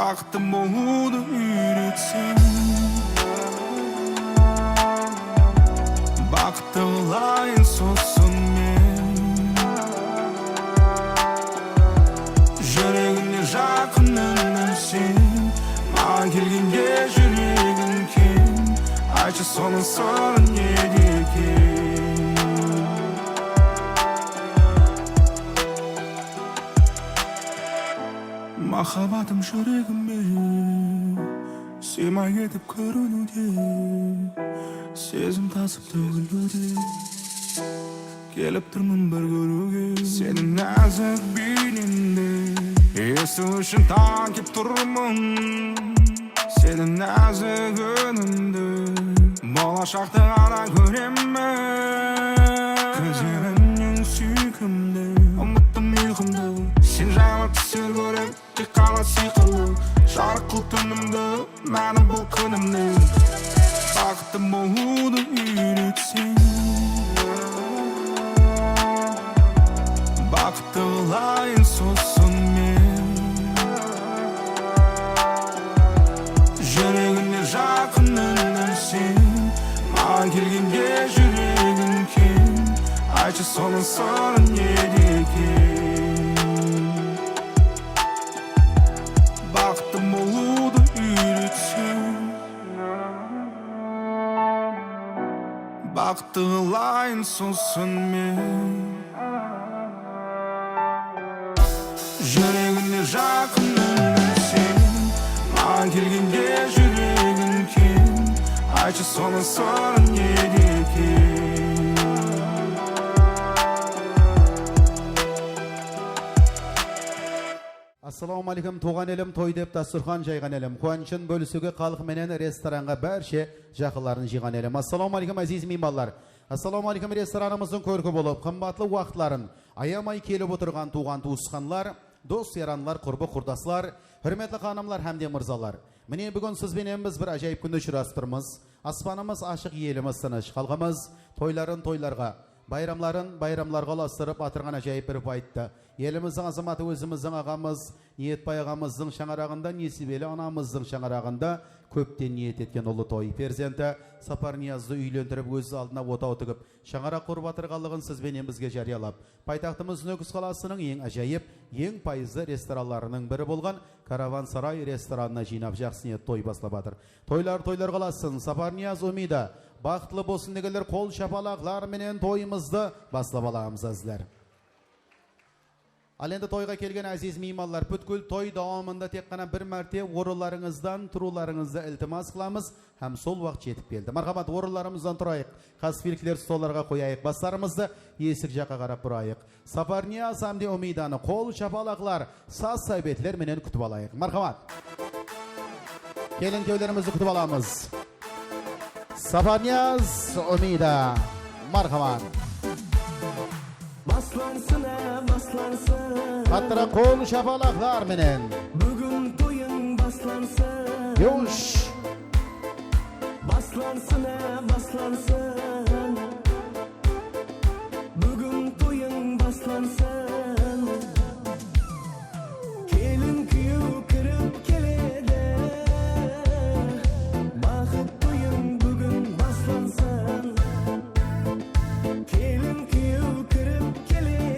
Бақытым болуды үйретсең, бақытты қылайын сосын мен. Жүрегіне жақынымын сен, маған келгенде жүрегің кең. Айтшы соның сыры неде екен? Махаббатым жүрегіме сыймай кетіп көрінуде, сезім тасып төгілуде, келіп тұрмын бір көруге. Сенің нәзік бейнеңді есту үшін таң кеп тұрмын, сенің нәзік үніңді болашақты ғана көремін. Көздеріңнен сүйкімді, ұмыттым ұйқымды, сен жайлы түсер көрем, тек қана сиқырлы жарық қыл түнімді, мәні бұл күнімді. Бақытым болуды үйретсең, бақытты қылайын сосын мен. Жүрегіне жақынымын сен, маған келгенде жүрегің кең. Айтшы соның сыры неде екен? Бақытым болуды үйретсең, бақытты қылайын сосын мен. Жүрегіне жақынымын сен, маған келгенде жүрегің кең. Айтшы соның сыры неде екен? Assalamu alaikum, туған елім, той деп дастұрхан жайған елім. Қуанышын бөлісуге халық менен ресторанға бәрше жақыларын жиған елім. Assalamu alaikum, әзиз меймандар. Assalamu alaikum, ресторанымыздың көркі болып, қымбатлы уақытларын аямай келіп отырған туған туысқанлар, дос яранлар, құрбы құрдаслар, hürmetli ханымлар һәмде мырзалар. Міне бүгін сізбенен біз бір ажайып күнді ұшырастырмыз. Аспанымыз ашық, еліміз тыныш, халқымыз тойларын тойларға, байрамларын байрамларға ұластырып атырған ажайып бір айтты. Еліміздің азаматы өзіміздің ағамыз, Ниетбай ағамыздың шаңырағында, Несібелі анамыздың шаңырағында көптен ниет еткен ұлы той. Перзенті Сапарниязды үйлендіріп өзі алдына отау тігіп, шаңырақ құрып атырғалығын сізбенен бізге жариялап, пайтақтымыз Нүкіс қаласының ең ажайып, ең пайызды ресторанларының бірі болған Караван Сарай ресторанына жинап жақсы ниет той бастап атыр. Тойлар қаласын, Сапарнияз Умида, бақытлы болсын дегелер қол шапалақлар менен тойымызды бастап аламыз әзілер. Ал енді тойға келген әзиз меймандар, бүткіл той дауамында тек қана бір мәрте орынларыңыздан тұруларыңызды iltimos қыламыз, һәм сол уақыт жетіп келді. Мархабат, орынларымыздан тұрайық, қасфиліктер столларға қояйық, бастарымызды есік жаққа қарап бұрайық. Сапарнияз һәмде Умиданы қол шапалақлар, саз сайбетлер менен күтіп алайық. Мархабат, келін кеулерімізді күтіп аламыз. Сапарнияз Умида, мархабат. Hatta kol şapalaklar menen. Bugün toyun baslansın. Yoş. Baslansın baslansın. Bugün toyun baslansın. Kelin kıyı kırıp kelede. Bakıp toyun bugün baslansın. Kelin kıyı kırıp kelede.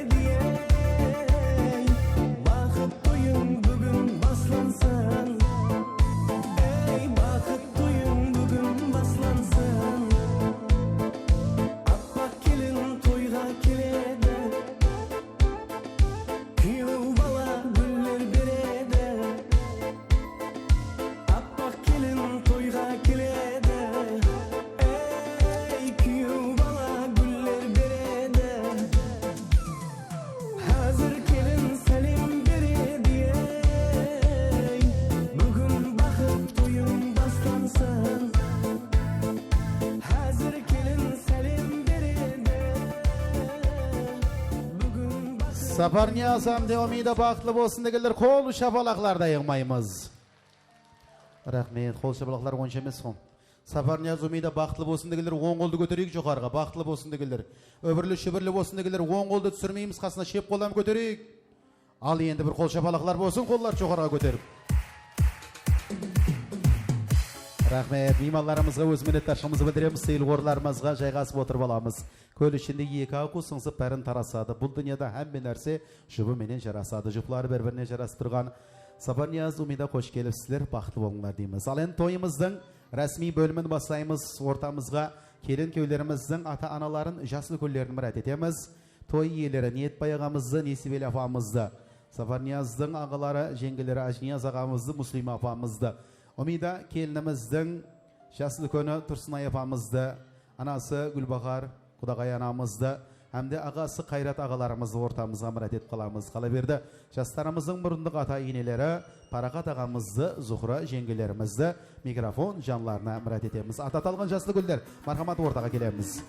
Saparniyaz һәмде Умида бақытлы болсын дегелер қол шапалақларда йығмаймыз. Рахмет, қол шапалақлар онша емес қой. Сапарнияз Умида бақытлы болсын дегелер оң қолды көтерейік жоғарыға, бақытлы болсын дегелер. Өбірлі шүбірлі болсын дегелер оң қолды түсірмейміз, қасына шеп қолам көтерейік. Ал енді бір қол шапалақлар болсын, қоллар жоғарыға көтеріп. Рахмет, меймандарымызға өз миннетташылығымызды білдіреміз, сейіл қорларымызға жайғасып отырып аламыз. Көл ішінде екі ақу сыңсып бәрін тарасады. Бұл дүниеде әмме нәрсе жұбы менен жарасады. Жұплары бір-біріне жарасып тұрған Сапарнияз Умида қош келіпсіздер, бақытты болыңдар дейміз. Ал енді тойымыздың рәсми бөлімін бастаймыз. Ортамызға келін кеулеріміздің ата-аналарын, жасыл көллерін мұрат етеміз. Той иелері Ниетбай ағамызды, Несібел апамызды, Сапарнияздың ағалары, жеңгелері Ажнияз ағамызды, Муслима апамызды, Умида келініміздің жасыл көні Тұрсынай апамызды, анасы Гүлбахар Құдағай анамызды, әмде ағасы Қайрат ағаларымызды ортамызға мұрат етіп қаламыз. Қала берді жастарымыздың мұрындық ата енелері Парақат ағамызды, Зухра жеңгелерімізді микрофон жанларына мұрат етеміз. Ататалған жасыл гүлдер, мархамат ортаға келеміз.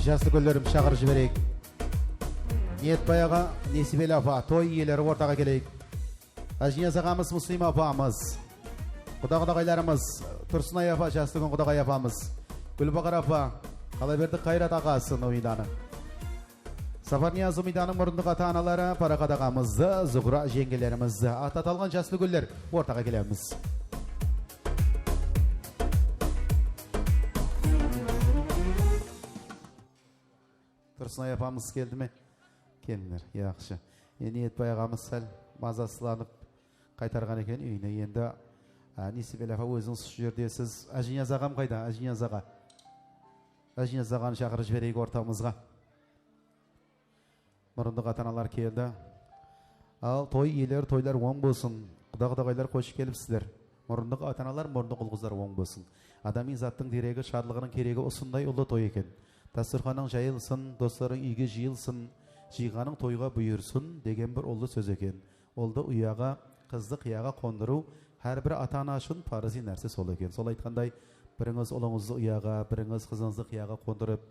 Жасыл көлдерім шағыр жіберейік. Ниетбай аға, Несібел апа, той иелері ортаға келейік. Ажнияз ағамыз, Муслима апамыз, құдағайларымыз, Тұрсынай апа, жасты күн құдағай апамыз, Гүлбақар апа, Қалаберді Қайрат ағасын Умиданы. Сапарнияз Умиданың мұрындық ата-аналары, Парақат ағамызды, Зухра жеңгелерімізді. Ататалған жасыл көлдер ортаға келеміз. Тұрсынай апамыз келді ме? Келдіңдер, яқшы. Ниетбай ағамыз сәл мазасызланып қайтарған екен үйіне. Енді Несібел апа өзіңіз жердесіз. Ажнияз ағам қайда? Ажнияз аға. Ажнияз ағаны шақырып жіберейік ортамызға. Мұрындық ата-аналар келді. Ал той иелер, тойлар оң болсын. Құдағайлар қош келіпсіздер. Мұрындық ата-аналар, мұрындық ұл-қыздар оң болсын. Адами заттың дерегі, шарлығының керегі осындай ұлы той екен. Дастарханың жайылсын, достарың үйге жиылсын, жиғаның тойға бұйырсын деген бір ұлы сөз екен. Олды ұяға, қызды қияға қондыру, әрбір ата-ана үшін парызы нәрсе сол екен. Сол айтқандай, біріңіз ұлыңызды ұяға, біріңіз қызыңызды қияға қондырып,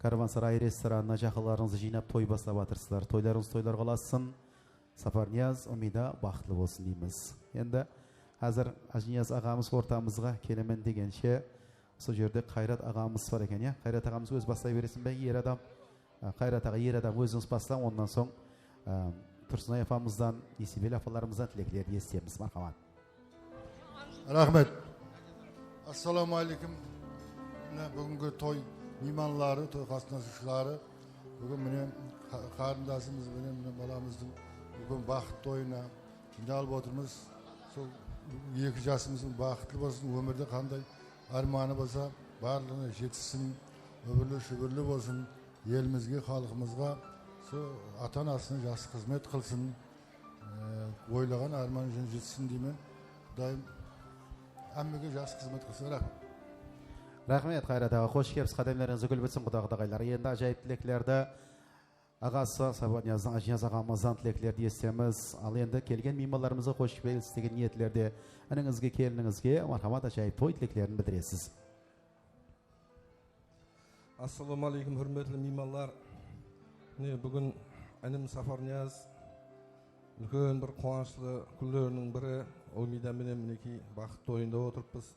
караван-сарай ресторанына жақындарыңызды жинап той бастап жатырсыздар. Тойларыңыз тойлар қаласын. Сапарнияз Умида бақытлы болсын дейміз. Енді қазір Ажнияз ағамыз ортамызға келемен дегенше сол жерде Қайрат ағамыз бар екен, я? Қайрат ағамыз өз бастай бересің бе, ер адам? Қайрат аға, ер адам өзіңіз бастан, ондан соң Тұрсынай апамыздан, Несібел апаларымыздан тілеклерді естеміз. Мархамат. Рахмет. Ассаламу алейкум. Бүгінгі той мейманлары, той қатынасушылары, бүгін міне қарындасымыз міне баламыздың бүгін бақыт тойына жиналып отырмыз. Сол екі жасымыздың бақытты болсын, өмірде қандай арманы болса, барлығына жетсін, өмірлі шүбірлі болсын, елімізге, халқымызға, ата-анасына жақсы қызмет қылсын, ойлаған арманы жөн жетсін деймін. Құдайым әммеге жақсы қызмет қылсын. Рахмет. Рахмет Қайрат аға, қош келіпсіз, қадамларыңызды гүл бітсін құдағайлар. Енді ажайып тілеклерді ағасы Сапарнияздың Ажнияз ағамыздан тілеклерді естеміз. Ал енді келген меймандарымызға қош келіпсіз деген ниетлерде ініңізге, келініңізге мархамат ажайып той тілеклерін білдіресіз. Ассаламу алейкум, hürmetli меймандар. Бүгін інім Сапарнияз үлкен бір қуанышлы күндерінің бірі. Умида менен мінекей бақыт тойында отырыппыз.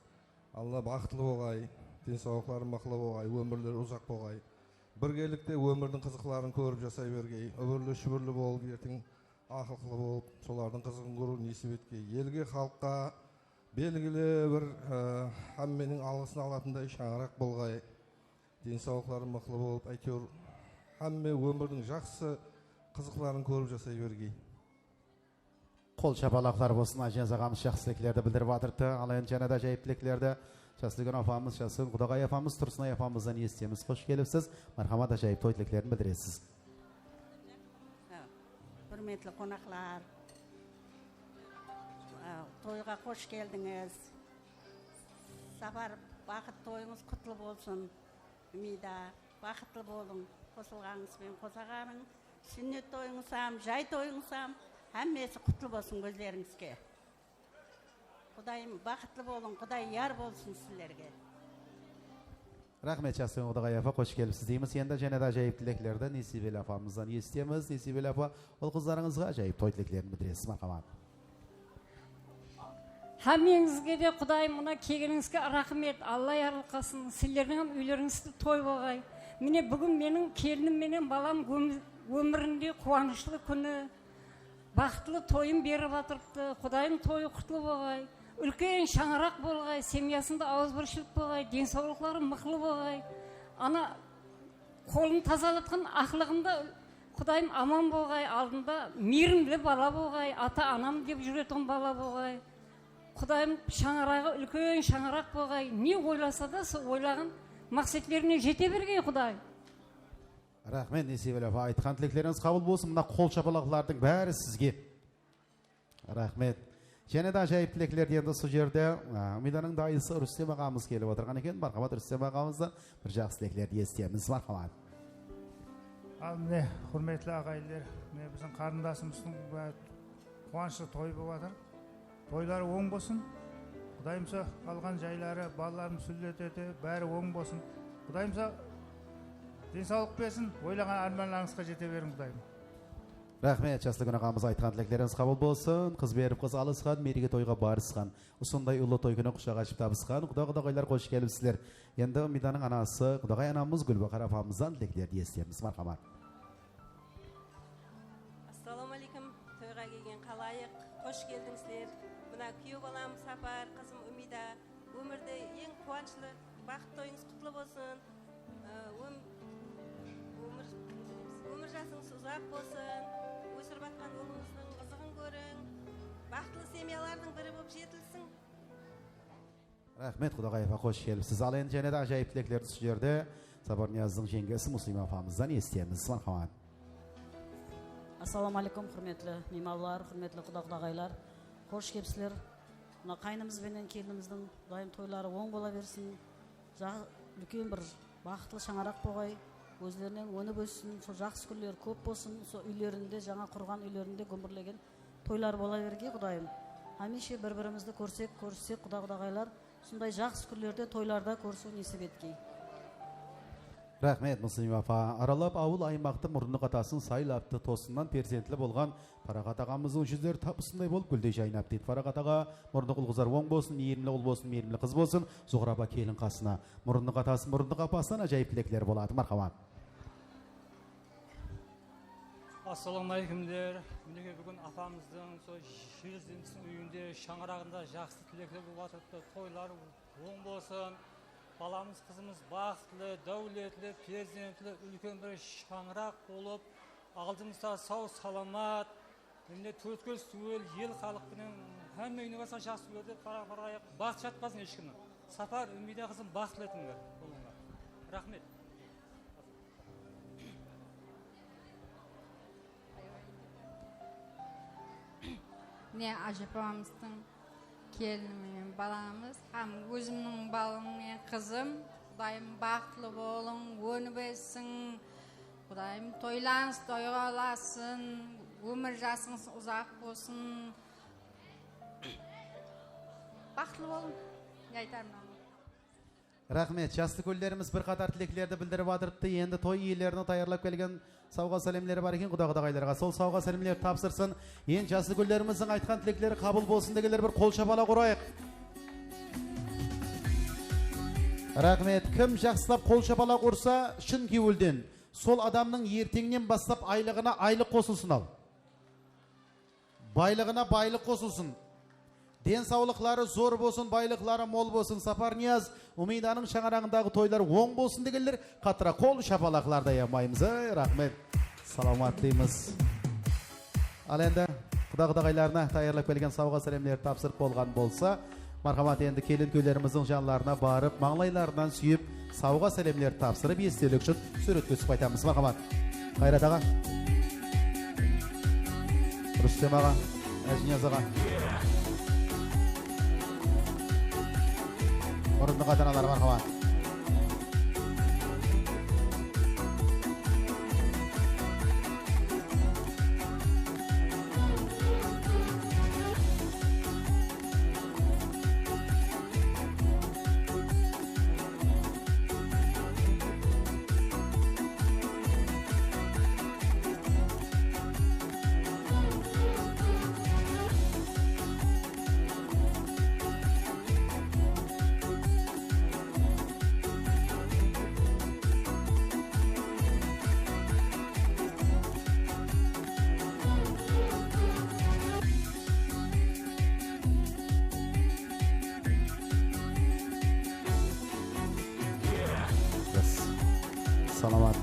Алла бақытлы болғай, денсаулықтарын бақылы болғай, өмірлері ұзақ болғай. Біргелікте өмірдің қызықларын көріп жасай бергей, өмірлі шүбірлі болып, ертең ақылқылы болып, солардың қызығын көру несіп еткей. Елге, халыққа белгілі бір әмменің алғысын алатындай шаңырақ болғай, денсаулықтарын бақылы болып, әйтеуір әмме өмірдің жақсы қызықларын көріп жасай бергей. Қол шапалақтар болсын, Ажнияз ағамыз жақсы тілеклерді білдіріп атырды. Ал енді және да жайып тілеклерді Жасылгүн апамыз, Жасын Құдағай апамыз, Тұрсынай апамыздан естеміз. Қош келіпсіз, мархамат ажайып той тілеклерін білдіресіз. Hürmetli qonaqlar, toyға қош келдіңіз. Сапар бақыт тойыңыз құтлы болсын. Умида бақытлы болың. Қосылғаныңызбен қосағаның. Сүннет тойыңызам, жай тойыңызам, әммесі құтлы болсын көздеріңізге. Құдайым бақытлы болың, Құдай яр болсын сіздерге. Rahmet Jastin Odagay apa, hoş gelipsiz deymiz. Endi jana da ajoyib tileklerden Nesibel apamızdan eshitamiz. Nesibel apa, ol qizlaringizga ajoyib to'y tileklarini bildirasiz. Marhamat. Hamingizge de Құдайым мына келгеніңізге рахмет. Алла ярылқасын. Сіздердің үйлеріңізді той болғай. Міне бүгін менің келінім менен балам өмірінде қуанышлы күні, бақытлы тойын беріп жатырыпты. Құдайым тойы құтлы болғай. Үлкен шаңырақ болғай, семьясында ауызбіршілік болғай, денсаулықтары мықлы болғай. Ана қолын тазалатқан ақылығында Құдайым аман болғай, алдында мейірімді бала болғай, ата анам деп жүретін бала болғай. Құдайым шаңырағы үлкен шаңырақ болғай. Не ойласа да сол ойлаған мақсатларына жете бергей Құдай. Rahmet Nesibel apa, aytқан тілектеріңіз қабыл болсын. Мына қол шапалақлардың бәрі сізге. Rahmet. Және де ajoyib tilekler енді сол жерде Midaның дайысы Рүстем ағамыз келіп отырған екен. Мархамат Рүстем ағамыздан бір жақсы тілектерді естиеміз. Мархамат. Ал міне құрметті ағайлар, міне біздің қарындасымыздың қуанышты той болып жатыр. Тойлары оң болсын. Құдайымса алған жайлары, балаларын сүлдетеді, бәрі оң болсын. Құдайымса денсаулық берсін, ойлаған армандарыңызға жете берің Құдайым. Rahmet Jastin ағамыз айтқан тілектеріңіз қабыл болсын. Қыз беріп қыз алысқан, мереке тойға барысқан. Осындай ұлы той күні құшақ ашып табысқан. Құдағайлар қош келіпсіздер. Енді Midaның анасы, Құдағай анамыз Гүлбақар апамыздан тілектерді естиеміз. Мархамат. Ассалаумалейкум, тойға келген қалайық, қош келдіңіздер. Мына күйеу балам Сапар, қызым Умида, өмірде ең қуанышлы бақыт тойыңыз құтлы болсын. Өмір жасыңыз ұзақ болсын. Өсіріп атқан ұлыңыздың қызығын көрің. Бақытлы семьялардың бірі болып жетілсін. Rahmet Құдағай апа, қош келіпсіз. Ал енді және де ajoyib тілектерді сол жерде Сапар Нияздың жеңгесі Муслима апамыздан естиеміз. Мархамат. Ассаламалейкум, құрметлі меймандар, құрметлі құдағайлар. Қош келіпсіздер. Мына қайнымыз бенен келініміздің дайым тойлары оң бола берсін. Үлкен бір бақытлы шаңырақ болғай. Өздерінен өніп өссін, сол жақсы күндер көп болсын, сол үйлерінде, жаңа құрған үйлерінде гүмірлеген тойлар бола берге Құдайым. Хамеше бір-бірімізді көрсек, құдағайлар, сондай жақсы күндерде тойларда көрсу несіп еткей. Rahmet Muslima апа. Аралап ауыл аймақты мұрны қатасын сайлапты, тосыннан перзентлі болған Парағат ағамыздың жүздері тапысындай болып гүлдей жайнап дейді. Парағат аға мұрны құлғызар оң болсын, мейірімлі ұл болсын, мейірімлі қыз болсын. Зұғыр апа келін қасына. Мұрны қатасын, мұрны қапасынан ajoyib тілектер болады. Мархамат. Ассалаумалейкумдер. Мінеге бүгін апамыздың сол жездеміздің үйінде шаңырағында жақсы тілектер болып жатырды. Тойлары оң болсын. Баламыз, қызымыз бақытлы, дәулетлі, перзентлі, үлкен бір шаңырақ болып, алдымызда сау саламат, міне төрткөл суел, ел халықпенен әмме үйнігаса жақсы көрді, пара-парайық, бақыт жатпасын ешкімнің. Сапар, Умида қызым бақытлы етіңдер. Рахмет. Не ажапамыздың келінімен баламыз, һәм өзімнің балым мен қызым, Құдайым бақытлы болың, өніп өссін, Құдайым тойлаңыз, тойға аласын, өмір жасыңыз ұзақ болсын. Бақытлы болың, айтармын. Rahmet, жасты көлдеріміз бір қатар тілеклерді білдіріп адырыпты. Енді той иелеріне таярлап келген сауға сәлемлері бар екен құдағайларға. Сол сауға сәлемлер тапсырсын. Ең жасты көлдеріміздің айтқан тілеклері қабыл болсын дегелер бір қол шапала құрайық. Rahmet, кім жақсылап қол шапала құрса, шын кеуілден. Сол адамның ертеңнен бастап айлығына айлық қосылсын ал. Байлығына байлық қосылсын. Денсаулықтары зор болсын, байлықтары мол болсын. Сапар Нияз, Умиданың шаңырағындағы тойлар оң болсын дегендер, қатыра қол шапалақларда ямаймыз. Рахмет. Саламат дейміз. Ал енді құдағайларына таярлап келген сауға сәлемдер тапсырып болған болса, мархамат енді келін көйлеріміздің жанларына барып, маңлайларынан сүйіп, сауға сәлемдер тапсырып, естелік үшін суретке түсіп айтамыз. Мархамат. Қайрат аға. Рүстем аға. Әжнияз аға. Орынды қатаналар мархамат.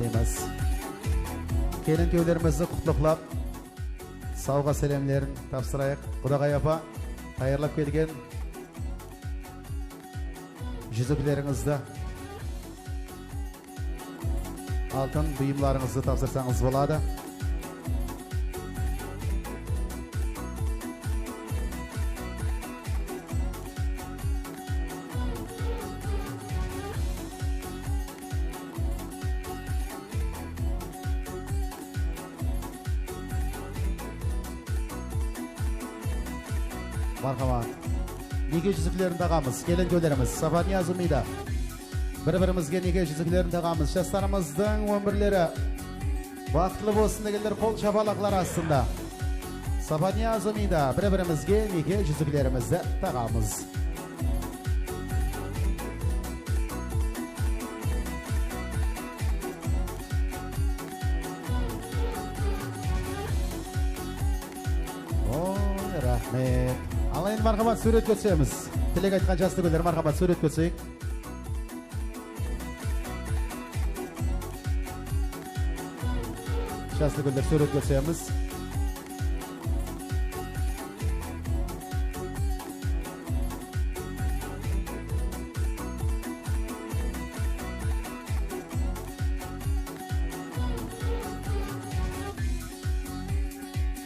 deymiz. Kelin köylerimizni qutlaqlab, sağga selamlarını tafsirayıq. Qudagay apa, tayyorlab kelgan yüzüklerinizde altın buyumlarınızı tafsirsanız bo'ladi. Marhamat. Nike yüzüklerini taqamiz. Kelin köylerimiz Safar Niyaz Umida. Bir-birimizga nike yüzüklerini taqamiz. Şastarimizning ömürleri vaqtli bo'lsin deganlar qo'l chapaloqlar aslında. Safar Niyaz Umida bir-birimizga nike yüzüklerimizni taqamiz. Rahmet. Alayın marhamat suret ko'rsaymiz. Tilak aytgan jasdi gullar marhamat suret ko'rsayik. Jasdi gullar suret ko'rsaymiz.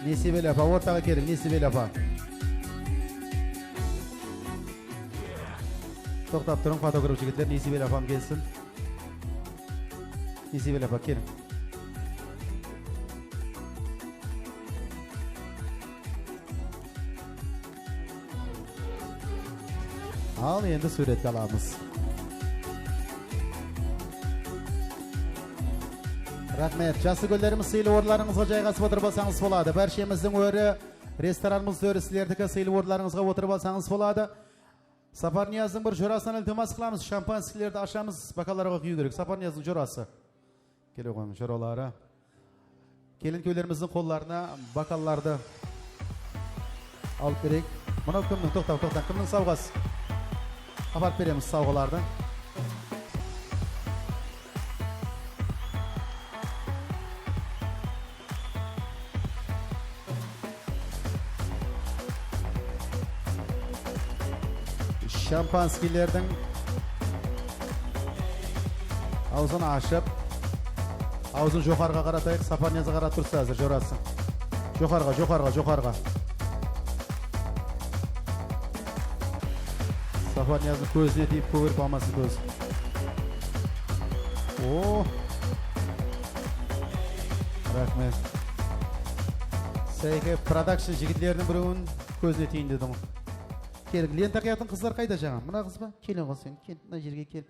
Nesibel apa, ortaga keling, Nesibel apa. To'xtab turing, fotograf yigitlar, Nesibel apam kelsin. Nesibel apa, keling. Al, endi suratga olamiz. Rahmet. Jasdi gullarimiz siyli o'rlaringizga joyg'ashib o'tirib olsangiz bo'ladi. Barchamizning o'ri restoranimiz o'risizlardagi siyli o'rlaringizga o'tirib olsangiz bo'ladi. Safar Niyazning bir jo'rasini iltimos qilamiz. Shampanskiylarni ochamiz, bokallarga quyish kerak. Safar Niyazning jo'rasi. Kelib qo'ying jo'ralari. Kelin kuylarimizning qo'llarini, bokallarni olib kerak. Mana kimning to'xtab, kimning sovg'asi? Xabar beramiz sovg'alarni. Şampanskilerden ağzını açıp ağzını jokarga qaratayıq. Safar Niyaz'a qarat tursa hazır jorasın. Jokarga. Safar Niyaz'ın gözüne deyip ko'rib olmasın göz. Oh. Rahmet. Seyke production yigitlerinin birinin gözüne teyin dedim. Keling, lenta qiyatın qizlar qayda jag'am? Buna qiz ba? Keling sen, kel, mana yerga kel.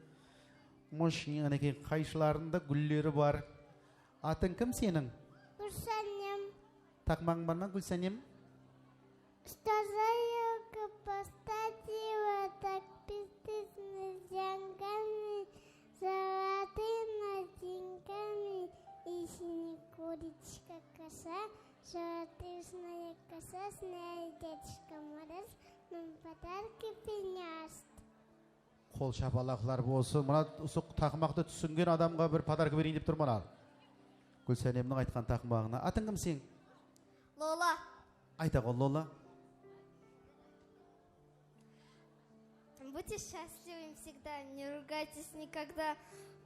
Mashinaga qayshlarında gulleri var. Atın kim senin? Gulsanem. Taqmang bana Gulsanem. Стазаю постатива, так пистисны зянгами, золотыми деньгами, и синий курочка коса, золотышная коса, снайдечка мороз. Подарки принест. Qo'l chapaloqlar bo'lsin. Mana usuq taqmoqda tushungan odamga bir podarka bering deb turmalar. Gulsanemning aytgan taqmog'ini. Ating kim sen? Lola. Ayta qol Lola. Будьте счастливы всегда, не ругайтесь никогда.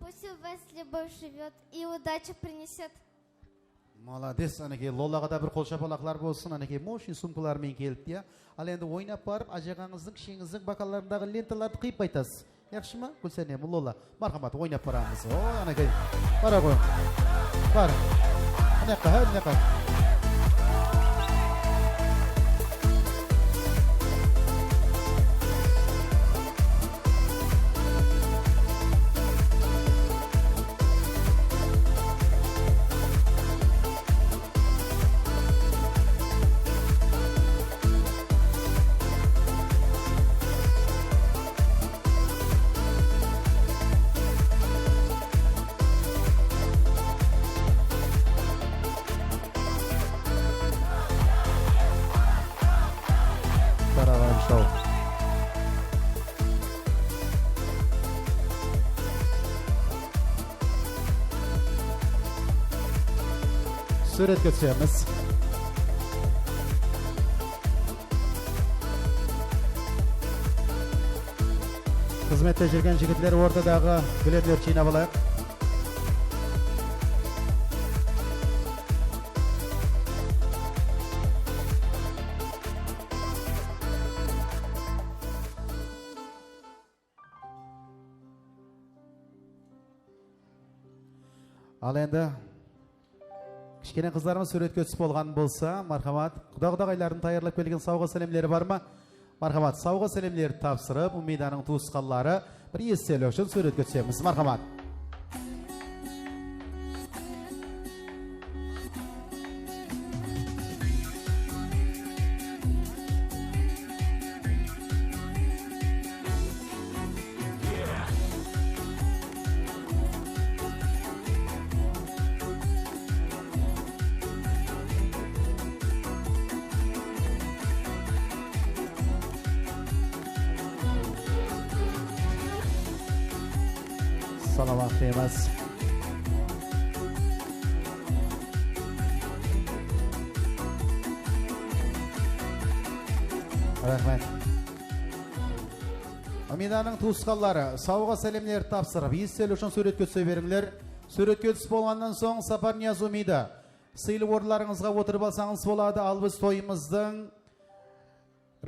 Пусть у вас любовь живет и удача принесет. Молодец, anaki Lolaga da bir qo'l chapaloqlar bo'lsin. Anaki moshin sumkalar men keldi ya. Al endi o'ynab borib, ajag'ingizning, kishingizning bokallaridagi lentalarni qiyib aytasiz. Yaxshimi? Gulsanem, Lola. Marhamat, o'ynab boramiz. O, anaki. Qara qo'y. Qara. Anaqa. Suretga tushamiz. Xizmatda jirgan yigitlar o'rtadagi biletlar chiynab olaylik. Al endi kichkina qizlarimiz suratga tushib bo'lgan bo'lsa, marhamat, Xudo-Xudoylarning tayyorlab kelgan sovg'a salamlari bormi? Marhamat, sovg'a salamlari topshirib, Umidaning to'sqanlari bir esdalik uchun suratga tushamiz. Marhamat. Salamat deymiz. Rahmat. Umidaning to'sqanlari sovg'a salamlar topshirib, esdalik uchun suratga tushib beringlar. Suratga tushib bo'lgandan so'ng Safar Niyaz Umida siyli o'rnlaringizga o'tirib olsangiz bo'ladi. Albiz to'yimizning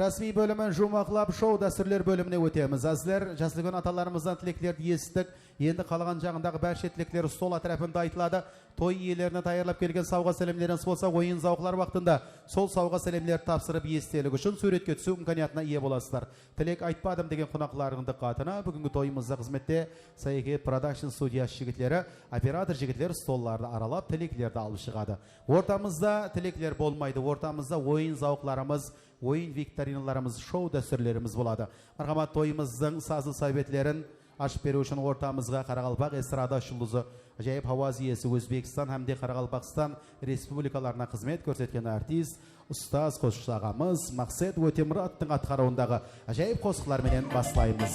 rasmiy bölümün Jumaqlab show dasturlar bölümüne o'tamiz. Azizlar, jaslgan atalarimizdan tileklerni eshitdik. Endi qolgan jag'indagi barchetliklar stol atrofida aytiladi. To'y yeylarini tayyorlab kelgan sovg'a salamlarimiz bo'lsa, o'yin zavqlar vaqtida sol sovg'a salamlar topshirib esdalik uchun suratga tushish imkoniyatiga ega bo'lasizlar. Tilek aytmadim degan qo'noqlarning diqqatini bugungi to'yimizda xizmatda Sayki Production Studio yigitlari, operator yigitlar stollarni aralab tileklarni olib chiqadi. O'rtamizda tileklar bo'lmaydi. O'rtamizda o'yin zavqlarimiz, o'yin viktorinalarimiz, show dasturlarimiz bo'ladi. Marhamat, to'yimizning sazli sohiblarin açıp berүү uchun o'rtamizga Qaraqalpaq estrada yulduzi, ajoyib havoziyasi O'zbekiston hamda Qoraqalpaqiston respublikalarına xizmat ko'rsatgan artist, ustoz qo'shiqchi og'amiz Maqsad O'temirovning atqaruvidagi ajoyib qo'shiqlar bilan boshlaymiz.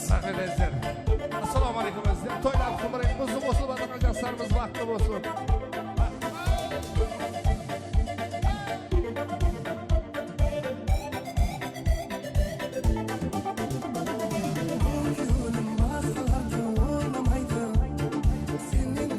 Assalomu alaykum azizlar. To'ylar xumring buzuq o'sib o'tirgan jaslarimiz vaqtli bo'lsin. Senin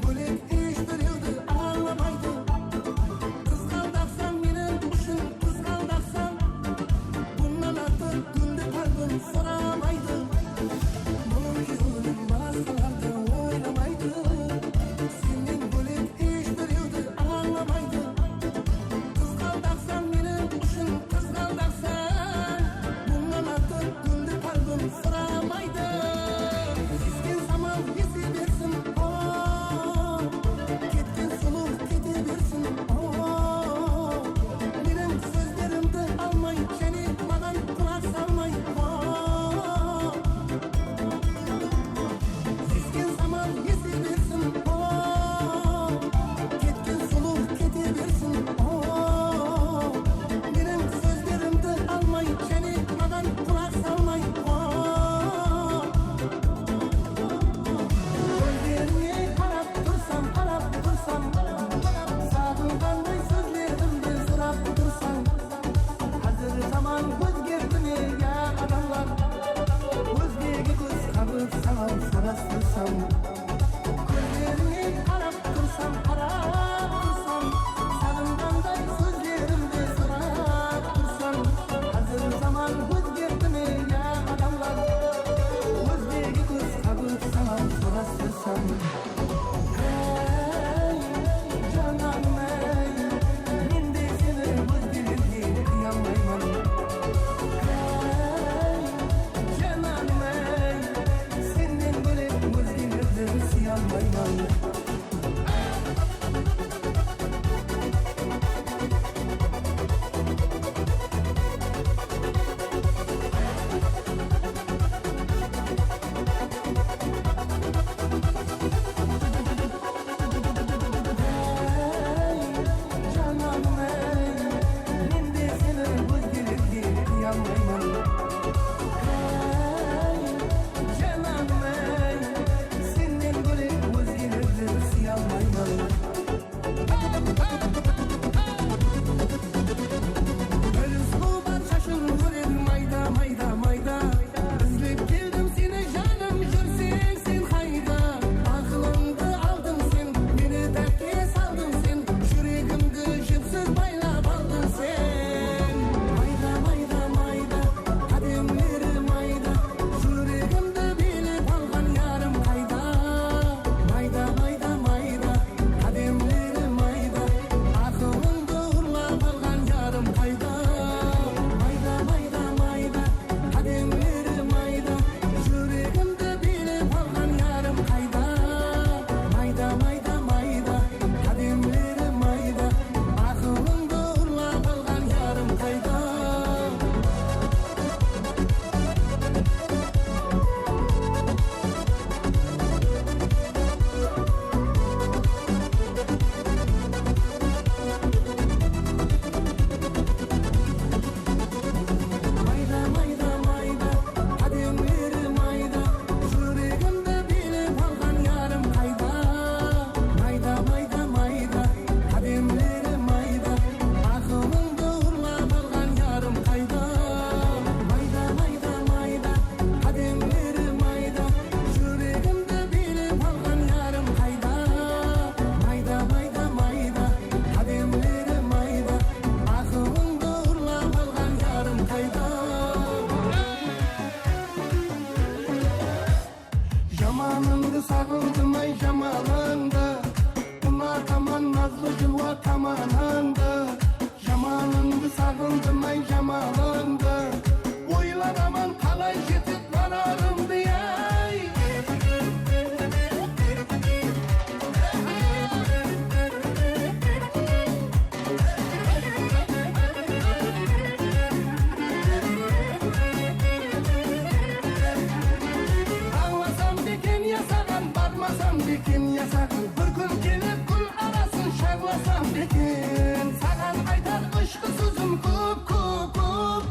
sakın bir gün gelip gül arasın şaglasam beken sagan aytar ışkı sözüm köp köp köp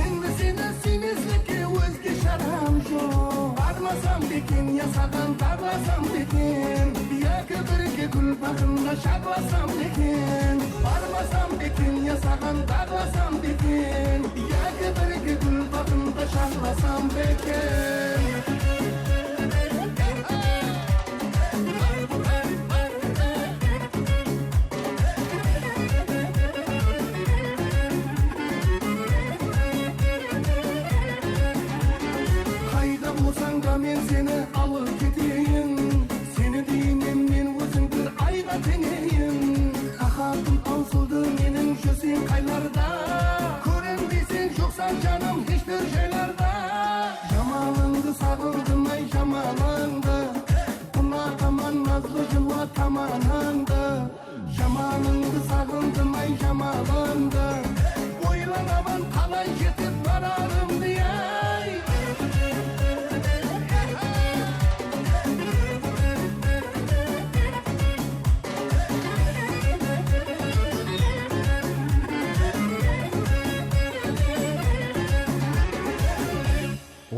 endi seni semizlikке özge şaram жоқ barmasam beken yasagan taglasam beken yoki birga gul bag'rimda shaglasam beken barmasam beken yasagan taglasam beken yoki birga gul bag'rimda shaglasam beken Qayda bo'lsang da men seni olib ketayin seni deymen men o'zingdir ayga tengayin qahatim olsildi mening shu sen qaylarda ko'rin desang yo'qsan jonim hech bir joylarda jamolingni sog'indim ay jamolingni bunaqaman nazlı jilva tamaningni jamolingni sog'indim ay jamolingni o'ylanaman qalay yetib borarim deyay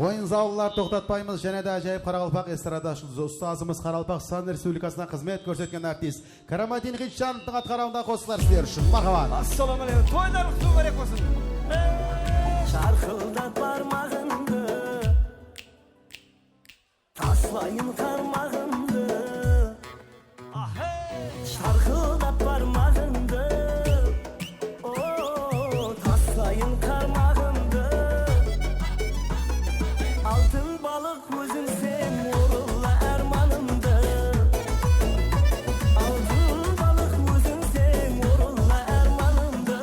Oyun zallar to'xtatmaymiz. Yana da ajoyib Qaraqalpoq estradasimiz ustozimiz Qaraqalpoq Son Respublikasida xizmat ko'rsatgan artist Karamadin Xitchanovning atqarovida qo'shiqlar sizlar uchun. Marhamat. Assalomu alaykum. To'ylar qutlug' bo'lib bo'lsin. Charxildat barmog'imni tashlayin qarmog'imni charxildat barmog'imni tashlayin qarmog'imni altın balık özün sen uğurla ermanımdı altın balık özün sen uğurla ermanımdı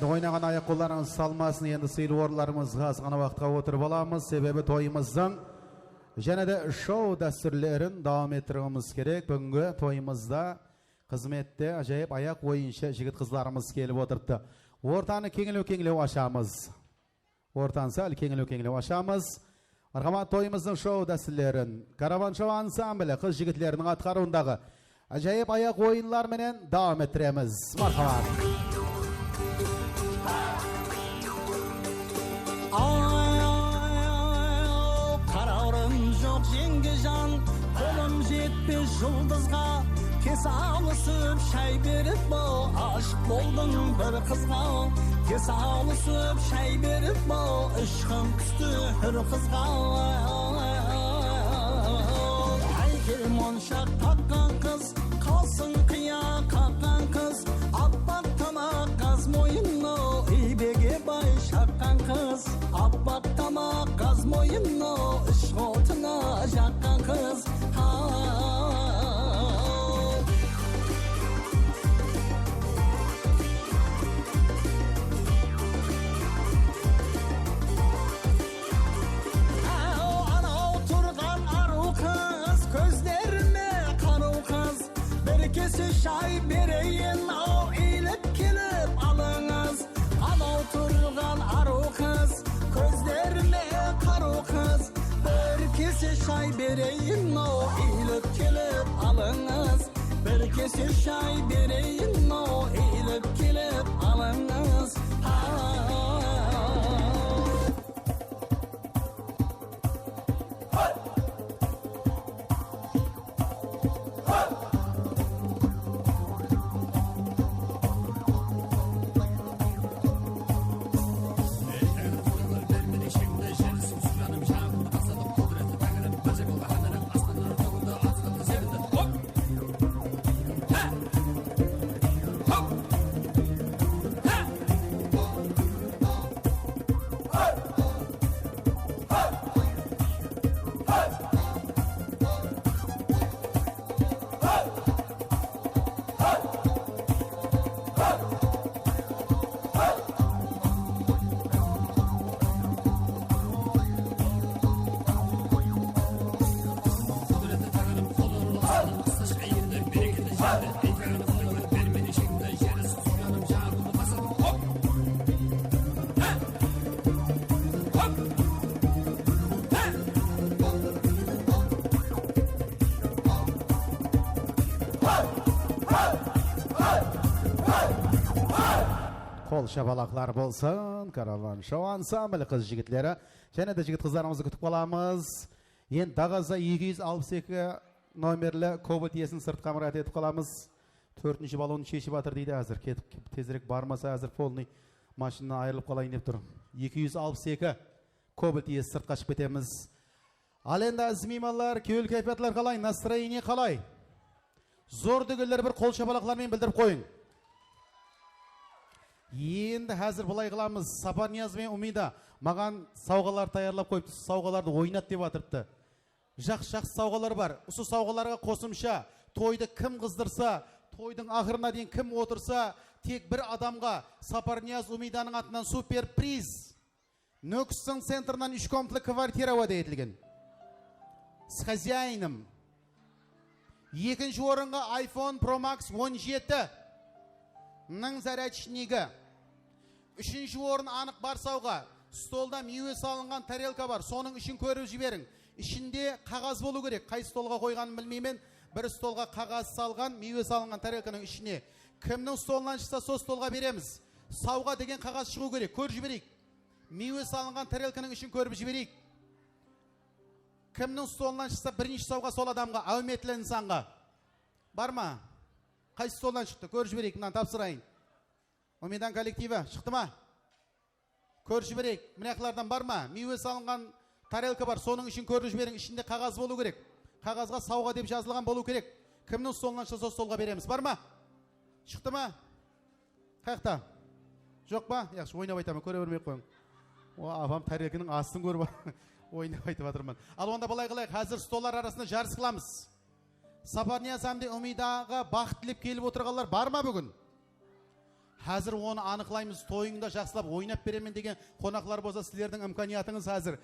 Енді ойнаған аяқ қолдарыңыз салмасын, енді сыйлы орындарымызға азғана уақытқа отырып аламыз, себебі тойымыздың және де шоу дәстүрлерін давам еттіруіміз керек. Бүгінгі тойымызда қызметте ажайып аяқ ойыншы жігіт қызларымыз келіп отырыпты. Ортаны кеңілеу ашамыз. Ортаны сәл кеңілеу ашамыз. Мархамат, тойымыздың шоу дәстүрлерін Караван шоу ансамблі қыз жігітлерінің атқаруындағы ажайып аяқ ойынлар менен давам еттіреміз. Мархамат. Қараурым жоқ жеңгежан, қолым жетпес жұлдызға, кес алысып шай беріп бол, ашық болдың бір қызға. Кес алысып шай беріп бол, ішқым күсті үр қызға. Әйгер моншақ таққан қыз, қалсын қия қаққан қыз, аппақ тамақ қаз мойынно, ибеге бай шаққан қыз. Аппақ тамақ қаз мойынно, іш отына жаққан қыз. Анау тұрған ару қыз, көздеріме қару қыз, бір кесе шай берейін, ау иіліп келіп алыңыз. Анау тұрған ару қыз, көздеріме қару қыз, бір кесе шай берейін, ау иіліп келіп алыңыз. Бір кесе шай берейін, ау иіліп келіп алыңыз. Қол шабалақлар болсын, Караван шоу ансамблі қыз жігітлері және де жігіт қыздарымызды күтіп қаламыз. Енді дағаза 262 номерлі кобот иесін сыртқа мұрат етіп қаламыз. 4-ші балонын шешіп атыр дейді әзір. Кетіп тезірек бармаса әзір полный машина айырылып қалайын деп тұр. 262 кобот иесі сыртқа шып кетеміз. Ал енді әзімеймалар, кеуіл кәйпетлер қалай, настроение қалай? Зор дүгілер бір қол шабалақлармен білдіріп қойын. Енді әзір бұлай қыламыз. Сапар Нияз бен Умида маған сауғалар таярлап қойыпты. Сауғаларды ойнат деп атырыпты. Жақсы сауғалар бар. Осы сауғаларға қосымша тойды кім қыздырса, тойдың ақырына дейін кім отырса, тек бір адамға Сапар Нияз Умиданың атынан супер приз. Нөкістің центрынан 3 комнатлы квартира вәде етілген. С хозяином. Екінші орынға iPhone Pro Max 17 ның зарядчигі. 3-ші орын анық бар сауға. Столда мейве салынған тарелка бар. Соның үшін көріп жіберің. Ішінде қағаз болу керек. Қай столға қойғанын білмеймін. Бір столға қағаз салған, мейве салынған тарелканың ішіне. Кімнің столынан шықса, сол столға береміз. Сауға деген қағаз шығу керек. Көріп жіберейік. Мейве салынған тарелканың үшін көріп жіберейік. Кімнің столынан шықса, бірінші сауға сол адамға, әуметлі нысанға. Бар ма? Қай столдан шықты? Көріп жіберейік. Мұнан тапсырайын. Умидан коллективі шықты ма? Көріп жіберейік. Мінеқлардан бар ма? Мейве салынған тарелка бар. Соның үшін көріп жіберің. Ішінде қағаз болу керек. Қағазға сауға деп жазылған болу керек. Кімнің столынан шықса, столға береміз. Бар ма? Шықты ма? Қаяқта? Жоқ па? Яқшы, ойнап айтамын. Көре бермей қойың. Апам тарелкінің астын көріп ойнап айтып жатырмын. Ал онда былай қылайық. Қазір столдар арасында жарыс қыламыз. Сапар Нияз әмде Умидаға бақыт тілеп келіп отырғандар бар ма бүгін? Hazır onu anıqlaymiz. Toyыңда жақсылап ойнап беремін деген қонақлар болса, сіздердің имканиятыңыз hazır.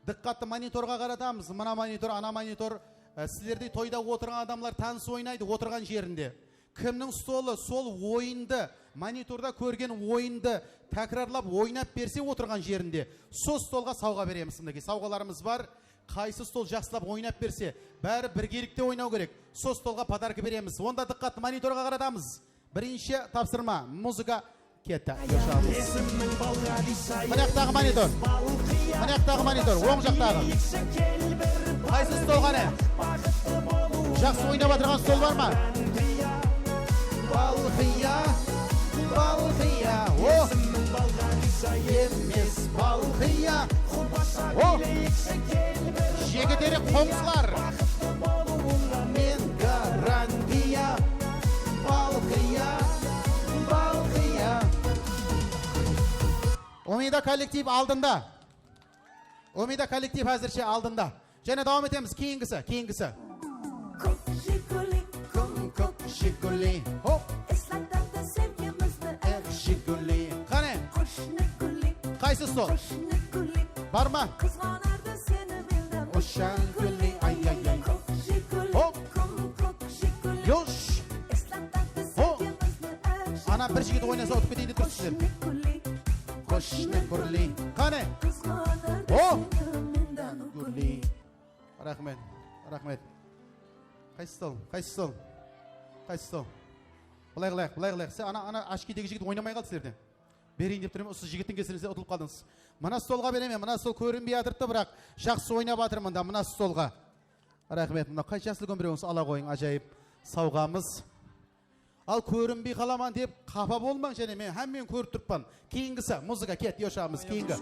Diqqatli monitorga qaratamiz. Mana monitor, ana monitor. Sizlerде тойда отырған адамлар таныс ойнайды отырған жерінде. Кімнің столы сол ойынды, мониторда көрген ойынды тәкрарлап ойнап берсе отырған жерінде, сол столға сауға береміз. Мындай сауғаларымыз бар. Қайсы стол жақсылап ойнап берсе, бәрі біргелікте ойнау керек. Сол столға подарка береміз. Онда диqqatli мониторға қаратамыз. Бірінші тапсырма, музыка кетті. Мынаяқтағы монитор. Мынаяқтағы монитор, оң жақтағы. Қайсы столға не? Жақсы ойнап отырған стол бар ма? Балқия, балқия, о! Емес балқия, о! Жегідері қоңсылар. Мен гарантия, балқия, балқия. Омида коллектив алдында. Омида коллектив әзірше алдында. Және давам етеміз, кейінгісі. Жигули, хоп. Жигули. Қане? Қайсы стол? Бар ма? Ошан гүли, ай-ай-ай. Хоп. Yoş. Хоп. Ана бір жігіт ойнаса отып кетейді тұрсыздар. Қошны гүли. Қане? О! Гүли. Рахмет. Қайсы стол? Бұлай. Ана ашкедегі жігіт ойнамай қалды сіздерден. Берейін деп тұрмын, осы жігіттің кесірінізде ұтылып қалдыңыз. Мына столға беремен, мына стол көрінбей атырды, бірақ жақсы ойнап атыр мында, мына столға. Рахмет, мына қай жасыл көміреуіңіз ала қойың, ажайып сауғамыз. Ал көрінбей қаламан деп қапа болмаң және мен әммен көріп тұрпан. Кейінгісі, музыка кет, ешағымыз, кейінгі.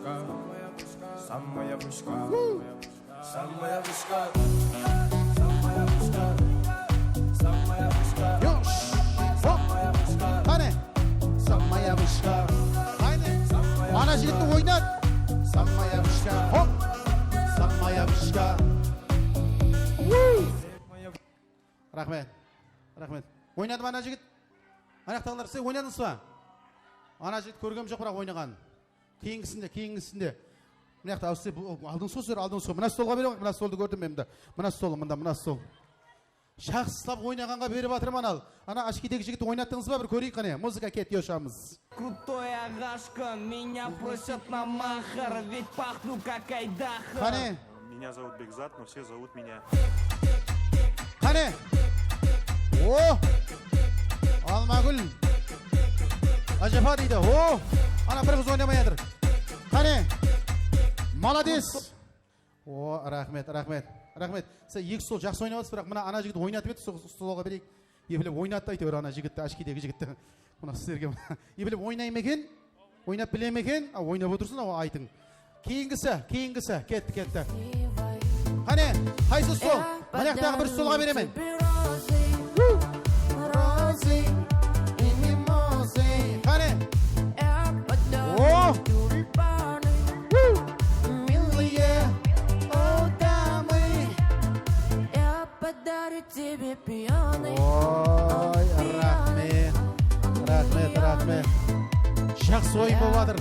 Қане? Самая вышка. Ана жігітті ойнат. Самая вышка. Хоп. Самая вышка. Рахмет. Ойнады ма ана жігіт? Аяқтағылар, сіз ойнадыңыз ба? Ана жігіт көргем жоқ, бірақ ойнаған. Кейінгісінде. Мынаяқта алдың сол. Мына столға берем, мына столды көрдім мен. Мына стол. Жақсылап ойнағанға беріп атырым анал. Ана ашкедегі жігітті ойнаттыңыз ба? Bir көрейік қане. Музыка кет, ешамыз. Крутой агашка, меня просят на махар, ведь пахну как айдаха. Қане? Меня зовут Бекзат, но все зовут меня. Қане? О! Алмагүл. Ажапа дейді. О! Ана бір қыз ойнамай атыр. Қане? Молодец. О, рахмет. Сіз екі стол жақсы ойнап отырсыз, бірақ мына ана жігіт ойнатып еді, столға берейік. Ебіліп ойнатты әйтеуір ана жігітті, ашкедегі жігітті. Мына сіздерге ебіліп ойнай ма екен? Ойнап біле ме екен? Ойнап отырсын, айтың. Кейінгісі, кетті. Қане, қайсы стол? Мынаяқтағы бір столға беремен. Қане? О! Ой, рахмет. Жақсы ойын болып атыр.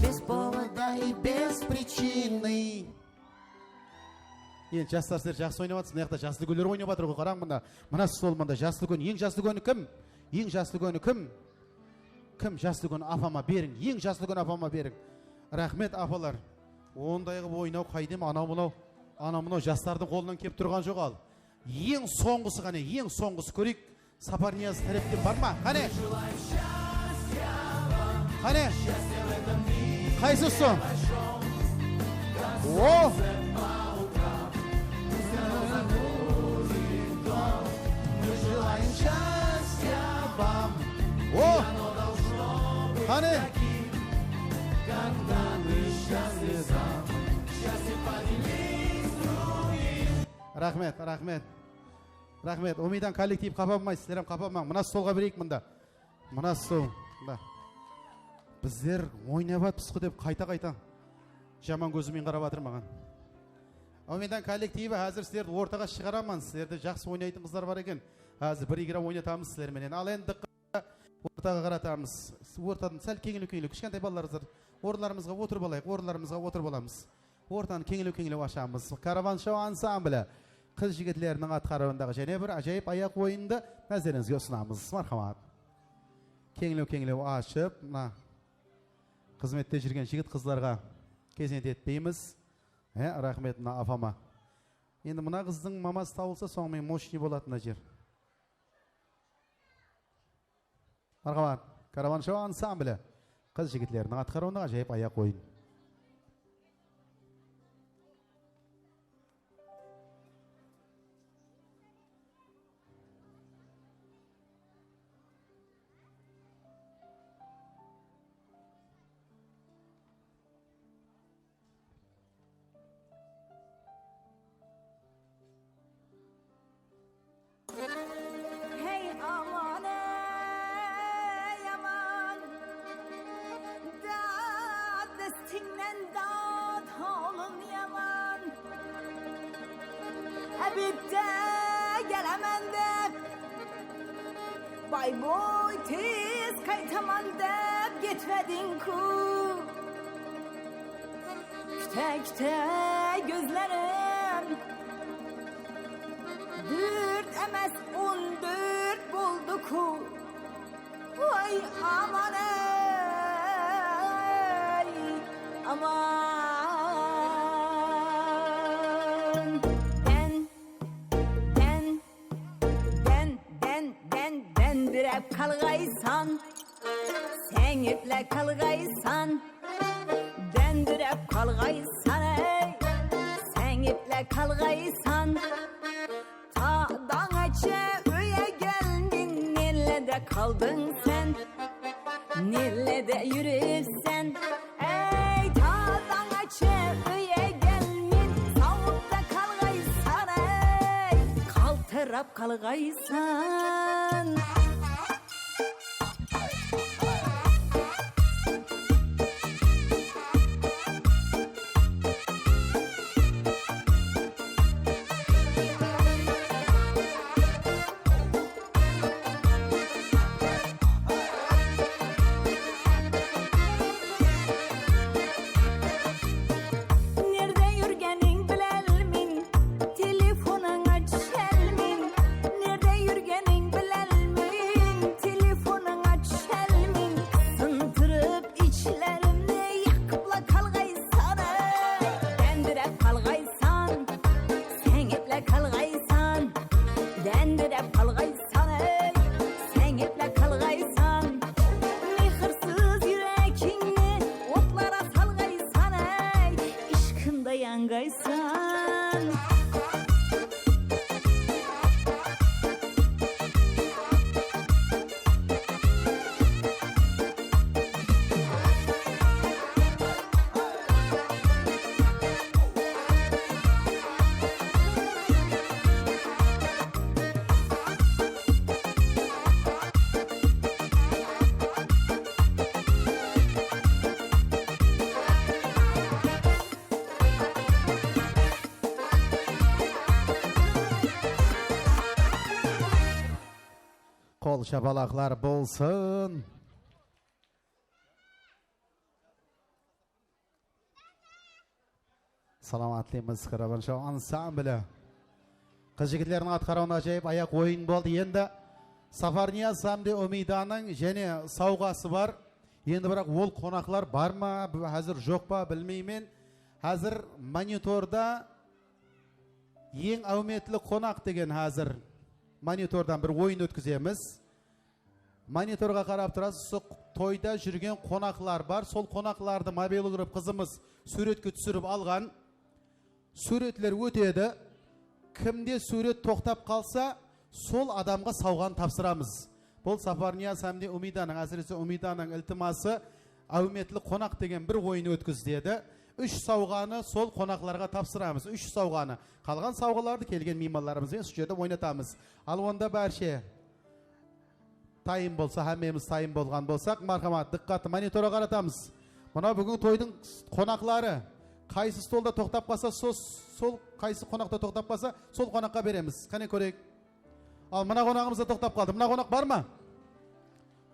Без повода и без причины. Енді жастар сіздер жақсы ойнап атсыз, мынаяқта жасыл гүлдер ойнап атыр ғой, қараң мында. Мына стол мында жасыл гүл. Ең жасыл гүлі кім? Кім жасыл гүлі апама берің. Ең жасыл гүлі апама берің. Рахмет апалар. Ондайғы ойнау қайдем, анау мынау жастардың қолынан кеп тұрған жоқ ал. Ең соңғысы қане, көрейік. Сапарнияз тәрептен бар ма? Қане? Қайсы соң? О! О! Қане? Рахмет. Омидан коллектив қапамай, сіздерім қапамаң. Мына столға берейік мында. Мына стол. Біздер ойнап атпыз ғой деп қайта жаман көзімен қарап атыр маған. Омидан коллективі әзір сіздерді ортаға шығарамын. Сіздерді жақсы ойнайтын қыздар бар екен. Hazır bir igram oynatamiz sizler menen. Al endi ortaga qaratamız. Ortadan sal kenglik kişkentay balalarızdır. Orlarımızga oturup alayık, orlarımızga oturup alamız. Ortadan kenglik aşamız. Karavan show ansambli kız jigitlerinin atkarığındağı jene bir ajayip ayak oyunda nazarınızga sunamız. Marhamat. Kenglik aşıp, xizmetde jirgen jigit qizlarga kezent etpeymiz. Rahmet afama. Endi mına qızның maması tavılsa soňmy moşni bolatna jer. Marhamat. Karavan show ansambli kız jigitlerinin atkarığındağı ajayip ayak oyun. Hey aman ey aman, dad destinden dad oğlum yaman. Habibde gelemen dep, bay boy tez kaytaman dep gitmedin ku. Küte gözlerim dürt emez 14 buldu ku. Vay aman ey aman. Dendirep kalgaysan, sen iple kalgaysan. Dendirep kalgaysan ey, sen iple kalgaysan. Tağdan açı öye geldin, nellede kaldın sen, nellede yürürsen. Ey tağdan açı öye gelmin, savukta kalgaysan ey, kaltırap kalgaysan. Kol şapalaklar bolsun. Salamatliğimiz Karavan Show ansambli. Kız jigitlerinin atkarağına acayip ayak oyun boldu. Endi Safar Niyaz hamda Umidanın jene savgası var. Endi biroq ol konaklar barma, hazır jokpa bilmeymen. Hazır monitorda eng avmetli konak degen hazır monitordan bir oyun ötküzemiz. Monitorga qarab turasiz, toyda жүрген konaklar var. Sol konaklardı mobil qilib qizimiz suratga tushirib algan. Suratlar o'tedi. Kimde surat to'xtab qolsa, sol adamga savg'an topshiramiz. Бұл Safar Niyaz hamda Umidaның, әсіресе Umidaның iltimosi avmetli konak degan bir oyun ötküz dedi. 3 savg'ani sol qonaqlarga topshiramiz. 3 savg'ani. Qolgan savg'alarni kelgan mehmonlarimiz bilan shu yerda o'ynatamiz. Alvonda barcha tayim bo'lsa, hammamiz tayim bo'lgan bo'lsak, marhamat, diqqat, monitorga qaratamiz. Mana bugun to'yning qonaqlari qaysi stolda to'xtab qolsa, sol qaysi qonaqda to'xtab qolsa, sol qonaqqa beramiz. Qani ko'raylik. Al mına konağımızda toktap kaldı. Mına konak var mı?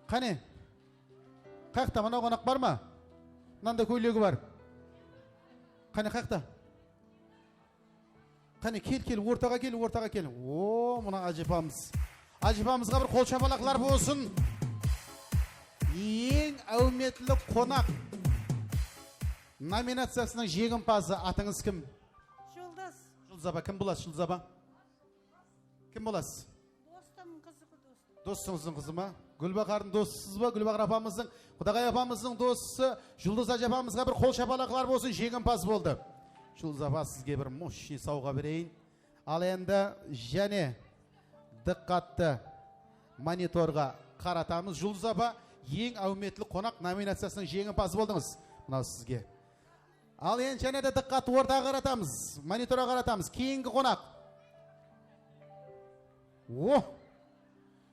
Kani? Kakta mına konak var mı? Nanda köylüğü var. Kani kakta? Kani kel ortaga kel. Oo, mına acıpamız. Acıpamızga bir kol çapalaklar bolsun. Ең әуметлі қонақ номинациясының жеңімпазы атыңыз кім? Жұлдыз. Жұлдыз аба, кім боласыз Жұлдыз аба? Кім боласыз? Достым қызы дос. Досыңыздың қызы ма? Гүлбақардың доссыз ба? Гүлбақыр апамыздың, Құдағай апамыздың досы Жұлдыз апамызға бір қол шапалақлар болсын, жеңімпаз болды. Жұлдыз апа, сізге бір мощный сауға берейін. Ал енді және диққатты мониторға қаратамыз. Жұлдыз апа, ең әуметлі қонақ номинациясының жеңімпазы болдыңыз. Мынау сізге. Ал енді және де диққатты ортаға қаратамыз, мониторға қаратамыз. Кейінгі қонақ. О!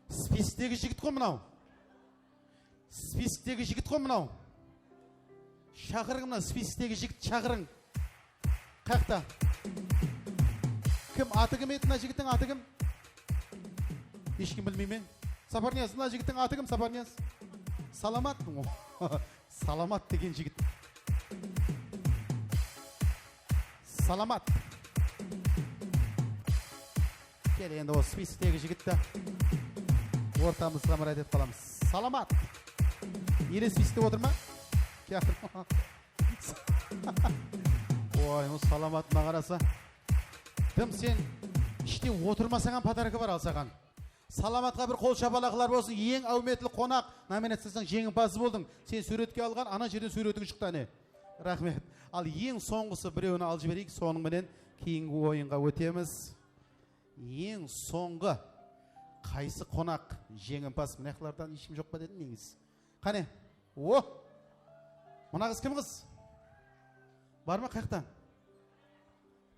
Списктегі жігіт қой мынау. Списктегі жігіт қой мынау. Шақырың мынау, списктегі жігіт шақырың. Қақта. Кім аты кім еді мына жігіттің аты кім? Ешкім білмей ме? Сапарнияз, мына жігіттің аты кім Сапарнияз? Саламат. Саламат деген жігіт. Саламат. Кел енді осы списктегі жігітті ортамызға мұрат етіп қаламыз. Саламат. Елі спискте отыр ма? Ой, осы саламатына қараса. Дым сен іште отырмасаған подарка бар алсаған. Саламатқа бір қол шапалақлар болсын. Ең әуметлі қонақ номинациясының жеңімпазы болдың. Сен суретке алған, ана жерден суретің шықты әне. Рахмет. Ал ең соңғысы біреуін алып жіберейік. Соның менен кейінгі ойынға өтеміз. Ең соңғы қайсы қонақ жеңімпаз? Мынақлардан ешкім жоқ па дедім неңіз? Қане? О! Мына қыз кім қыз? Бар ма қаяқтан?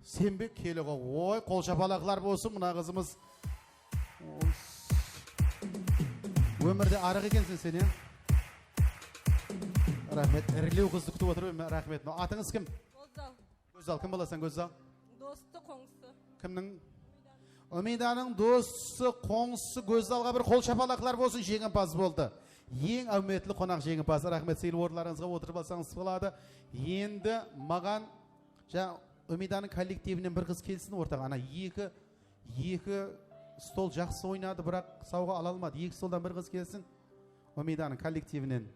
Сен бе келі ғой. Ой, қол шапалақлар болсын. Мына қызымыз өмірде арық екенсің сен, е? Рахмет. Ірілеу қызды күтіп отырып, рахмет. Атыңыз кім? Көзал. Көзал. Кім боласың Көзал? Досты қоңсы. Кімнің? Өмиданың досы қоңсы Көзалға бір қол шапалақлар болсын, жеңімпаз болды. Ең әуметлі қонақ жеңімпаз. Рахмет. Сейіл орындарыңызға отырып алсаңыз болады. Енді маған Өмиданың коллективінен бір қыз келсін ортаға. Ана екі стол жақсы ойнады, бірақ сауға ала алмады. Екі столдан бір қыз келсін. Өмиданың коллективінен.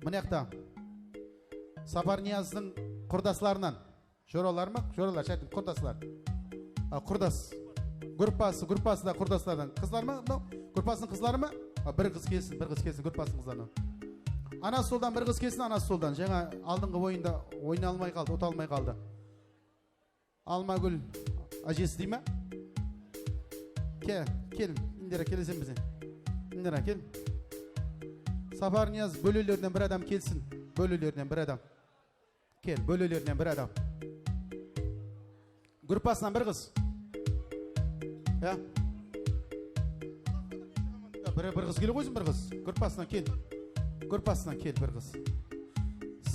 Мынақта Сапарнияздың құрдасларынан. Жоралар ма? Жоралар, шайтым, құрдаслар. Құрдас. Группасы да құрдаслардан. Қызлар ма? Группасының қызлары ма? Бір қыз келсін, группасының қызларынан. Ана столдан бір қыз келсін, ана столдан. Жаңа алдыңғы ойында ойна алмай қалды, ота алмай қалды. Алмагүл әжесі дей ма? Кел, Индира келесен бізен. Индира, кел. Сапарнияз бөлелерінен бір адам келсін. Бөлелерінен бір адам. Кел, бөлелерінен бір адам. Группасынан бір қыз. Бір қыз келе қойсын, бір қыз. Группасынан кел, бір қыз.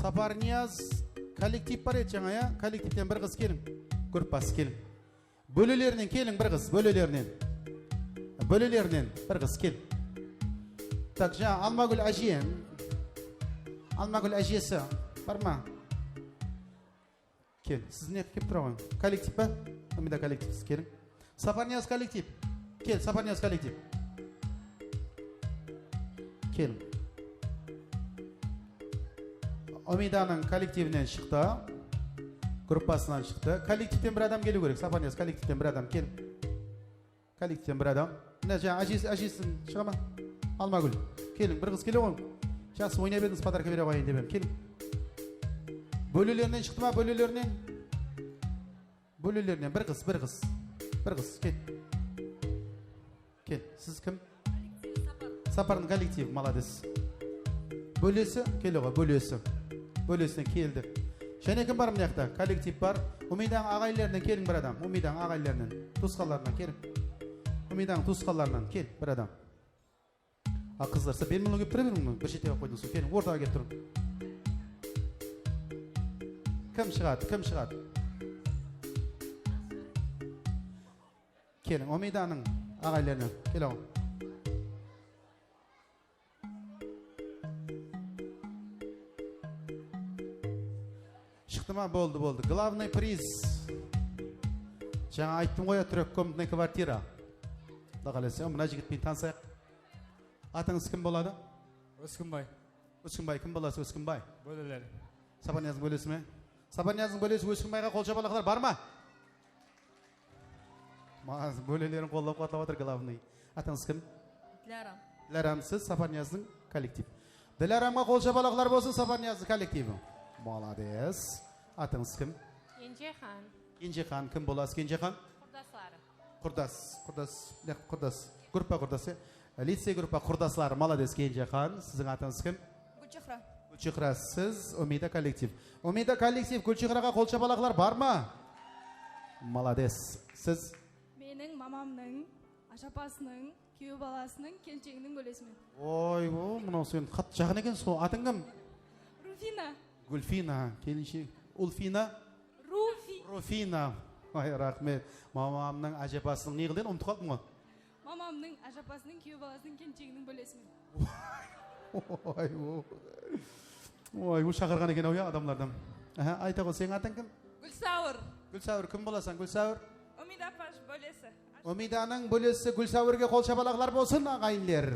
Сапарнияз коллектив бар еді жаңа, я? Коллективтен бір қыз келің. Группасы келің. Бөлелерінен келің, бір қыз, бөлелерінен бір қыз кел. Так, жаңа Алмагүл әжесі бар ма? Кел, сіз не кеп тұра ғой? Коллектив ба? Өмида коллективсіз келің. Сапарнияз коллектив. Кел, Сапарнияз коллектив. Кел. Өмиданың коллективінен шықты. Группасынан шықты. Коллективтен бір адам келу керек. Сапарнияз коллективтен бір адам кел. Коллективтен бір адам. Мына жаңа әжесін шыға ма? Алмагүл. Келің, бір қыз келе ғой. Жақсы ойнап едіңіз, подарка бере қойын деп едім. Келің. Бөлелерінен шықты ма? Бөлелерінен бір қыз. Кел. Кел. Сіз кім? Сапардың коллективі, маладес. Бөлесі келе ғой, бөлесіне келді. Және кім бар мынақта? Коллектив бар. Өмиданың ағайларынан келің бір адам. Өмиданың ағайларынан, тұсқаларынан келің. Өмиданың тұсқаларынан кел бір адам. Қыздарса, ben bunu kep тұра берің, бір шетеге қойдың соң, келің, ортаға кеп тұрың. Кім шығады? Келің, Өмиданың Ağaylarına. Kelin. Çıktı mı? Boldu. Главный приз. Жаңа айттым ғой, трехкомнатный квартира. Құда қаласа, мына жігітпен танысайық. Атыңыз кім болады? Өскінбай. Өскінбай, кім боласы Өскінбай? Бөлелер. Сапарнияздың бөлесі ме? Сапарнияздың бөлесі Өскінбайға қол жабалақлар бар ма? Бөлелерін қолдап қатап отыр, главный. Атыңыз кім? Диларам. Диларам, сіз Сапарнияздың коллектив. Дилярамға қол жабалақлар болсын, Сапарнияздың коллективі. Молодец. Атыңыз кім? Кенжехан. Кенжехан, кім боласы Кенжехан? Құрдаслары. Құрдас. Группа құрдасы. Лицей группа құрдаслары. Молодец Кенжехан. Сіздің атыңыз кім? Гүлчіқра. Гүлчіқра, сіз Умида коллектив. Умида коллектив, Гүлчіқраға қол жабалақлар бар ма? Молодец. Сіз? Менің мамамның, ашапасының, күйеу баласының, келіншегінің бөлесімен. Ой, мынау сен хат жағын екен, сол атың кім? Руфина. Гүлфина, келіншек. Улфина? Руфина. Ой, рахмет. Мамамның ажапасының не қылден ұмытып қалдым ғой? Мамамның, ашапасының, күйеу баласының, келіншегінің бөлесімен. Ой, бұл шақырған екен ау адамлардан. Айта ғой, сен атың кім? Гүлсауыр. Гүлсауыр, кім боласың, Гүлсауыр? Умида паш бөлесі. Умиданың бөлесі Гүлсауырге қол шабалақлар болсын, ағайынлер.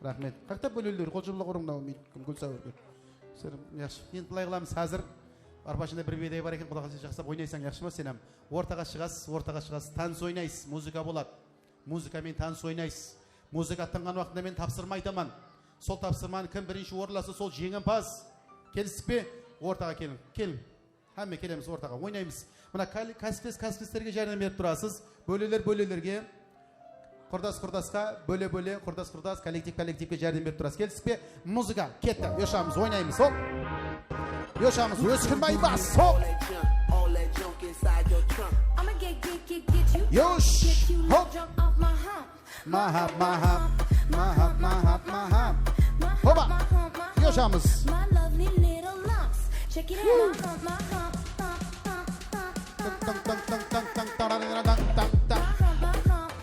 Рахмет. Қақта бөлелер, қол шабалақ ұрыңда Гүлсауырге. Енді бұлай қыламыз, қазір арбашында бір бедей бар екен, құда қалсы жақсап ойнайсаң, яқшы ма сенем? Ортаға шығасыз, таныс ойнайсыз, музыка болады. Музыкамен таныс ойнайсыз. Музыка аттанған уақытында мен тапсырма айтаман. Сол тапсырманы кім бірінші орындаса, сол жеңімпаз. Келістік пе? Ортаға келін. Әмме келеміз ортаға, ойнаймыз. Мына кәсіпестерге жәрдем беріп тұрасыз. Бөлелерге, құрдасқа, бөле, құрдас, коллективке жәрдем беріп тұрасыз. Келістік пе? Музыка, кетті. Йошамыз, ойнаймыз. Сол. Йошамыз, Өскінбай бас. Сол. Yosh, hop, mahab, hoba, yoşamız.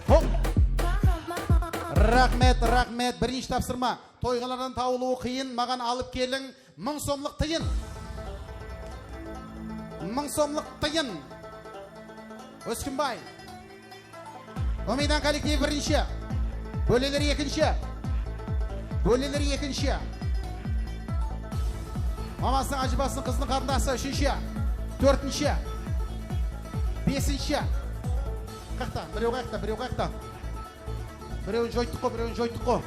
Hop. Rahmet, birinci tapsırma. Toyğalardan tavuluğu kıyın, mağan alıp gelin, 1000 somluk tıyın. 1000 somluk tıyın. Өскінбай. Умидан коллектив бірінші. Бөлелер екінші. Мамасының ажыбасының қызының қарындасы үшінші. Төртінші. Бесінші. Қақта, біреу қақта. Біреуін жойттық қо.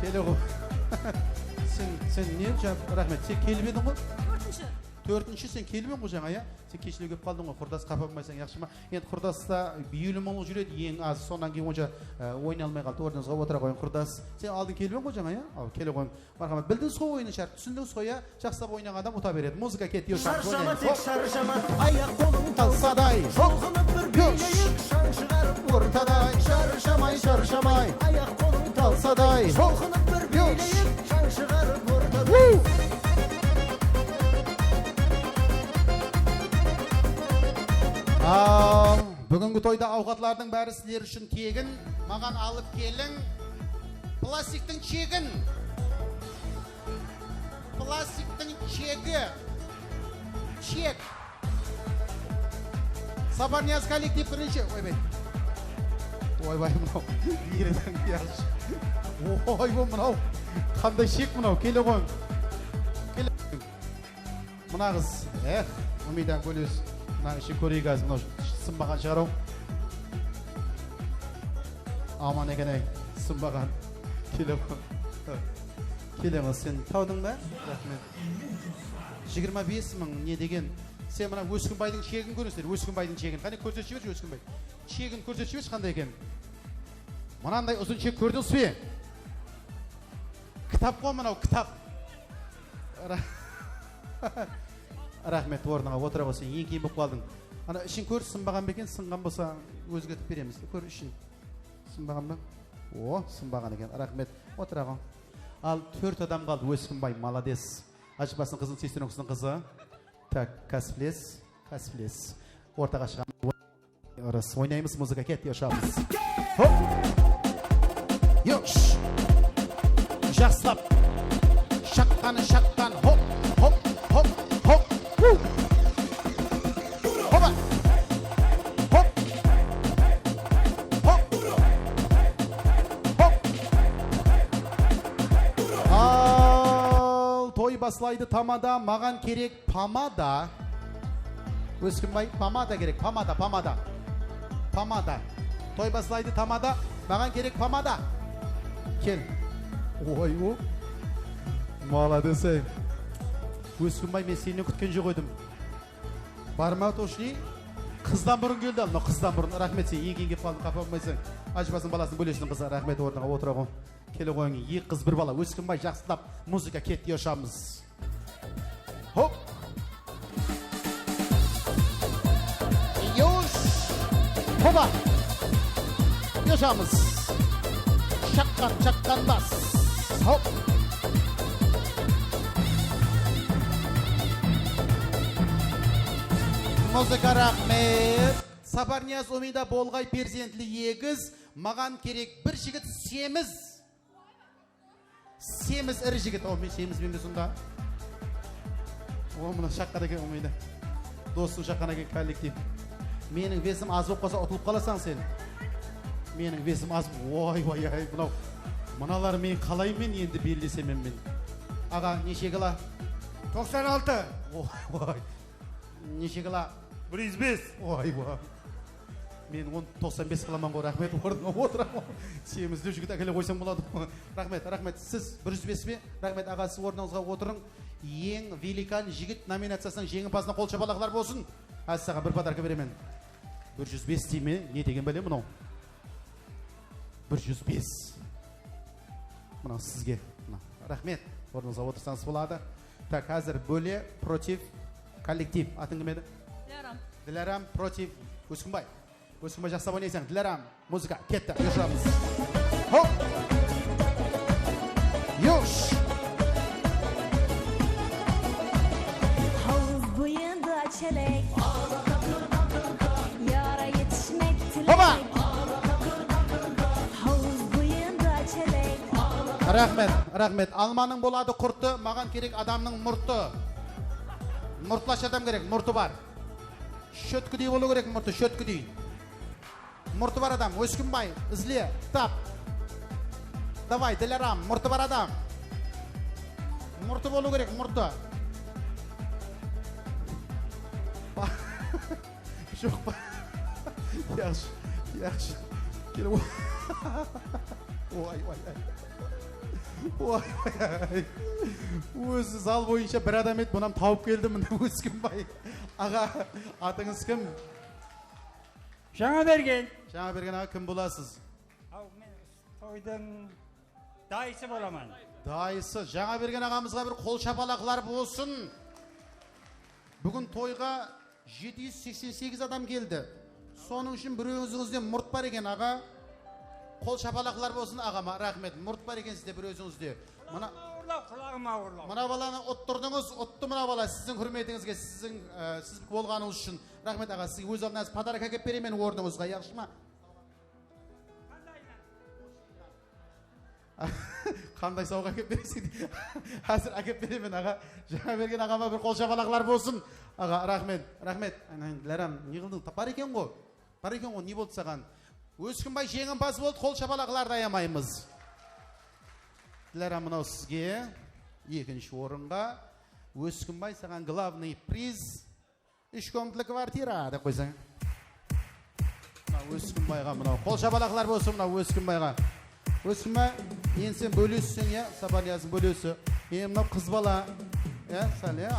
Келі ғо. Сен не жап, рахмет, сен келіп едің ғой? Төртінші сен келіп ең ғой жаңа, я? Сен кешілеу кеп қалдың ғой, құрдас қапамайсың, яқшы ма? Енді құрдаста бейілі молы жүреді, ең аз, сонан кейін онша ойналмай қалды, орныңызға отыра қойын құрдас. Сен алдың келіп ең ғой жаңа, я? Келі қойын, мархамат. Білдіңіз ғой ойыны шарт, түсіндіңіз ғой, я? Жақсап ойнаған адам ұта береді. Музыка кетті, Шаршама тек шаршама, аяқ қолың талсадай. Шолқынып бір билейік, шаң шығарып ортадай. Шаршамай, аяқ қолың талсадай. Шолқынып бір билейік, шаң шығарып ортадай. Бүгінгі тойда ауқатлардың бәрі сілер үшін тегін, маған алып келің пластиктің чегін. Пластиктің чегі. Чек. Сапарнияз коллектив бірінші. Ойбай мұнау. Ердің яғыш. Ойбай мұнау. Қандай шек мұнау. Келі қойың. Мұна қыз. Умидан бөлес. Мұна іші көрейік аз. Мұнау сынбаған шығарау. Аман екен әй. Сынбаған. Келі қойың. Келі қыз. Сен таудың ба? 25 мың не деген. Сен мұна Өскінбайдың чегін көресіңдер. Өскінбайдың чегін. Қане көрсетші берші Өскінбай. Чегін көрсетші берші қандай екен. Мұнандай ұзын чек көрдіңіз бе? Кітап қой мынау, кітап. Рахмет, орныңа отыра болсын. Ең кейін болып қалдың. Ана ішін көр, сынбаған бекен, сынған болса өзгетіп береміз. Көр ішін. Сынбаған ба? О, сынбаған екен. Рахмет, отыра ғой. Ал 4 адам қалды. Өскінбай, молодец. Ажыбасының қызын, сестерінің қызының қызы. Так, кәсіплес. ortaga chiqamiz. Orası oynaymiz, muzika ketdi, yoshamiz. Hop. Yosh. Yaxshilab. Shaqqan, hop, hop, hop, hop. Hopa. Hop. Hop. Hop. Al, toy baslaydı tamada, mağan kerek pamada. Özkünbay, pamada gerek, pamada. Pamada. Toy baslaydı tamada, mağan kerek pamada. Kel. Oy o. Молодец. Özkünbay, men seni kutkan joq edim. Barma toshli. Qizdan burun keldi, ana qizdan burun. Rahmet sen, yengin kelib qoldi, xafa bo'lmaysan. Ajbasin balasini bo'lishning qizi, rahmet o'rniga o'tira qo'y. Kela qo'ying, yiq qiz bir bola. Özkünbay yaxshilab muzika ketdi, yoshamiz. Hop. Yosh. Hopa. Yoshamiz. Chaqqan bas. Hop. Muzika rahmet. Safarniyaz Umida Bolg'ay prezidentli yegiz. Mağan kerek bir jigit semiz. Semiz iri jigit. O men semiz bilmiyorsun da. O buna shaqqadagi Umida. Do'stim shaqqanaga kollektiv. Mening vesim az bo'lib qolsa otulib qolasan sen. Mening vesim az. Voy bunalar men qalaymen endi bellasam men. Ağa necha kilo? 96. Voy. Necha kilo? 105. Voy. Men 95 qilaman qo'y, rahmet o'rniga o'tiraman. Semizda jigit akala qo'ysam bo'ladi. Rahmet. Siz 105 mi? Rahmet ağa, siz o'rningizga o'tiring. Eng velikan jigit nominatsiyasining jengimпазына qo'l chapaloqlar bo'lsin. Hozir sizga bir podarka beraman. 105 deymi? Ne degan bilaman buni? 105. Mana sizga. Rahmet. O'rningizga o'tirsangiz bo'ladi. Tak, hozir bo'le protiv kollektiv. Ating nima edi? Dilaram protiv O'skünbay. O'skünbay yaxshi o'ynaysan. Dilaram muzika ketdi. Yoshamiz. Hop. Yosh. Havuz boyunda çelek Yara yetişmek tilek Hopa. Havuz boyunda çelek Rahmet. Almanın boladı kurtu, mağan kerek adamның murtu. Murtlaş adam gerek, murtu var. Şötkü değil olu gerek murtu, şötkü değil. Murtu var adam, O'skünbay, izle, tap. Davay, dilaram, murtu var adam. Murtu bolu gerek, murtu. Çok yaxşı. Gel. Vay. O'zi zal bo'yicha bir adam et, bunam tavib keldim menda O'skünbay. Ağa, atınız kim? Жаңаберген. Жаңаберген ağa kim bulasız? Men toydun dayısı bo'laman. Dayısı. Жаңаберген ağamızga bir qol chapalaqlar bo'lsin. Bugün toyga 788 adam geldi. Sonuň üçün bir özüňizde murt bar eken ağa. Qol chapalaqlar bo'lsin ağama, rahmet. Murt bar eken sizde bir özüňizde. Mana Kulağıma uğurla. Mana balany otturdunuz, ottu mana bala sizin hürmetinizge, siz bolganыңыз üçün. Rahmet ağa, siz öz aldınız padarak akep beremen ornuňuzga, yaxşymy? Qanday sowga akep beresiň? Hazır akep beremen ağa. Жаңаберген ağama bir qol chapalaqlar bolsun. Ağa, rahmet. Dilaram, ne qıldың? Bar eken go. Ne boldu sagan? O'skünbay jengimпаз boldu, qol chapalaqlarda ayamaymiz. Dilaram mınau sizge, ikinci orunga, O'skünbay sagan главный приз, 3 komnatlı kvartira da qo'ysang. O'skünbayga mınau qol chapalaqlar bo'lsin mınau O'skünbayga. O'skünbay, endi sen bölüsün ya, Safarniyazın bölüsü. Endi mınau qiz bala, ya, sal ya,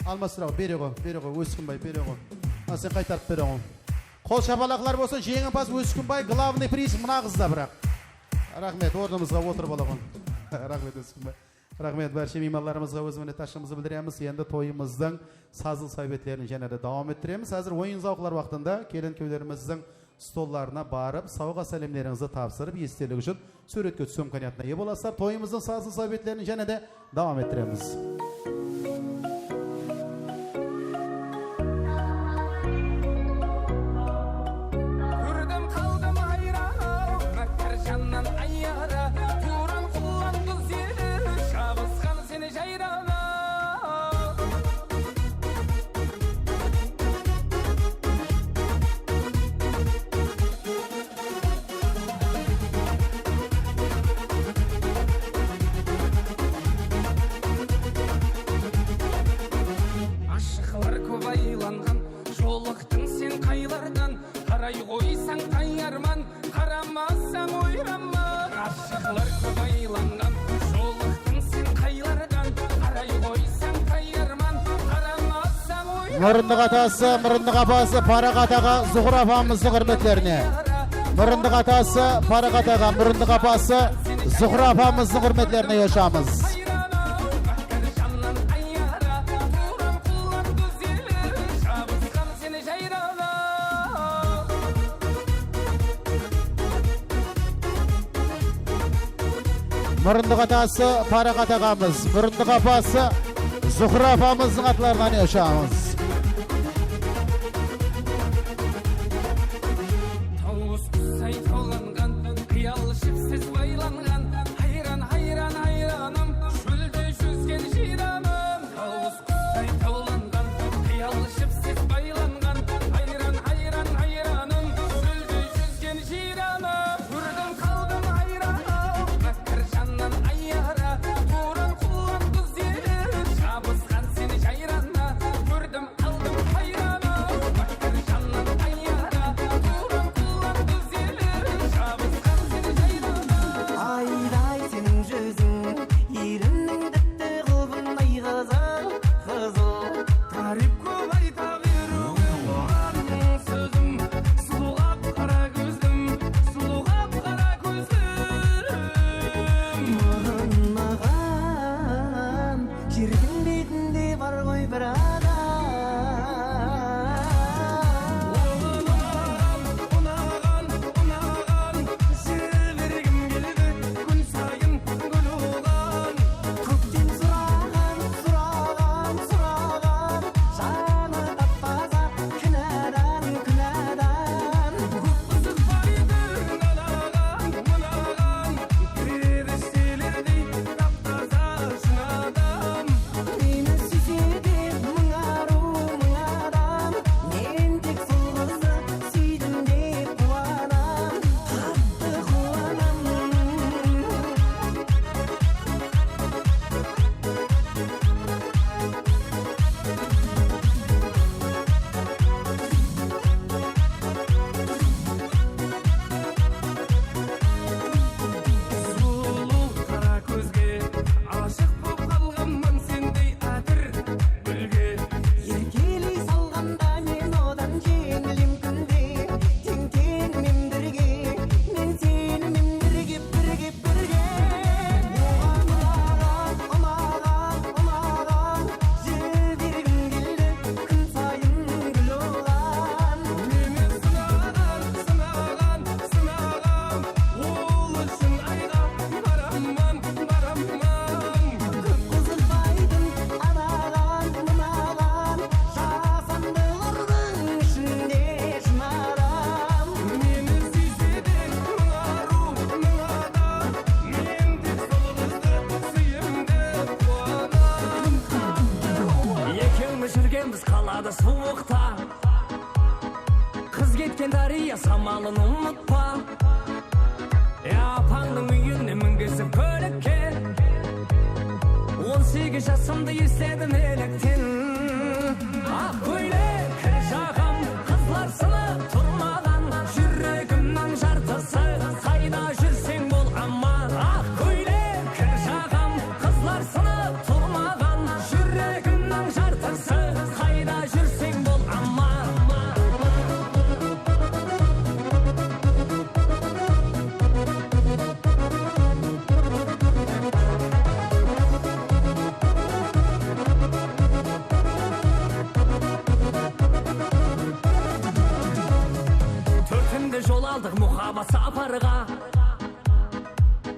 almasıra bere qo'y, O'skünbay bere qo'y. Sen qaytarib bere qo'y. Qol chapalaqlar bo'lsin, jengimпаз O'skünbay, главный приz mına qizda biroq. Rahmet, o'rnimizga o'tirib olag'on. Rahmet O'skünbay. Rahmet, barcha mehmonlarimizga o'z minnatdorligimizni bildiramiz. Endi to'yimizning sazil sohbetlerini yanada davom ettiramiz. Hozir o'yin zavqlar vaqtida kelin-kuylarimizning stollarına barib, sovg'a salamlaringizni topshirib, esdalik uchun suratga tushum imkoniyatiga ega bo'lasizlar. To'yimizning sazil sohbetlerini yanada davom ettiramiz. Mırındık atası, mırındık apası, Parak Atağa, Zuhur apamızın hürmetlerine. Mırındık atası, Parak Atağa, mırındık apası, Zuhur apamızın hürmetlerine yaşamız. Mırındık atası, Parak Atağımız, mırındık apası, Zuhur apamızın atlarından yaşamız.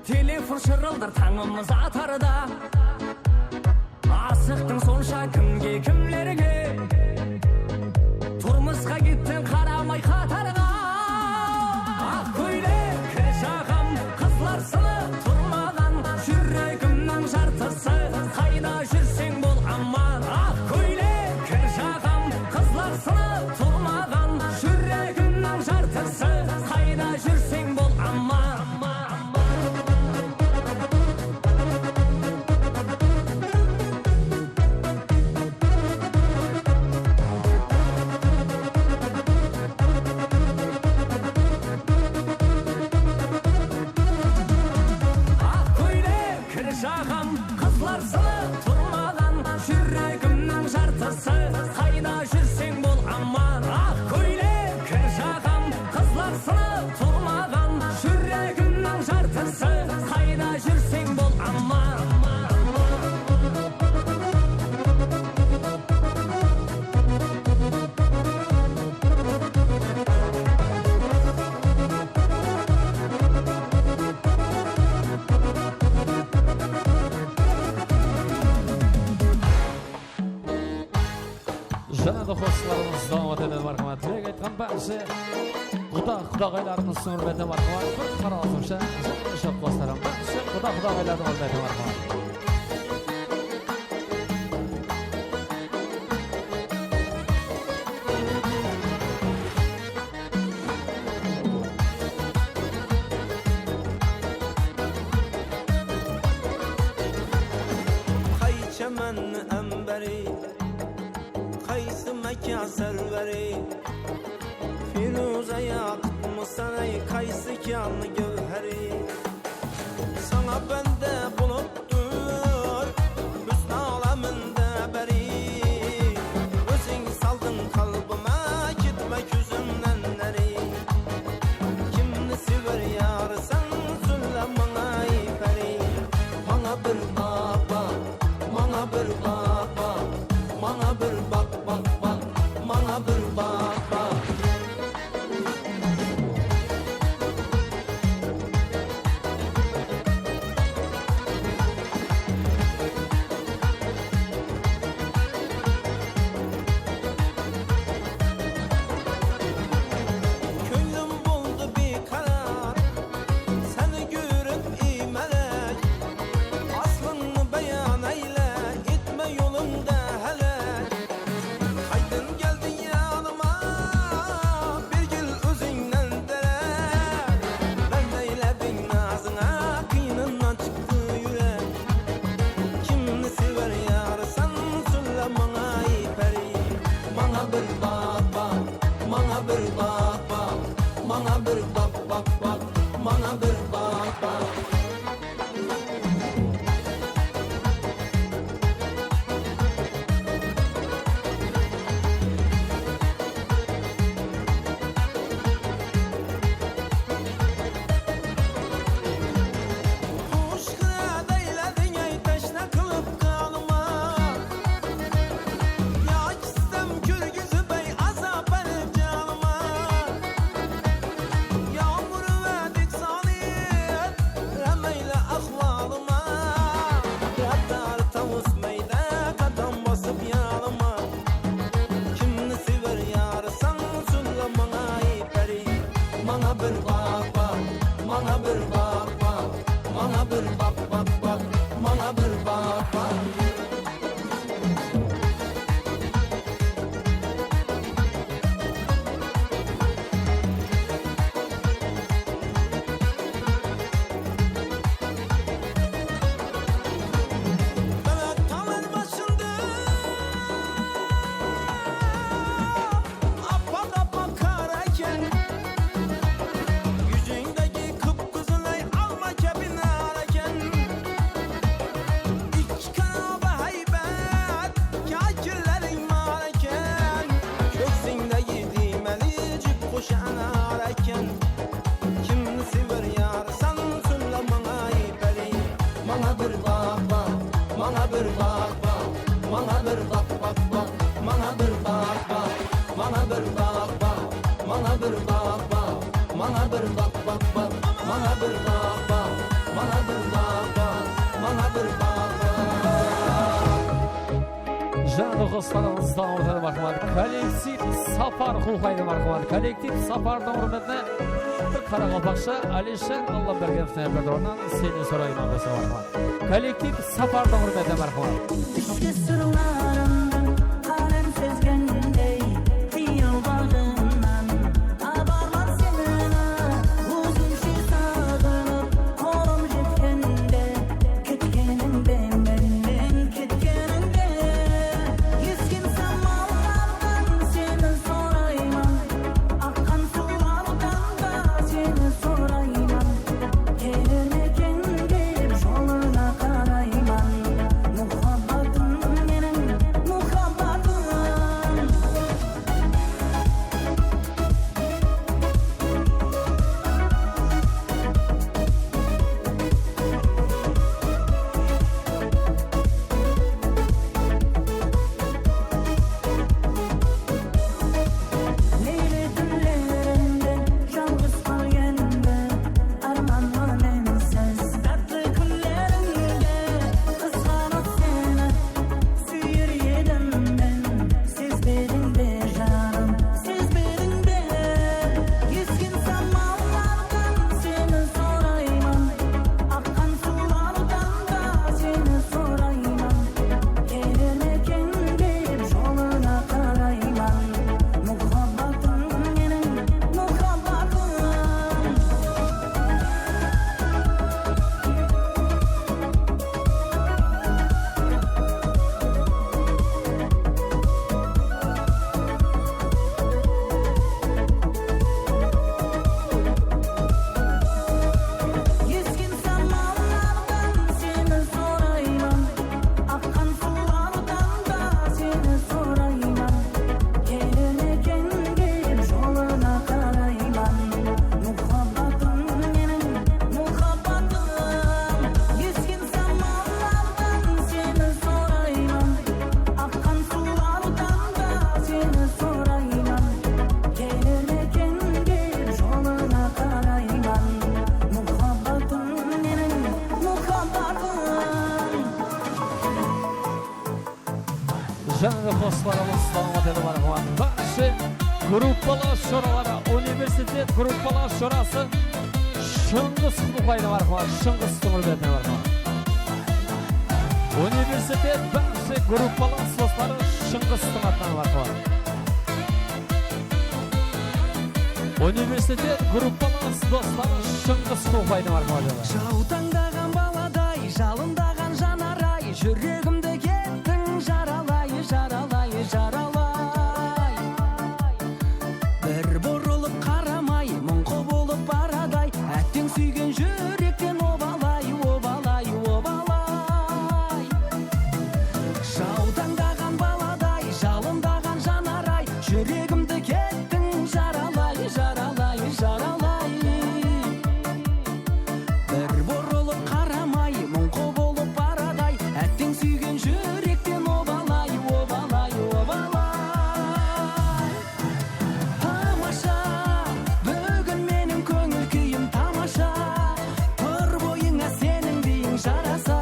Telefon şırıldır tаңымыз атарда Асықтың сонша кімге кімлерге Тұрмысқа кеттің қарамай қатарға Ақ көйлек шағам қызлар сыны тұрмаған Жүрегімнің жартысы қайда жүрсең бол аман Ақ көйлек шағам қызлар сыны тұрмаған Жүрегімнің жартысы қайда жүрсең бол аман salamat eden marhamat. Tilek aytgan barcha Xudagaylarning hurmatine marhamat. Bir qarasınşa şok dostlarım. Barcha Xudagaylarning hurmatine marhamat. Qayçaman ambari qaysi makka sarvari Firuza yaqtımı sanay qaysi kan gövheri Sana bende buluttur Hüsn alamında beri Özün saldın kalbime gitmek yüzümden neri Kimni sever yarsan söyle bana iperi Bana bir baba Bana bir baba Bana bir bak bak bak Bana bir bak bak Könlüm buldu bir karar Seni görüp imelek Aslını beyan eyle Gitme yolunda helek Haydın geldin yanıma Bir gül özünden derek Ben eyledim nazına Kıyınından çıktı yürek Kimni sever yarsan Söyle bana iperi Bana bir bak bak Bana bir bak bak Bana bir bak bak bak Bana bir bak bak Kuşkıra deyledin ey teşne kılıp kanıma Ya gitsem kürgüzü bey azap edip canıma Yağmur verdik saniyet Remeyle ahvalıma Yattar tavus meyde kadam basıp yanıma Kimni sever yarsan söyle bana iperi Bana bir bak bak Bana bir bak bak Bana bir bak bak bak Bana bir bak bak Demek tamer başında Apak apak karayken Yüzündeki kıpkızılay alma kebine ararken İç kanaba haybet Kâkillerin mararken Köksünde yediğmeli cip kuşağın ararken Kimni sever yarsan söyle bana iperi Bana bir bak bak Bana bir bak bak Bana bir bak bak bak Bana bir bak bak Bana bir bak bak Bana bir bak bak Bana bir bak bak bak Bana bir bak bak Bana bir bak bak Bana bir bak bak Canlı dostlarımızdan ortada marhamat. Kolektif Sapar Hulhaydı marhamat. Kolektif Sapar'dan hürmetine bir Karagapakça Alişan Allah bergenifine bir oradan seni sorayım anlasın marhamat. Kolektif Sapar'dan hürmetine marhamat. İşte sırlarımdan kalem sezgendey Hiyal bağından Abarlar senine Uzun şey sağlanıp Kolum jetkende Ketkeninde Menden ketkeninde Yüz kimsem mallardan Seni sorayman Akkan sulardan da Seni sorayman Kelimeken gelip Yoluna karayman Muhabbatın Şanlı dostlarımız damat edip arkaman. Başı gruppalar şoralara, üniversitet gruppalar şorası Şıngız Kuluqay'na arkaman, Şıngız Tümürbetine arkaman. Üniversitet başı gruppalar dostları Şıngız Tümatına arkaman. Üniversitet gruppalar dostları Şıngız Kuluqay'na arkaman. Жаутаңдаған баладай, жалындаған жанарай, жүрегімді кеттің жаралай, жаралай, жаралай. Бір бұрылып қарамай, мұңқы болып барадай, әттең сүйген жүректен обалай, обалай, обалай. Жаутаңдаған баладай, жалындаған жанарай, жүрегімді кеттің жаралай, жаралай, жаралай. Бір бұрылып қарамай, мұңқы болып барадай, әттең сүйген жүректен обалай, обалай, обалай. Тамаша, бүгін менің көңіл күйім тамаша, тұр бойыңа сенің биің жараса,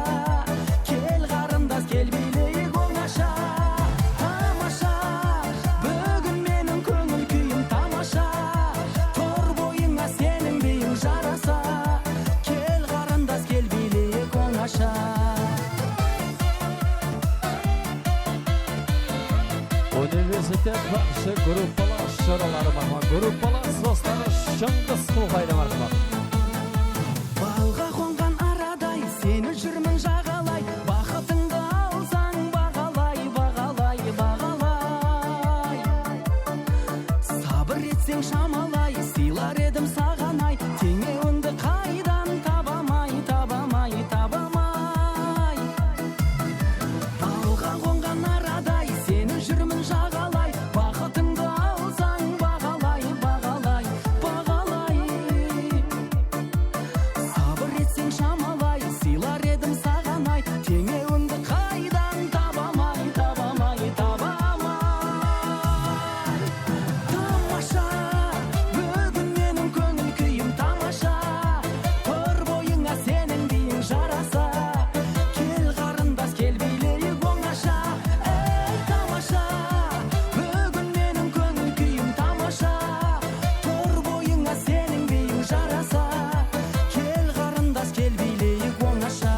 кел қарындас, кел билейік оңаша. Тамаша, бүгін менің көңіл күйім тамаша, тұр бойыңа сенің биің жараса, кел қарындас, кел билейік оңаша. Üniversitet başı gruppalar şoraları var. Gruppalar dostları Şıngız Kuluqay'na arkaman. Балға қонған арадай, сені жүрмін жағалай, бақытыңды алсаң бағалай, бағалай, бағалай. Сабыр етсең шамалай, сыйлар едім сағанай, теңеуіңді қайдан табамай, табамай, табамай. Балға қонған арадай, сені жүрмін жағалай, бақытыңды алсаң бағалай, бағалай, бағалай. Сабыр етсең шамалай, сыйлар едім сағанай, теңеуіңді қайдан табамай, табамай, табамай. Тамаша, бүгін менің көңіл күйім тамаша, тұр бойыңа сенің биің жараса, кел қарындас, кел билейік оңаша. Ей, тамаша, бүгін менің көңіл күйім тамаша, тұр бойыңа сенің биің жараса, кел қарындас, кел билейік оңаша.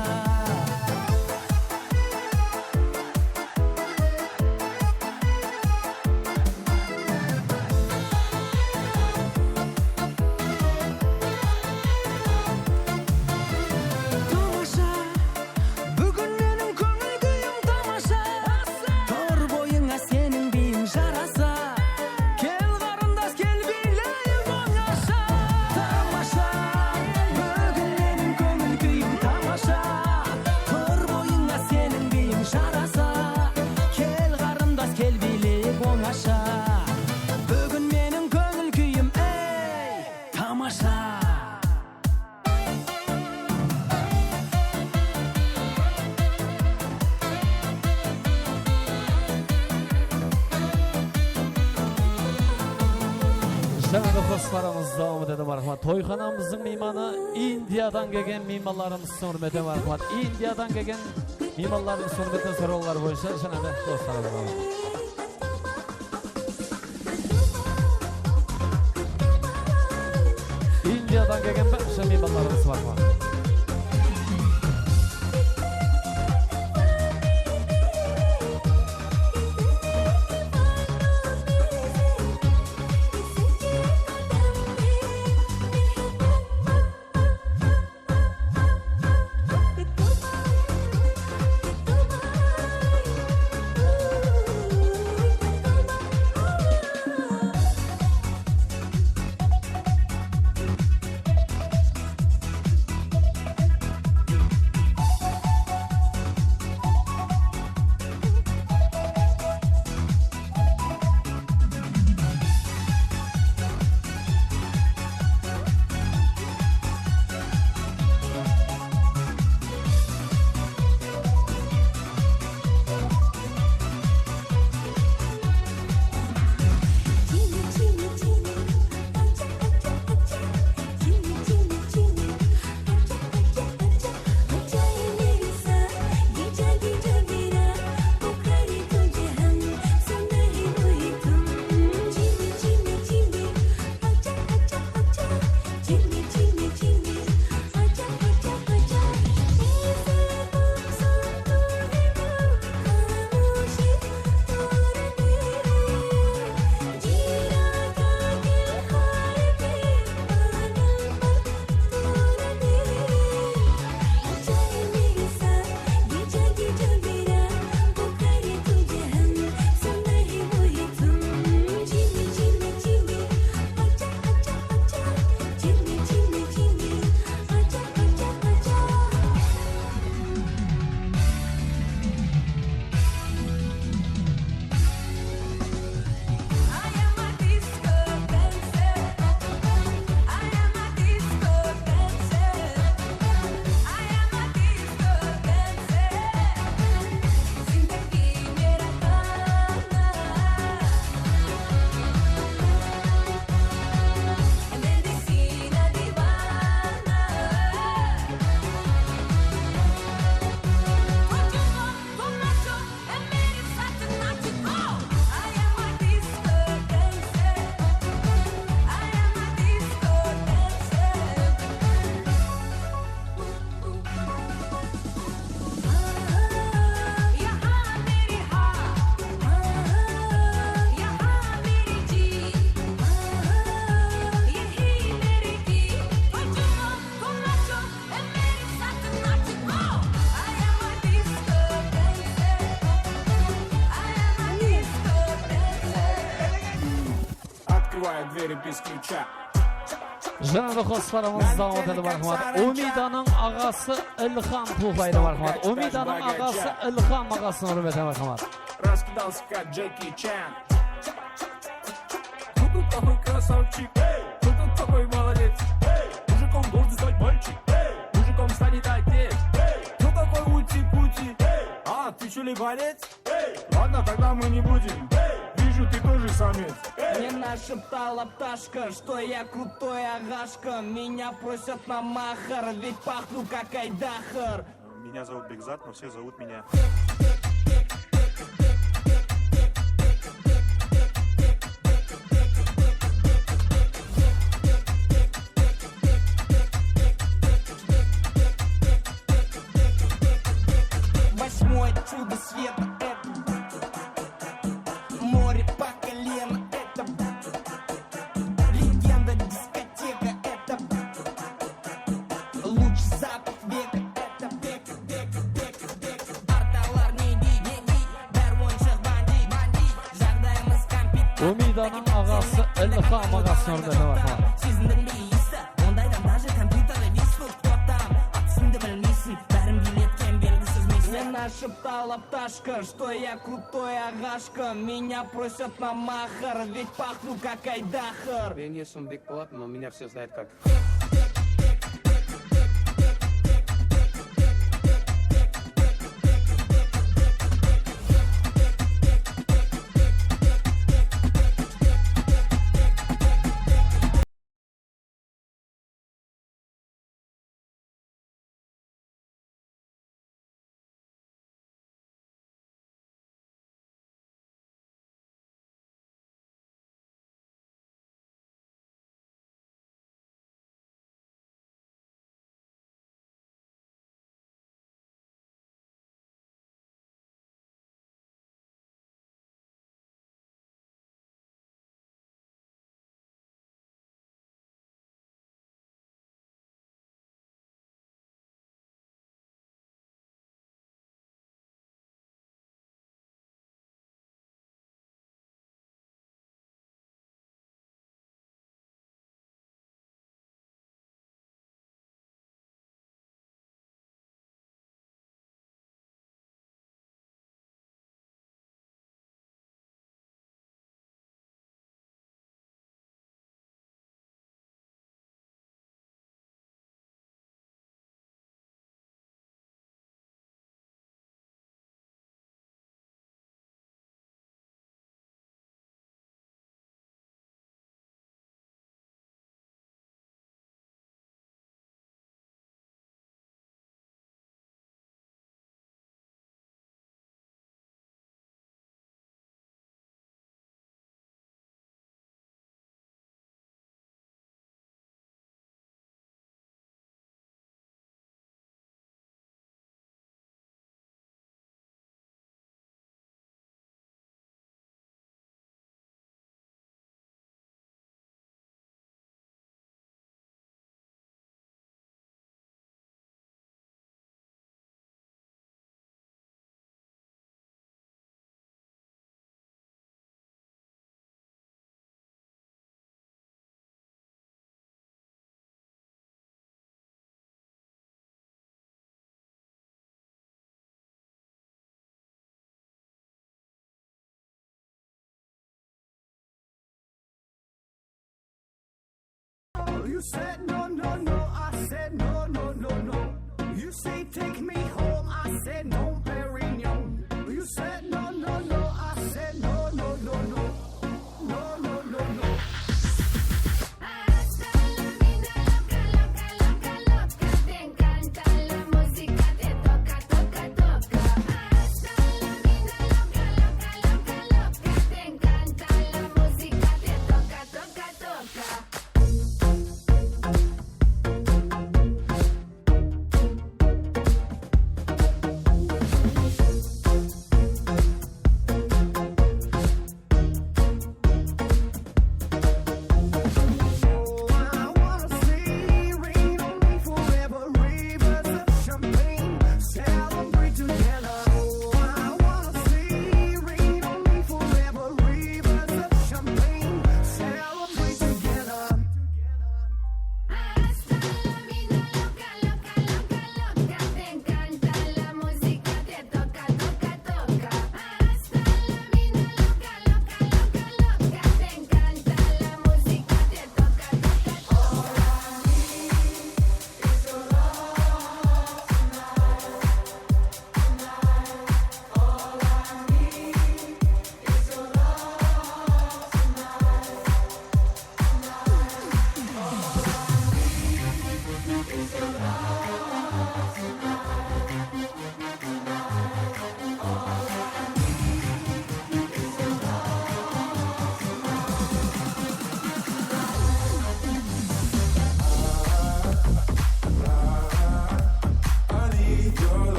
Тамаша, бүгін менің көңіл күйім тамаша, тұр бойыңа сенің биің жараса, кел қарындас, кел билейік оңаша. Тамаша, бүгін менің көңіл күйім тамаша, тұр бойыңа сенің биің жараса, кел қарындас, кел билейік оңаша. Бүгін менің көңіл күйім, ей, тамаша. Şanlı dostlarımız damat edip arkaman. Toyxanamızın mimanı Indiyadan gelgen mimarlarımız hürmetine arkaman. Indiyadan gelgen mimarlarımız hürmetine sorular boyunca şanlı dostlarımız damat. Indiyadan gelgen başka mimarlarımız var mı? закрывает двери без ключа. Жаңа қосыларымыз давам етеді мархамат. Умиданың ағасы Ильхам Тухайды мархамат. Умиданың ағасы Ильхам ағасын құрметті мархамат. Раскидался как Джеки Чан. Кто тут такой красавчик? Кто тут такой молодец? Мужиком должен стать мальчик. Мужиком станет отец. Кто такой ути-пути? А, ты что, либанец? Ладно, тогда мы не будем. Вижу, ты тоже самец. Мне нашептала пташка, что я крутой агашка. Меня просят на махар, ведь пахну как Айдахар. Меня зовут Бекзат, но все зовут меня. Восьмое чудо света — это море по колено, это легенда дискотека, это луч запах века, это бек. Арталар не ди, бәр ойыншық банди, жағдайымыз компьютер. Умиданың ағасы Ильхам ағасын құрметті мархамат. Сезіндің бе иісі, ондайдан даже компьютерде висфуд топтам. Атысыңды білмейсің, бәрін билеткен белгісіз мисс. Мне нашептала пташка, что я крутой агашка. Меня просят на махар, ведь пахну как Айдахар. Я не сум Бекболат, но меня все знают как. You said no, no, no, I said no, no, no, no. You say take me home, I said no, Perignon. You said no, no, no, I said no, no, no, no. No, no, no, no.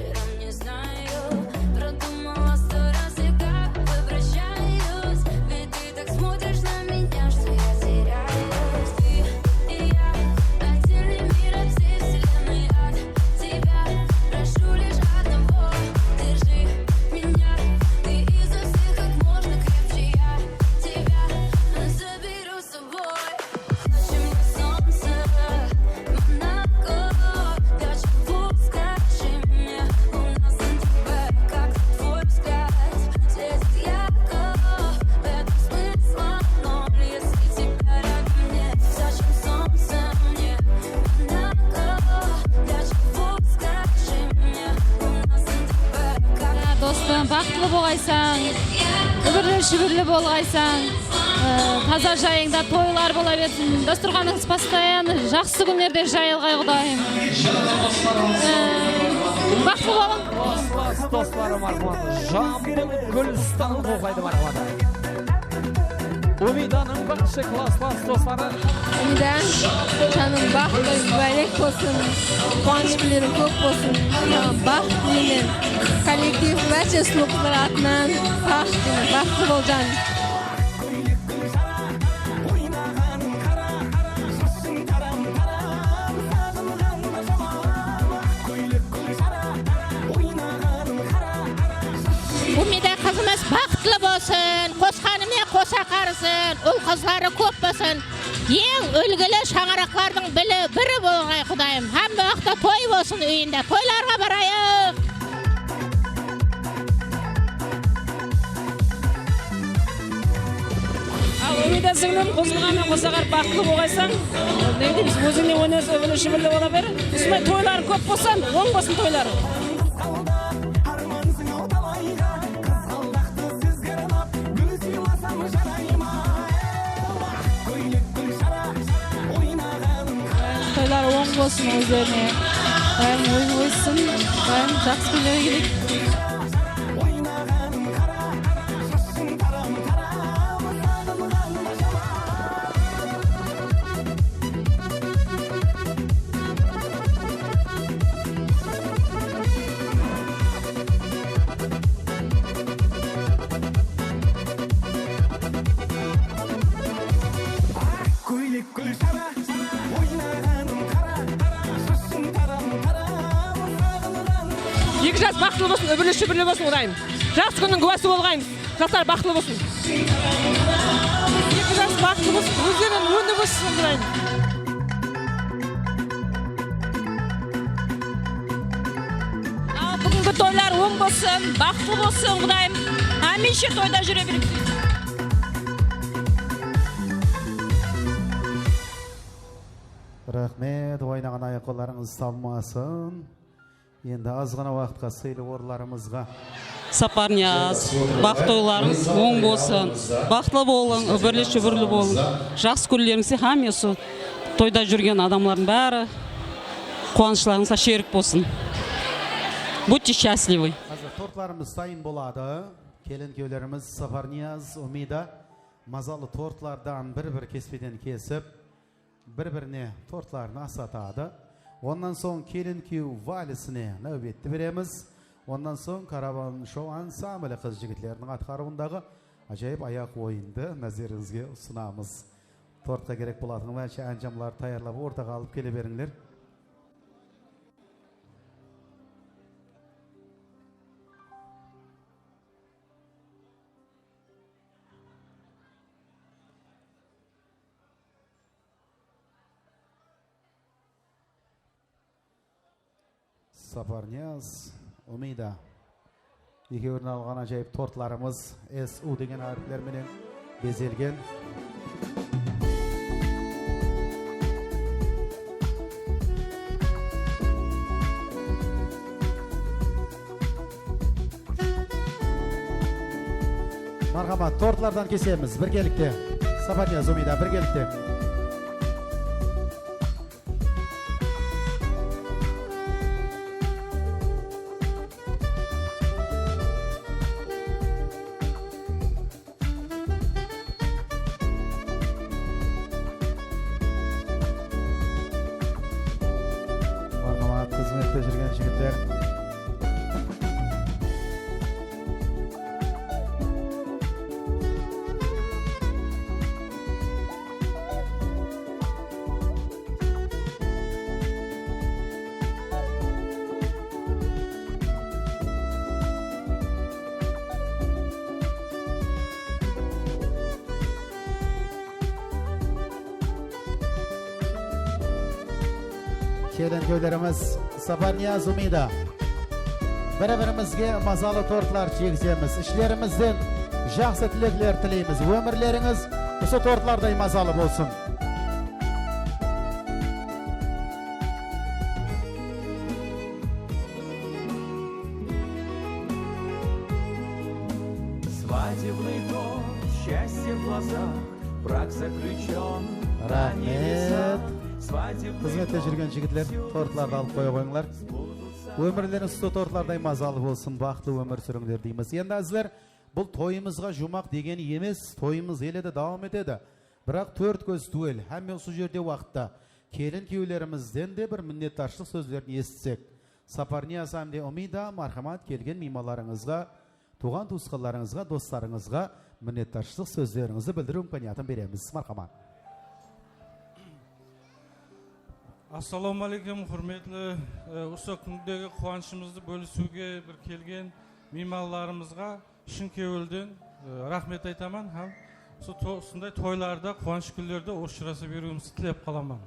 вечером не знаю. Продумала 100 раз и как возвращаюсь. Ведь ты так смотришь на меня, что я теряюсь. Ты и я, отдельный мир от всей вселенной. От тебя прошу лишь одного. Держи меня, ты изо всех как можно крепче. Я тебя заберу с собой. Зачем мне солнце, Монако? Для чего, скажи мне, у нас на тебе, как твой взгляд светит ярко. В этом смысла ноль, если тебя рядом нет. Зачем солнце мне, Монако? Для чего, скажи мне, у нас на тебе, как Достым, бақытлы болғайсаң, үбірлі болғайсаң, таза жайыңда тойлар бола берсін. Дастұрғаныңыз постоянно жақсы күндерде жайылғай Құдайым. Бақытлы болың. Dostlarım marhamat. Jambul Gülistan Ruhaydı marhamat. Umidanın bakışı klas dostları. Umida, canım baqtli, yuvalek bo'lsin. Quvonchliklaring ko'p bo'lsin. Baxt tilayman. Kollektiv barcha sloqlar atman. Baxtli bo'l jonim. Umida qizimiz baxtli bo'lsin, qo'sqanimga qo'sa qarisin, ul-qizlari ko'p bo'lsin. Eng ulgili shang'aroqlarning biri bo'lg'ay Xudoyim. Hamma vaqtda to'y bo'lsin uyinda. To'ylarga boraylik. Umida singlim qo'zg'algandan qo'saqar baxtli bo'lg'aysan. Ne deymiz, o'zingni o'ynasa o'lishi bilib ola ber. Usmay to'ylar ko'p bo'lsin, o'ng bo'lsin to'ylari. To'ylar o'ng bo'lsin o'zlarini. Doim o'ysin, doim yaxshi kunlarga Екі жас бақытты болсын, өбірлі шүбірлі болсын Құдайым. Жақсы күннің куәсі болғайын. Жастар бақытты болсын. Екі жас бақытты болсын, өздерінің өнді болсын Құдайым. Бүгінгі тойлар оң болсын, бақытты болсын Құдайым. Әмейше тойда жүре беріп. Рахмет, ойнаған аяққоларыңыз салмасын. Енді аз ғана уақытқа сыйлы орларымызға. Сапарнияз, бақыт тойларыңыз оң болсын, бақытлы болың, өбірлі шүбірлі болың. Жақсы күндеріңізде һәм осы тойда жүрген адамлардың бәрі қуанышларыңызға шерік болсын. Будьте счастливы. Қазір тортларымыз сайын болады. Келін кеулеріміз Сапарнияз, Умида мазалы тортлардан бір-бір кеспеден кесіп, бір-біріне тортларын асатады. Ondan soң келін кеу валісіне нәубетті береміз. Ondan soң караван шоу ансамблі қыз жігітлерінің атқаруындағы ажайып аяқ ойынды назарыңызға ұсынамыз. Тортқа керек болатын бәрше әнжамлар таярлап ортаға алып келе беріңдер. Сапарнияз, Умида. Екеуін алған ажайып тортларымыз SU деген әріптілерменен безелген. Мархамат, тортлардан кесеміз біргелікте. Сапарнияз, Умида біргелікте. kelin köylerimiz Safarniyaz Umida. Bir-birimizge mazalı tortlar çekeceğimiz, işlerimizden жақсы tilekler tileymiz. Ömürleriniz bu tortlarday mazalı olsun. Свадебный торт, счастье в глазах, брак заключен. Rahmet. Hizmette жүрген жігітлер tortlardı alıp koya koyunlar. Ömürleriniz su tortlarday mazalı olsun, baxtlı ömür sürüngler deymiz. Endi azizler, бұл тойымызға жұмақ деген емес, тойымыз еледі давам етеді. Бірақ төрт көз дуел, һәм осы жерде уақытта келін күйеулерімізден де бір миннеттаршылық сөздерін естісек. Сапарнияз әмде Умида мархамат келген меймандарыңызға, туған туысқандарыңызға, достарыңызға миннеттаршылық сөздеріңізді білдіру имканиятын береміз. Мархамат. Ассалаумағалейкум, құрметлі осы күндегі қуанышымызды бөлісуге бір келген меймандарымызға шын көңілден рахмет айтамын. Һәм осындай тойларда, қуаныш күндерде ұшыраса беруімізді тілеп қаламын.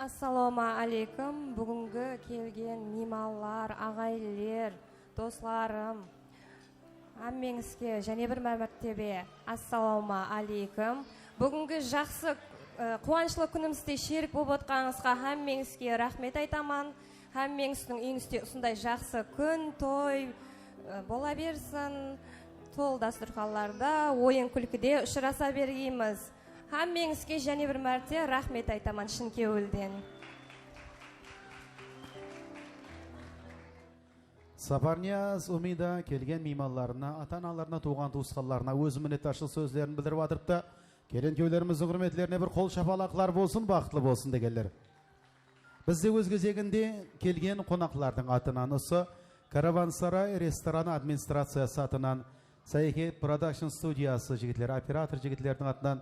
Ассалаумағалейкум, бүгінгі келген меймандар, ағайлар, достарым, әммеңізге және бір мәртебе ассалаумағалейкум. Бүгінгі жақсы қуанышлы күнімізде шерік болып отқаныңызға әммеңізге рахмет айтамын. Әммеңіздің үйіңізде осындай жақсы күн, той бола берсін. Тол дастархандарда, ойын күлкіде ұшыраса бергейміз. Әммеңізге және бір мәрте рахмет айтамын шын көңілден. Сапарнияз Умида келген меймандарына, ата-аналарына, туған туысқандарына өз миннеттаршылық сөздерін білдіріп жатырыпты. Келін күйеулеріміздің құрметлеріне бір қол шапалақлар болсын, бақытлы болсын дегендер. Бізде өз кезегінде келген қонақлардың атынан осы Каравансарай рестораны администрациясы атынан, Сайке Продакшн студиясы жігітлері, оператор жігітлердің атынан,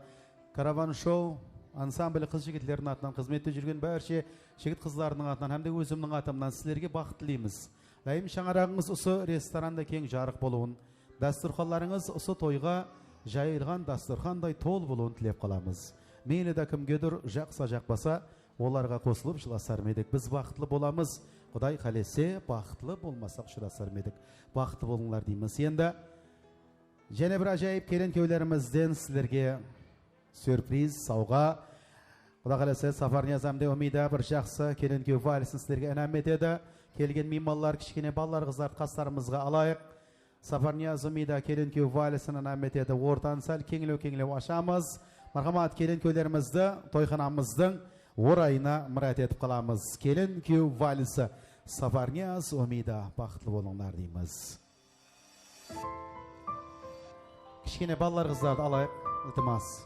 Караван шоу ансамблі қыз жігітлердің атынан, қызметте жүрген бәрше жігіт қызларының атынан, һәм де өзімнің атымнан сіздерге бақыт тілейміз. Лайым шаңарағыңыз осы ресторанда кең жарық болуын, дастарханларыңыз осы тойға жайылған дастархандай тол болуын тілеп қаламыз. Мейлі де кімгедір жақса жақпаса, оларға қосылып жыласар медік. Біз бақытлы боламыз. Құдай қалесе, бақытлы болмасақ ұшырасар медік. Бақытлы болыңлар дейміз. Енді және бір ажайып келін көйлерімізден сіздерге сюрприз, сауға. Құдай қалесе, Сапарнияз әмде Умида бір жақсы келін көй вальсін сіздерге әнәм етеді. Келген меймандар, кішкене балалар, қыздар қастарымызға алайық. Сапарнияз Умида келін көй вальсін әнәм етеді. Ортан сәл кеңілеу ашамыз. Мархамат келін көйлерімізді тойханамыздың орайына мұрат етіп қаламыз. Келін көй вальсі Сапарнияз Умида, бақытлы болыңдар дейміз. Кішкене балалар, қыздарды алайық, ілтимас.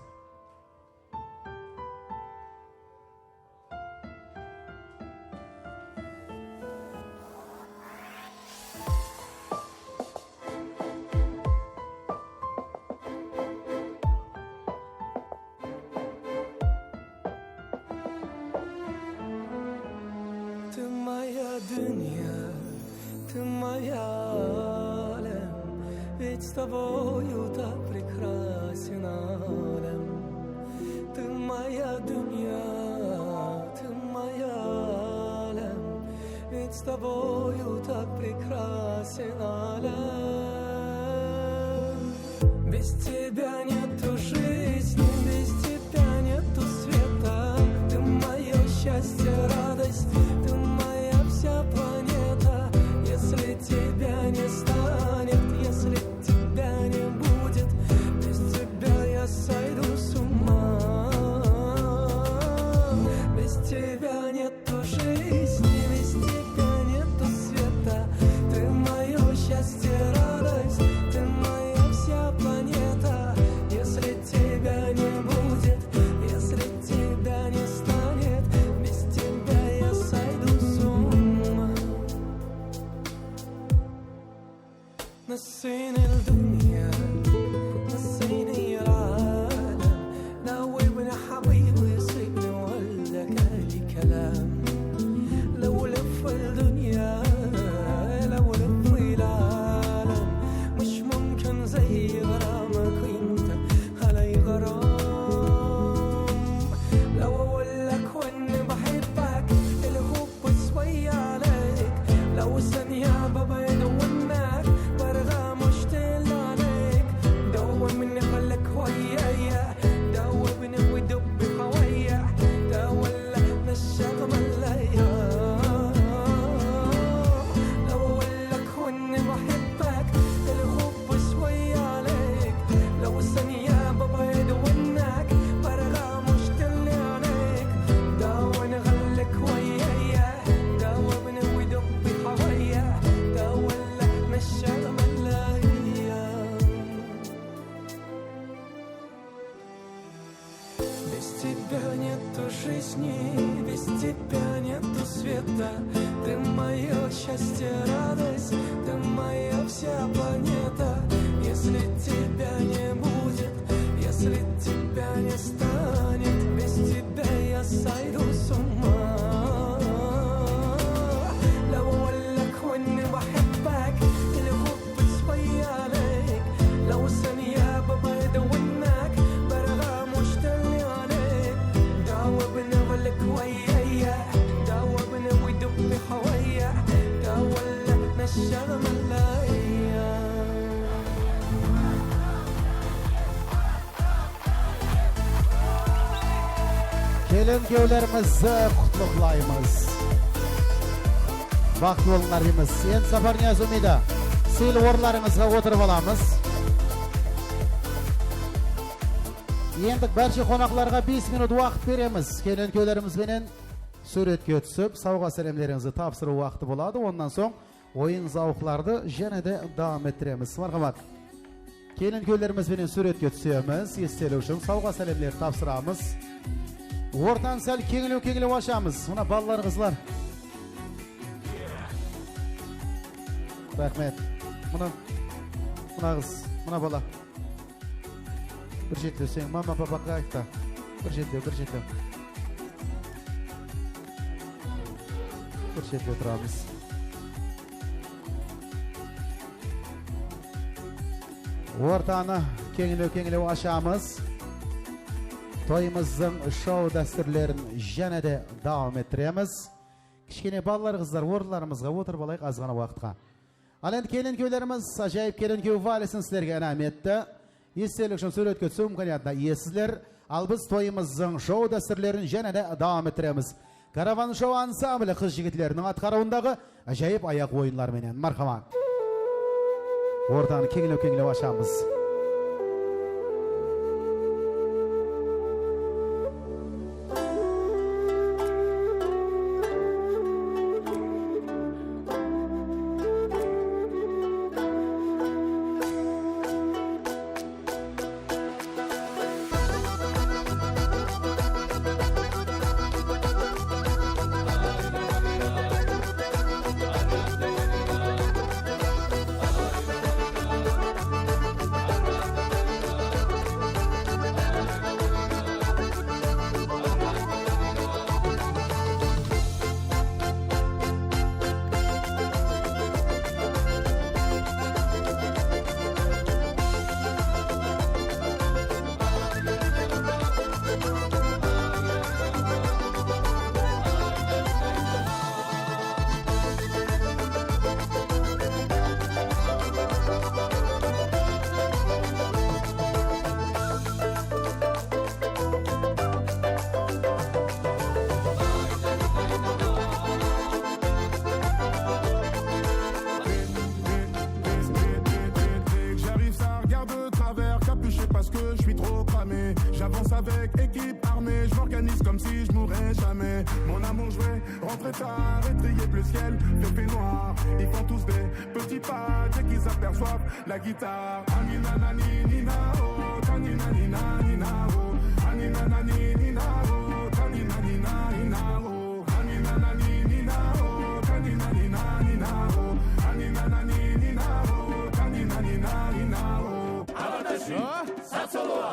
Ты моя дунья, ты моя алем, ведь с тобою так прекрасен алем. Ты моя дунья, ты моя алем, ведь с тобою так прекрасен алем. Без тебя нету жизни, без тебя нету света. Ты мое счастье, радость, ты моя вся планета. Если тебя не станет, если тебя не будет, без тебя я сойду с ума. Без тебя нету жизни, без тебя нету света. Ты мое счастье, радость, ты моя вся планета. тебя нету жизни, без тебя нету света. Ты мое счастье, радость, ты моя вся планета. Если тебя не будет, если тебя не станет, без тебя я сойду с ума. لو أقولك وإني بحبك الحب شوية عليك، لو ثانية ببعد عنك برغى مشتاق عليك. داوبني ولك ويايا، داوبني ودب حوايا، داولك نشر ملايا. Kelin köylerimizni qutluklaymiz. Vaqt bo'linglar deymiz. Endi Safar Niyoz Umida sil o'rlaringizga o'tirib olamiz. Endi barcha qonaqlarga 5 minut vaqt beramiz. Kelin köylerimiz bilan suratga o'tib, sovg'a salamlaringizni topshirish vaqti bo'ladi. Ondan so'ng o'yin zavqlarni yanada davom ettiramiz. Marhamat. Kelin köylerimiz bilan suratga o'tamiz. Esdalik uchun sovg'a salamlar topshiramiz. O'rtan sal kengilib ochamiz. Mana ballar, qizlar. Rahmet. Mana kız, mana bala. Bir jetli sen mama papa qayta. Bir jetli. Bir jetli turamiz. O'rtani kengilib ochamiz. To'yimizning show dasturlarini yanada davom ettiramiz. Kichkina ballar, qizlar, o'rnlarimizga o'tirib olaylik ozgina vaqtga. Alend kelin köylerimiz ajoyib kelin köy valisini sizlarga anam etdi. Esdalik uchun suratga tushib imkoniyatni yesizlar. Albiz to'yimizning show dasturlarini yanada davom ettiramiz. Karavan show ansambli qiz yigitlarining atqaruvindagi ajoyib oyoq o'yinlari bilan marhamat. O'rtani kengilib ochamiz. J'avance avec équipe armée, je m'organise comme si je mourrais jamais. Mon amour, je vais rentrer tard, étrier le ciel, fait noir. Ils font tous des petits pas dès qu'ils aperçoivent la guitare. Anina nani nina oh, tanina nina nina oh, anina nani nina oh, tanina nina nina oh, anina nani nina oh, tanina nina nina oh, anina nani nina oh, tanina nina nina oh. Avatashi, Satsoloa.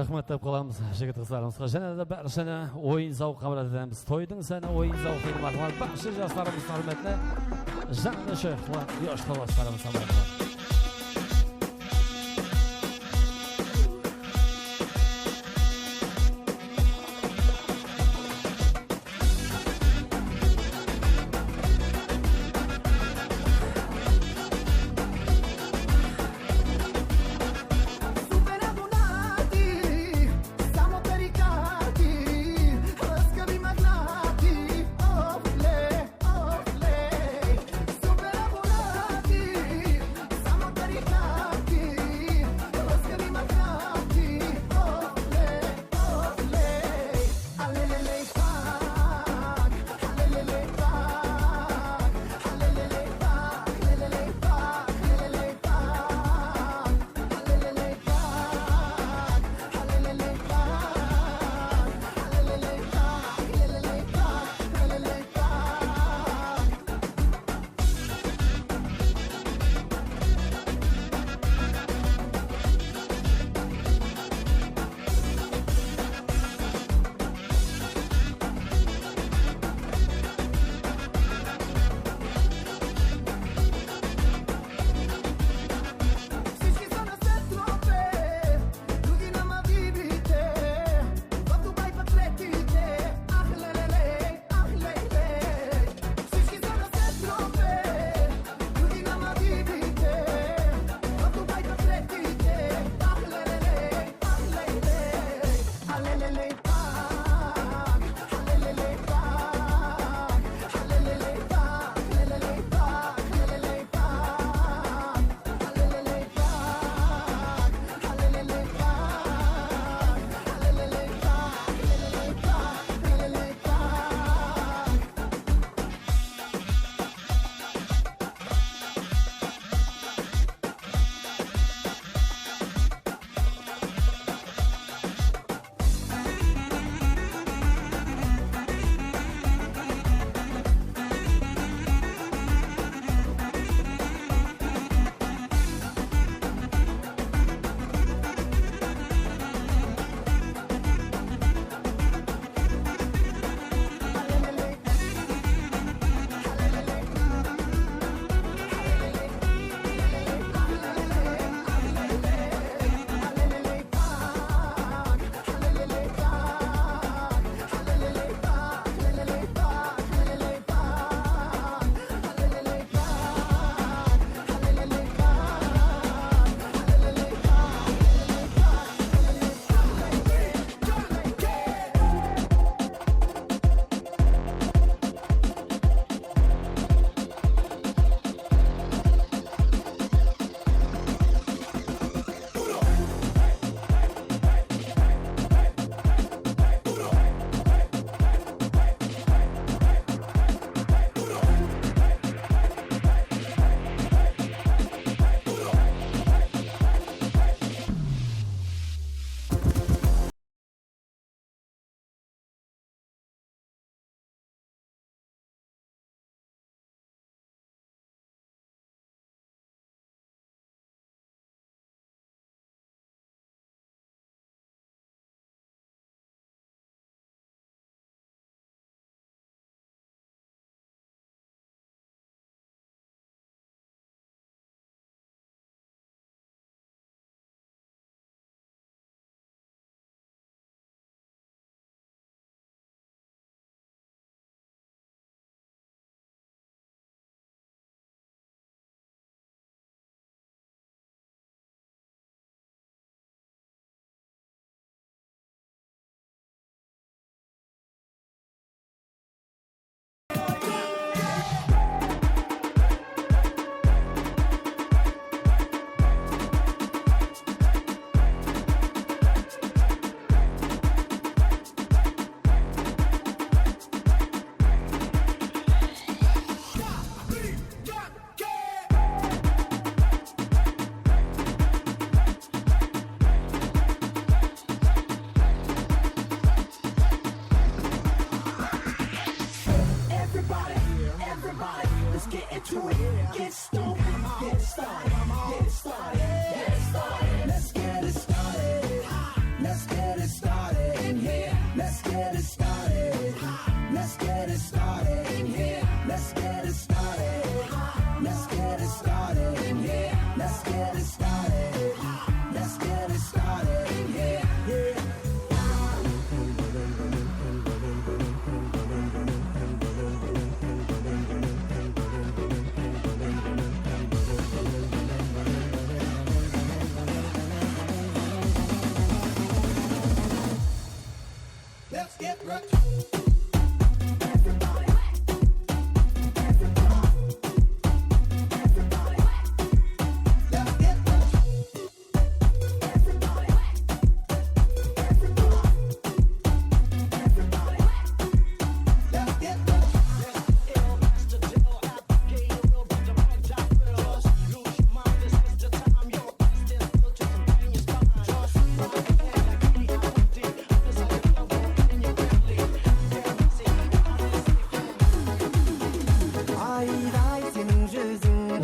Rahmat deb qolamiz jigit qizlarimizga. Yana da barchani o'yin zavq qabul etamiz. To'yning sana o'yin zavqini marhamat. Barcha yoshlarimizni hurmatli jonni shayxlar, yosh xaloslarimiz marhamat. Super abonati,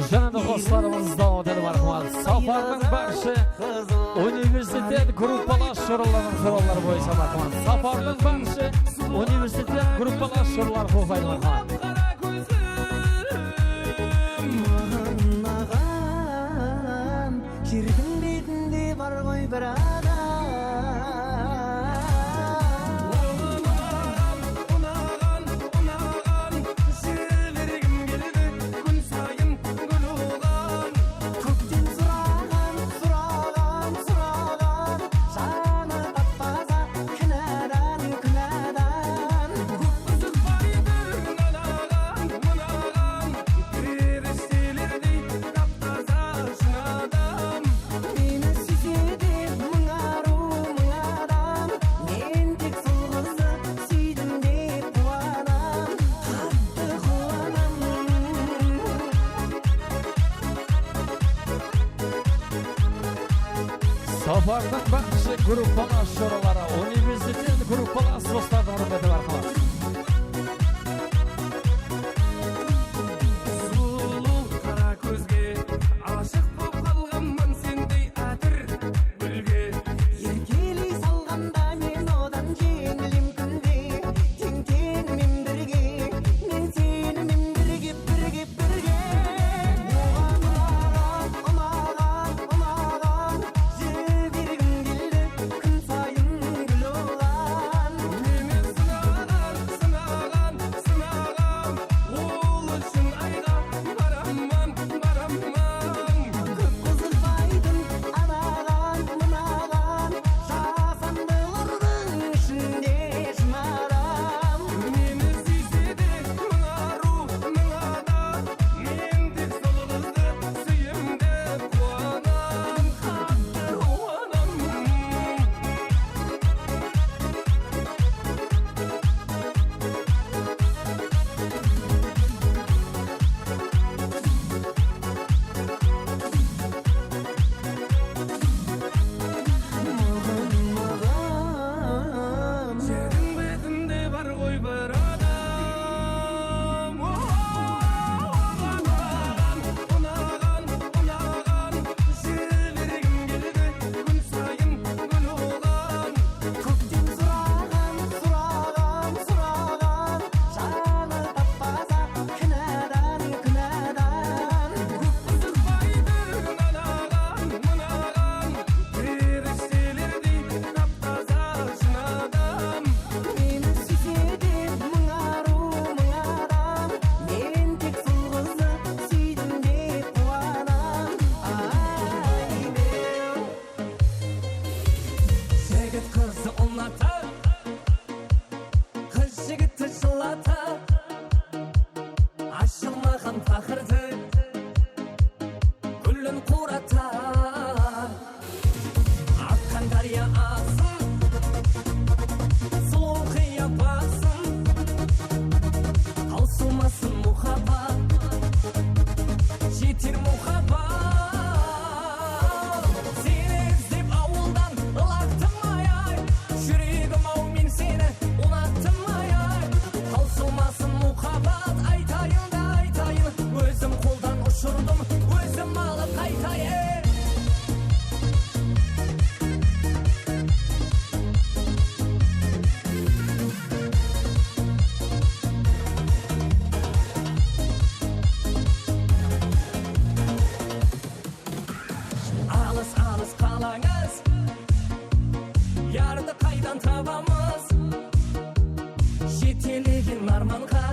Жанды достарымыз да отелі мархамат. Сапардың баршы университет группалаш шырыларының сұралары бойынша мархамат. Сапардың баршы университет группалаш шырылар қоғайды мархамат. Маған жердің бетінде бар ғой бір адам. Сапардың баршы группалас шырылары университет группалас достардың құрметі мархамат. Сұлу қара көзге ашық боп қалғанмын сендей әтір гүлге. Еркелей салғанда мен одан жеңілем күнде. Тең-теңмен бірге, мен сенімен бірге. Оған жібергім келді, күн сайын гүл оған. Мені сынаған, ол үшін айға барамын. Көп қозырбайдың анаған, мынаған, жасандылардың ішінде шынарам. Мені сүйсе де мың ару, мың адам, мен тек сол қызды сүйем деп қуанам, қатты қуанам. Жердің бетінде бар ғой бір адам. Ұнаған, жібергім келді, күн сайын гүл оған. Көктен сұраған, жаны таппаса кінәдан. Қызықпайды анаған, мынаған, періштелердей тап-таза шын адам. Мені сүйсе де мың ару, мың адам, мен тек сол қызды сүйдім деп қуанам. Жігіт қызды ұнатып, қыз жігітті жылатып, ашылмаған тақырды гүлін қуратып. Аққан дария ағсын, сұлу қияпатсын, таусылмасын мұхаббат, жетер мұхаббат. Сені іздеп ауылдан лақтым ай-ай, жүрегім-ау мен сені ұнаттым ай-ай. Таусылмасын мұхаббат, айтайын да айтайын, өзім қолдан ұшырдым, өзім алып қайтайын. Алыс қалаңыз, ярды қайдан табамыз, жетелеген арманға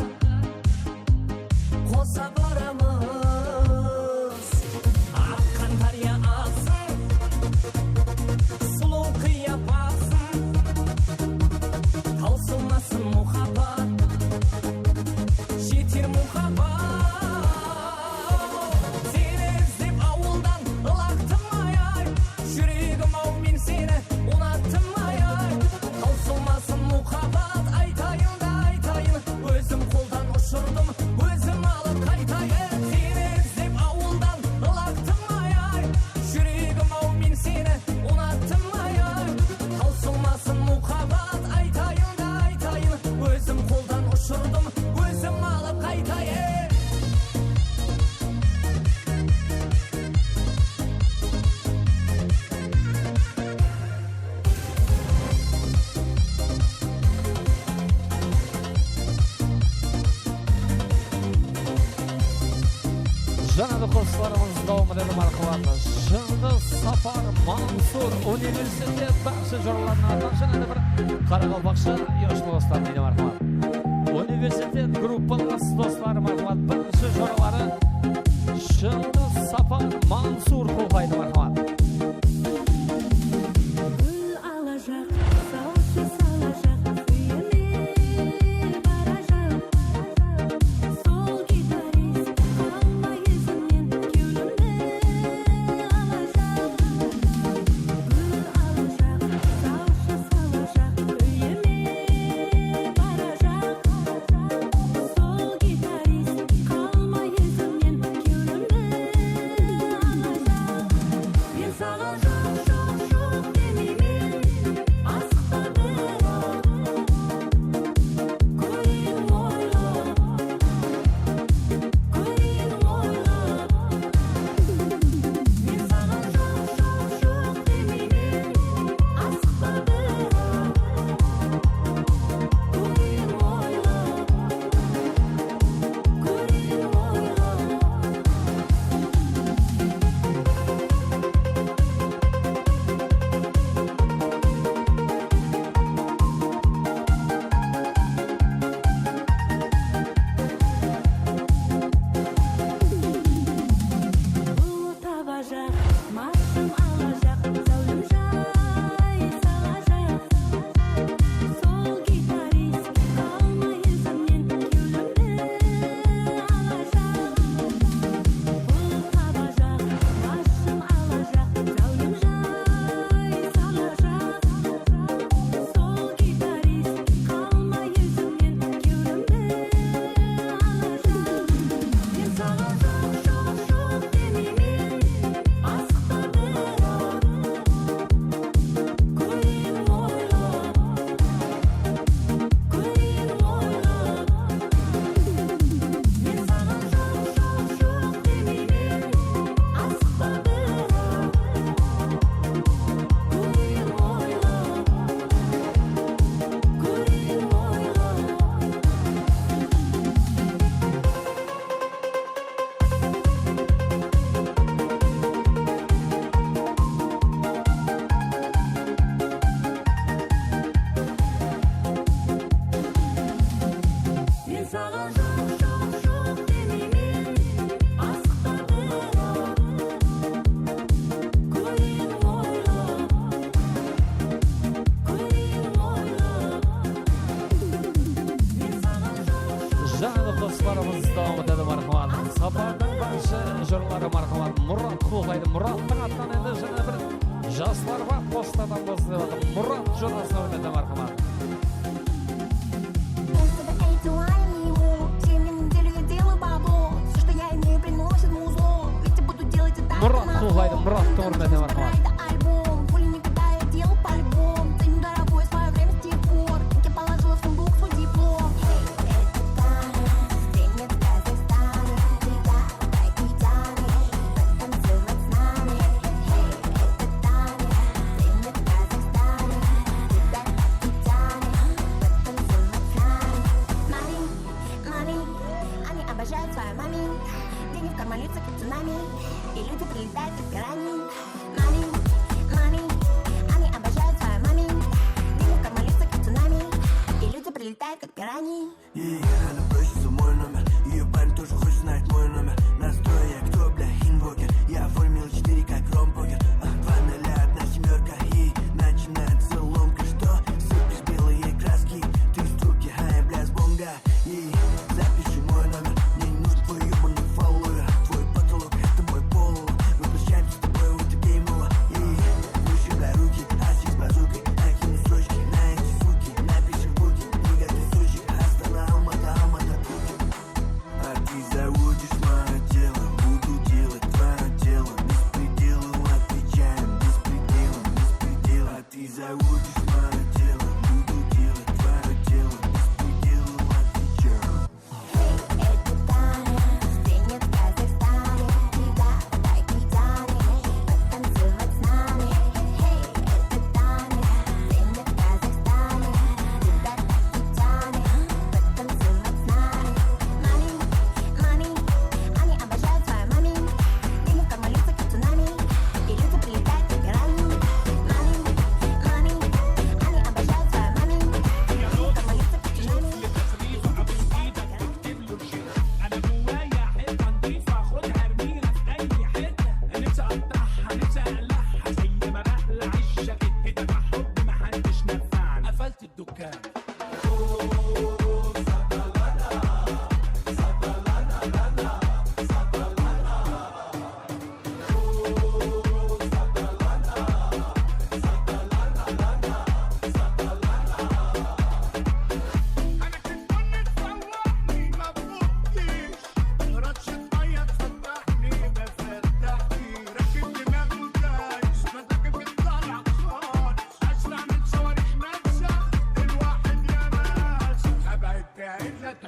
қоса барамыз. Аққан дария ағсын, сұлу қияпатсын, таусылмасын devam edelim arkadaşlar. Yıldız Safar Mansur Üniversitet başı jurlarına ataşan bir Qaraqalpaqcha yosh dostlar deydi marhamat. Üniversitet gruppalası dostlarım marhamat. Başı jurları Yıldız Safar Mansur qo'ydi marhamat.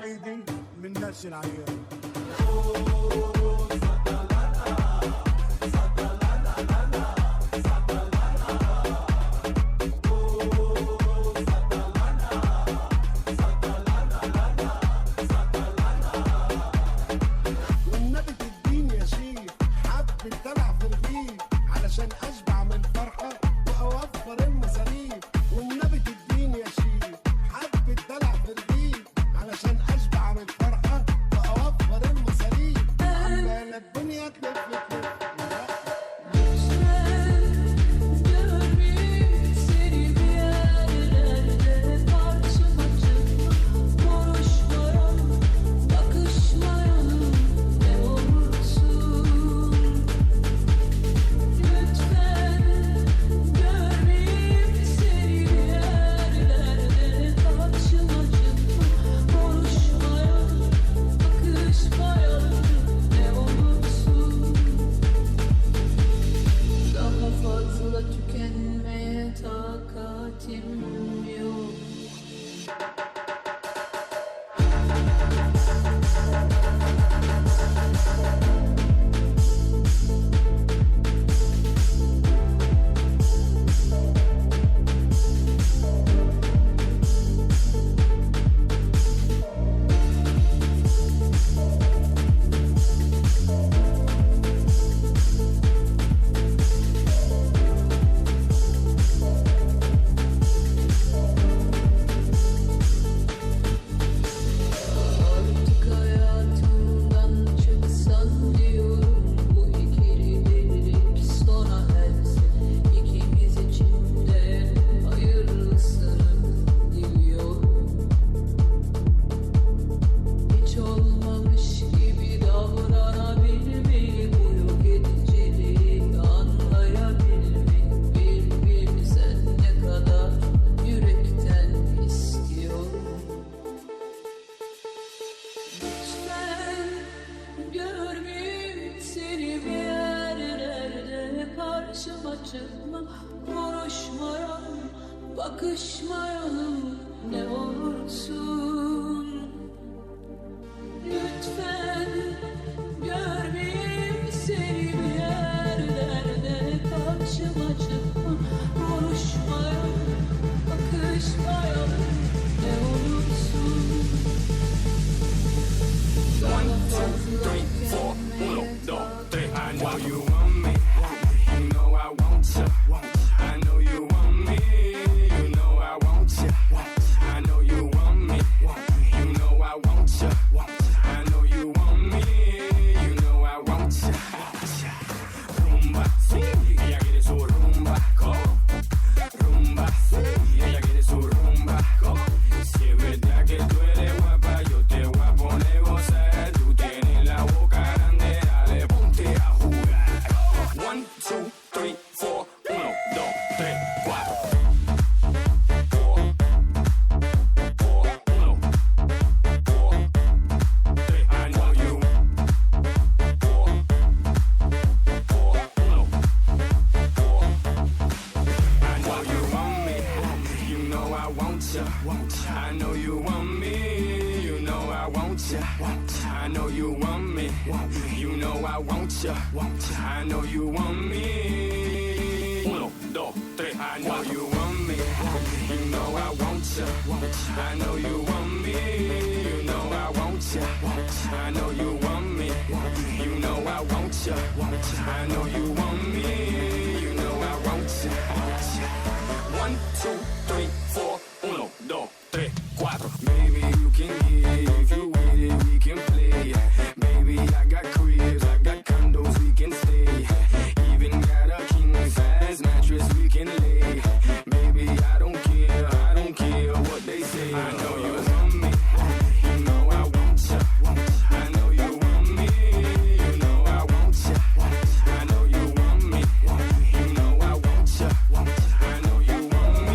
عيدي من ناس العيال والنبي تديني يا شيخ حب الدلع في رغيف علشان اشبع من الفرحه واوفر المصاريف والنبي تديني يا شيخ حب الدلع في رغيف علشان اشبع من الفرحه واوفر المصاريف عمال الدنيا تلف تلف Daha fazla tükenmeye takatim yok. Artık hayatımdan çıksan diyorum. Bu ikili birlik sona ersin. İkimiz için de hayırlısını diliyorum. Hiç olmamış gibi davranabilmeyi, bu yok ediciliği anlayabilmeyi, bil sen ne kadar yürekten istiyorum. Lütfen görmeyeyim seni bir yerlerde, karşıma çıkma, konuşmayalım, bakışmayalım ne olursun. Lütfen görmeyeyim seni bir yerlerde, karşıma çıkma, konuşmayalım, bakışmayalım ne olursun. 1, 2, 3, 4, 1, 2, 3. I know you want me. You know I want you. I know you want me. You know I want you. I know you want me. You know I want you. I know you want me. You know I want you. Rumba, sí, ella quiere su rumba, go. Rumba, sí, ella quiere su rumba, go. Si es verdad que tú eres guapa, yo te voy a poner gozar. Tú tienes la boca grande, dale, ponte a jugar. 1, 2, 3, 4, 1, 2, 3, 4. I know you. I know you want me. You know I want you. I know you want me. You know I want you. I know you want me. You know I want you. I know you want me. 1, 2, 3. I know you want me. You know I want you. I know you want me. You know I want you. I know you want me. You know I want you. I know you want me. You know I want you. 1, 2, 3, 4, 1, 2, 3, 4. Maybe you can get, if you with it, we can play. Baby, I got cribs, I got condos, we can stay. Even got a king size mattress we can lay. Baby, I don't care what they say. I know you want me, you know I want you. I know you want me, you know I want you. I know you want me, you know I want you. I know you want me.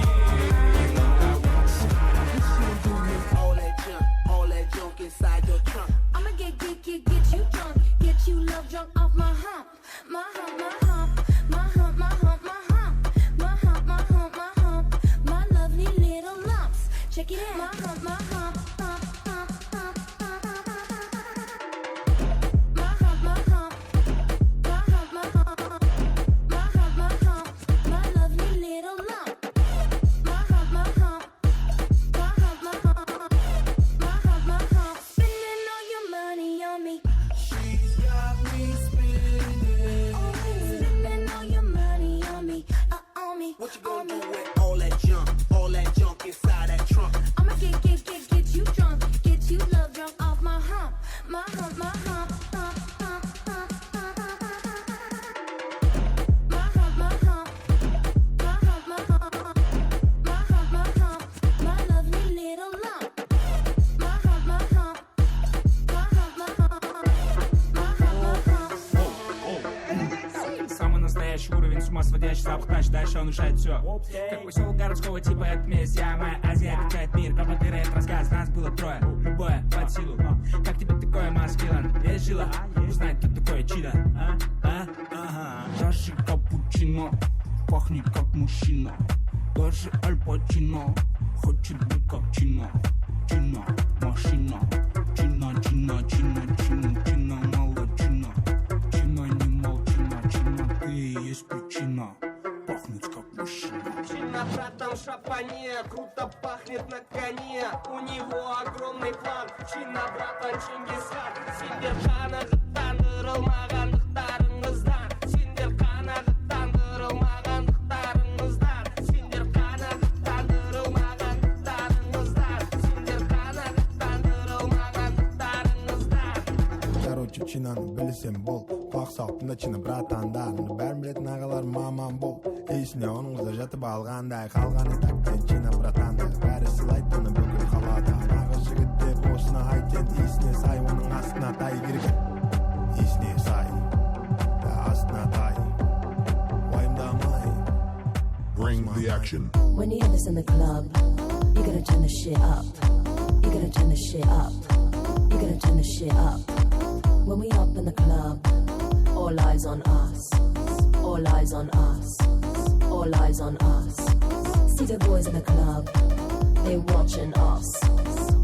Самый настоящий уровень, с ума сводящий запах тач, дальше он решает все. Как поселок городского типа, это месть, я моя Азия качает мир, как дырает рассказ, нас было трое, любое под силу. Как тебе такое, маскилан? Есть жила, узнать, кто такое чидо. Даже капучино, пахнет как мужчина. Даже Аль Пачино хочет быть как Чина. Чина, машина. Чина, чина, чина, чина, чина, молодчина. Чина, не молчина, чина, ты и есть причина. Пахнет как мужчина. Чина, братан, шапане, круто пахнет на коне. У него огромный план. Чина, братан, Чингисхан. Сендер қанағаттандырылмағандықтарыңыздан. Сендер қанағаттандырылмағандықтарыңыздан. Сендер қанағаттандырылмағандықтарыңыздан. Сендер қанағаттандырылмағандықтарыңыздан. Короче, чинаны білсем бол. Құлақ салыптың чина братандарыңды бәрін білетін ағалар мамам бол. Есіне оның қызы жатып алғандай, қалғаны тәктен чина братанды. Бәрі сыйлайды оны бүкіл қалада. Нағыз жігіттер осына айтен, есіне сай, оның астына тай керек. Есіне сай, астына тай. Уайымдамай. Bring the action. When you hear this in the club, you gotta turn the shit up. You gotta turn the shit up. You gotta turn the shit up. When we up in the club, all eyes on us. All eyes on us. All eyes on us. See the boys in the club, they watching us.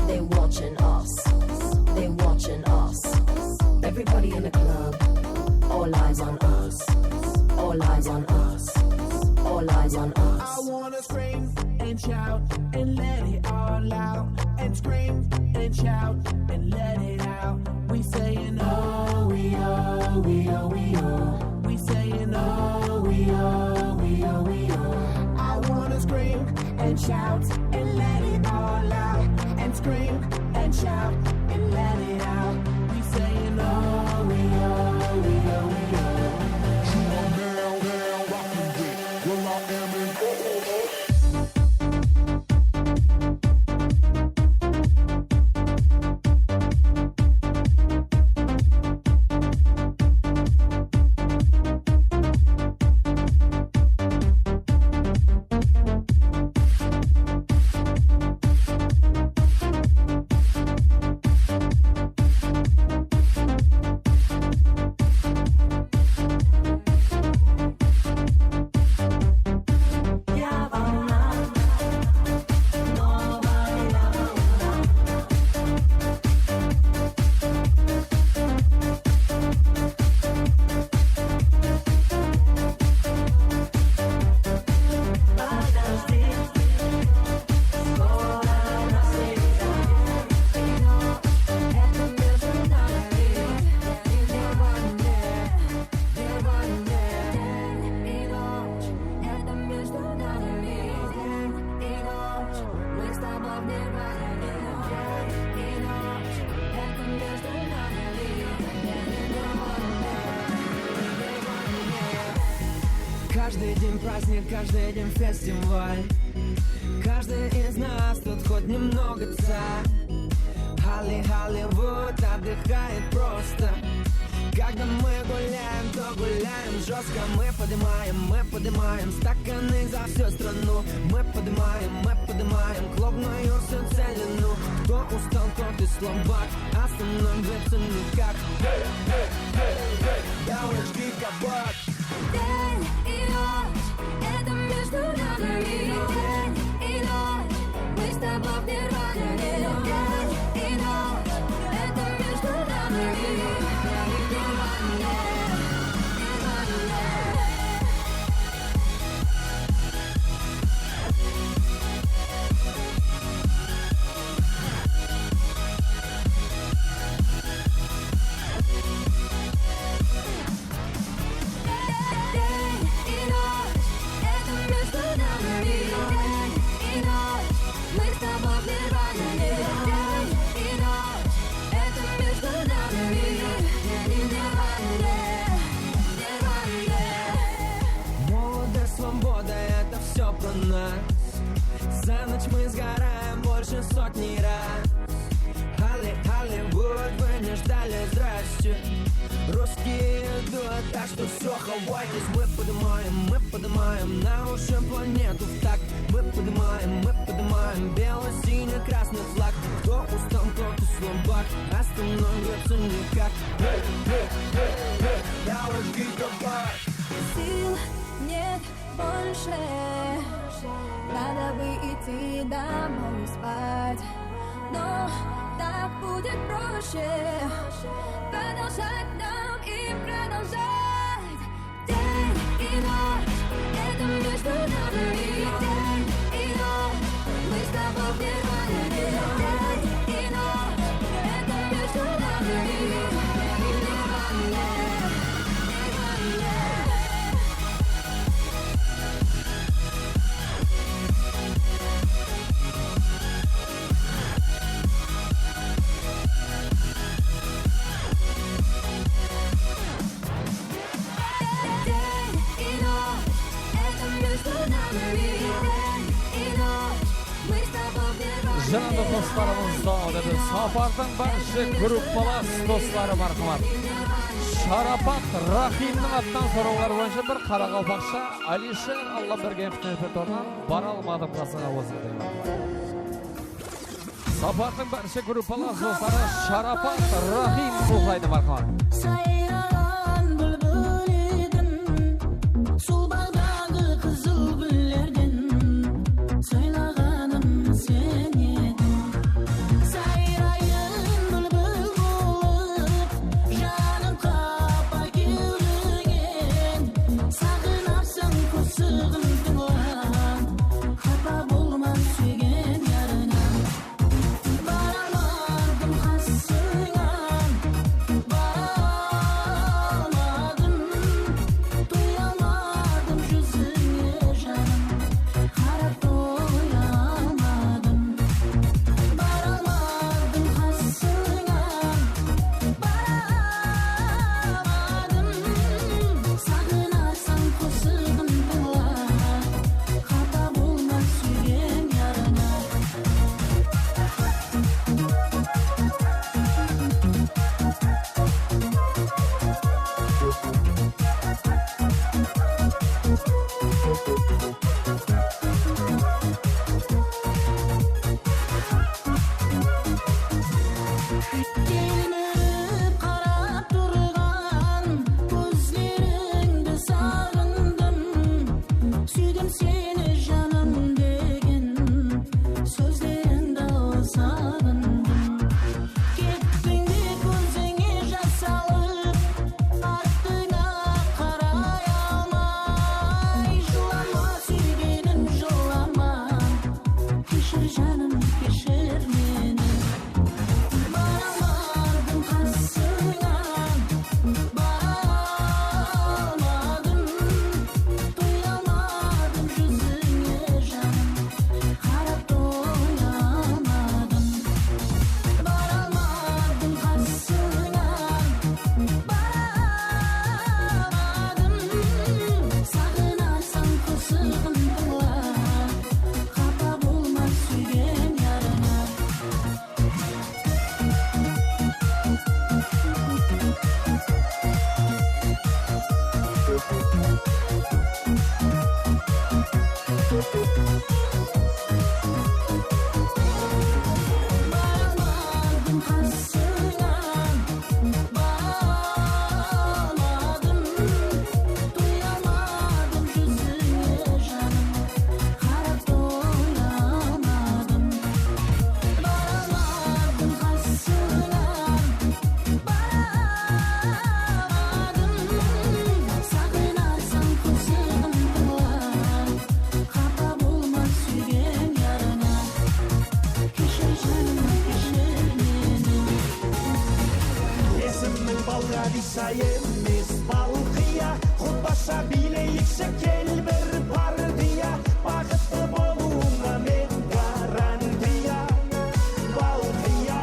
They watching us. They watching us. Everybody in the club, all eyes on us. All eyes on us. All eyes on us. I wanna scream and shout and let it all out. And scream and shout and let it out. We saying oh, we oh, we oh, we oh. We saying oh, we oh, we oh, we oh. I wanna scream and shout and let it all out. And scream and shout and let it out. We saying oh, we oh, we oh, we oh. Каждый день праздник, каждый день фестиваль. Каждый из нас тут хоть немного царь. Холливуд отдыхает просто. Когда мы гуляем, то гуляем жестко. Мы поднимаем стаканы за всю страну. Мы поднимаем клубную всю целину. Кто устал, тот и слабак, остановиться никак. Давай жги кабак. День и ночь, это между нами. День и ночь, мы с тобой в нирване. День и ночь, это между нами. День нас. За ночь мы сгораем больше сотни раз. Hollywood, вы не ждали, здрасте. Русские идут, так что все, хавайтесь. Мы поднимаем на уши планету в такт. Мы поднимаем бело-синий-красный флаг. Кто устал, кто-то слабак, остановиться никак. Давай, гигабайт. Сил нет больше, надо бы идти домой и спать. Но так будет проще продолжать нам и продолжать. День и ночь, это между нами. День и ночь, мы с тобой в нирване. День и ночь, это между нами. Жанды достарымызда деді сапардың баршы группалас достары марқымат. Шарапат Рахимнің аттан сұраулар бойынша бір Қарақалпақша Алишер Аллабергеновтің репертуарынан бара алмадым қасыңа осы дейді. Сапардың баршы группалас достары Шарапат Рахим құлқайды марқымат. Сайраған бұлбұл едің, сол бағдағы қызыл гүлдерден сайлағаным сен едің. Сайрайын бұлбұл болып, жаным қапа келген. Сағынапсың құсығым тыңлан, қапа болма сүйген ярынан. Бара алмадым қасыңан, бара алмадым, той алмадым жүзіңе жаным, қарап той алмадым. Бара алмадым қасыңан, бара алмадым, сағынасың құсығым тыңла, қапа болма сүйген ярынан. Телміріп қарап тұрған көздеріңді сағындым, сүйдім сені жаным деген сөздеріңді сағындым. Кеттің де көзіңе жас алып, артыңа қарай алмай. Жылама сүйгенім жылама, кешір жаным кешір мені. Бара алмадым қасыңан, бара алмадым, той алмадым жүзіңе жаным, қарап той алмадым. Бара алмадым қасыңан, бара алмадым, сағынасың құсығым тыңла, қапа болма сүйген ярынан. Бармадым қасыңан, бармадым, той алмадым жүзіңе жаным, қарап той алмадым. Бармадым қасыңан, бармадым, сағынасың құсығым тыңла, қапа болма сүйген ярынан. Кешір жаным, кешір мені. Есімің Балғадиса емес Балқия, құтбаша билейікші кел бір партия. Бақытты болуыңа мен гарантия. Балқия,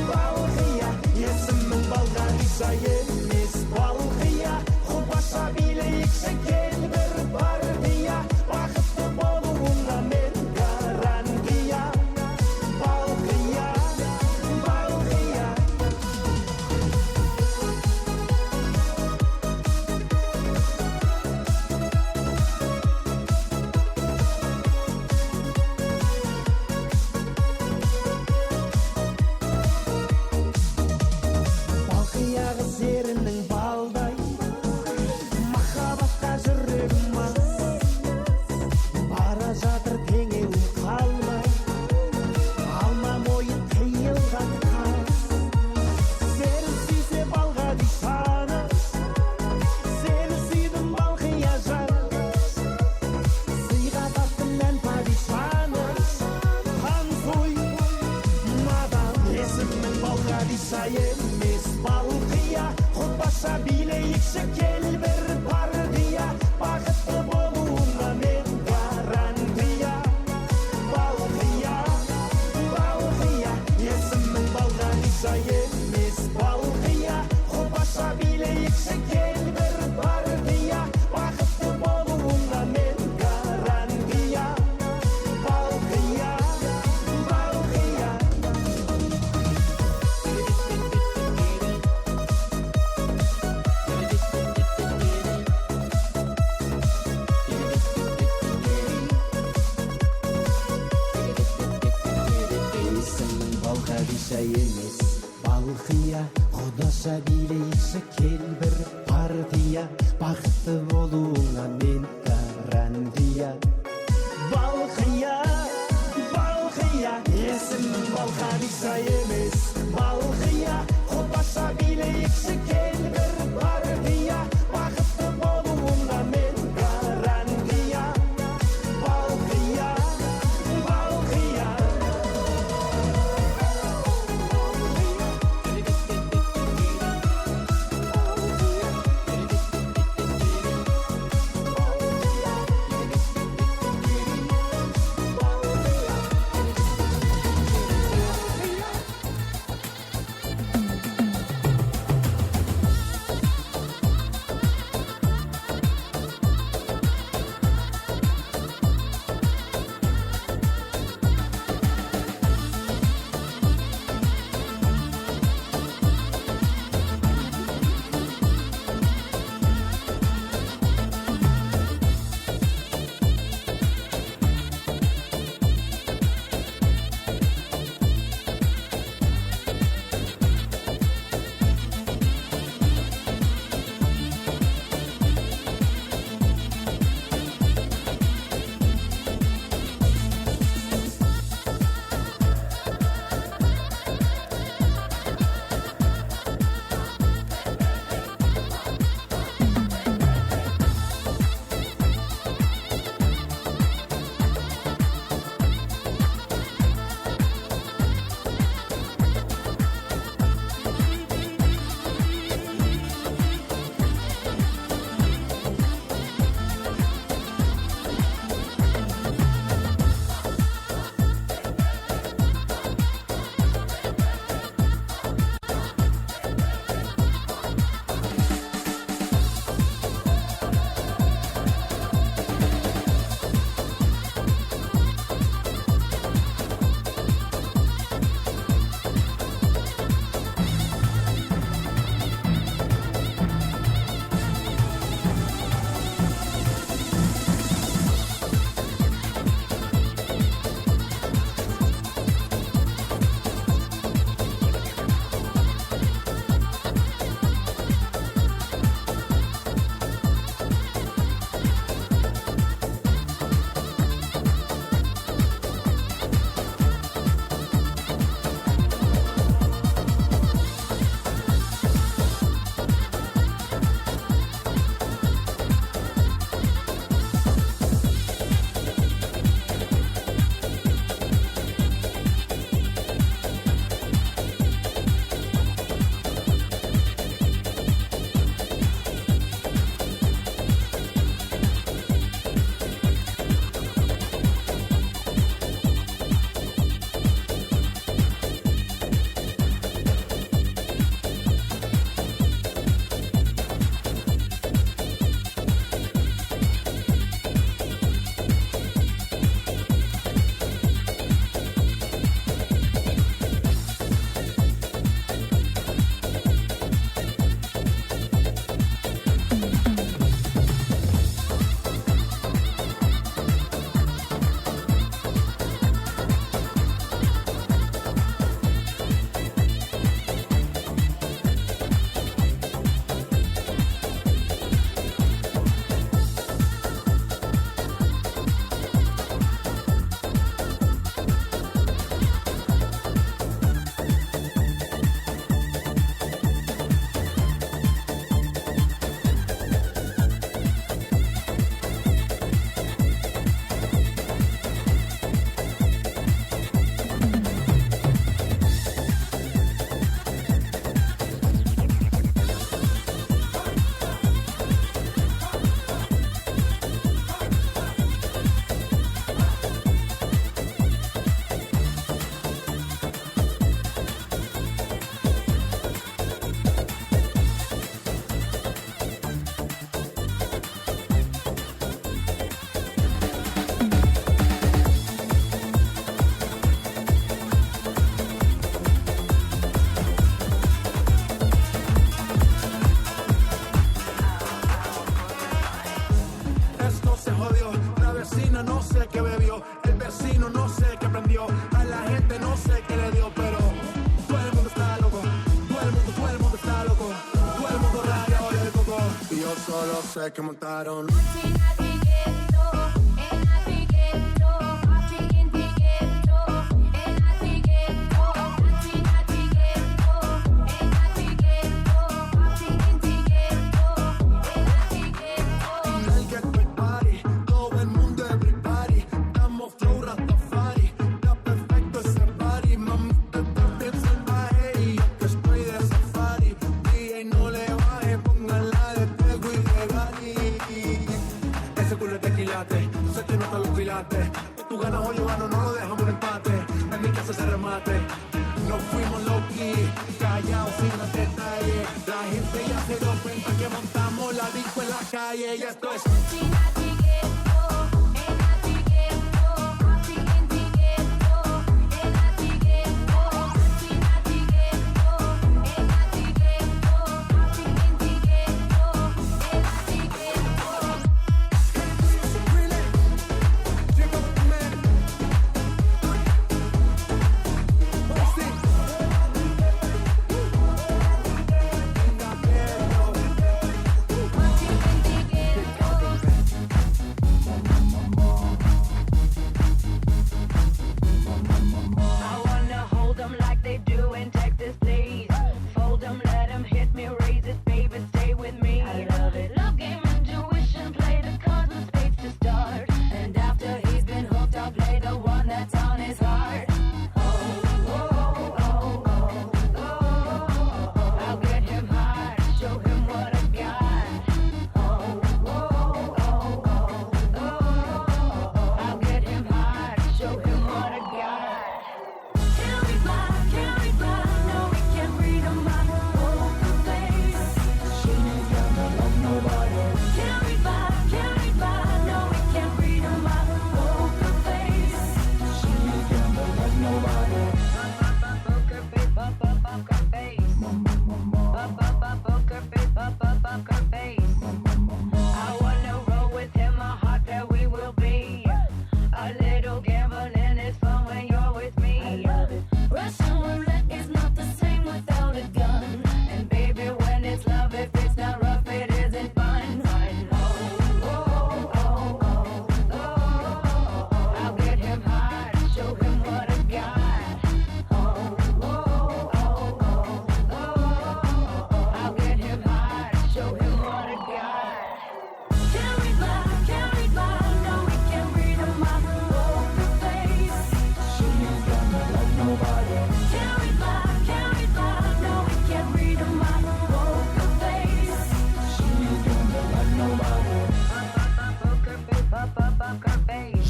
Балқия, есімің Балғадиса емес Балқия, құтбаша билейікші кел бір партия. Бақытты болуыңа емес балқия құдаша билейікші кел бір партия бақытты болуыңа мен гарантия балқия есімім балқадиса емес балқия құдаша билейікші кел бір партия бақытты болуыңа мен гарантия балқия fue que montaron. Tú ganas o yo gano, no lo dejamos en empate. En mi casa se remate. No fuimos low-key, callados sin los detalles. La gente ya se dio cuenta que montamos la disco en la calle. Y esto es...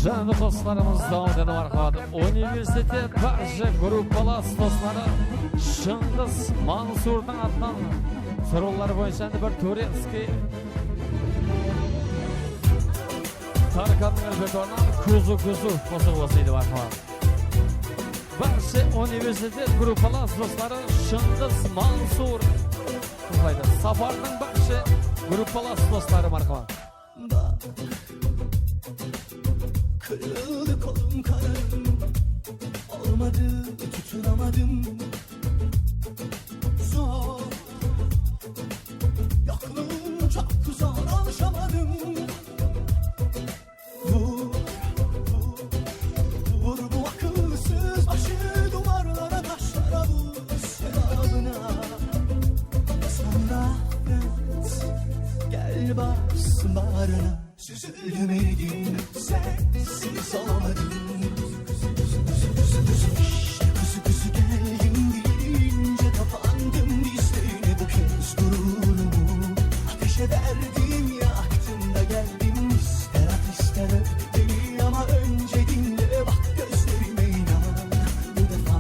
Жанды достарымыз Дауден Мархат университет баршы группалас достары Шыңғыс Мансурдың атынан сұраулар бойынша бір турецкий Тарканның репертуарынан күзу қосылып осыйды Мархат. Баршы университет группалас достары Шыңғыс Мансур Сафардың баршы группалас достары Мархат. Kırıldı kolum kanarım. Olmadı tutunamadım. Zor. Yokluğum çok zor alışamadım. Vur bu akılsız başı duvarlara taşlara vur sevabına. Sonra gel bas bağrına. Süzüldüm eridim sensiz olamadım. Kuzu geldim deyince kapandım dizlerine bu kez gururumu. Ateşe verdim yaktım da geldim ister at ister öp beni ama önce dinle bak gözlerime inan. Bu defa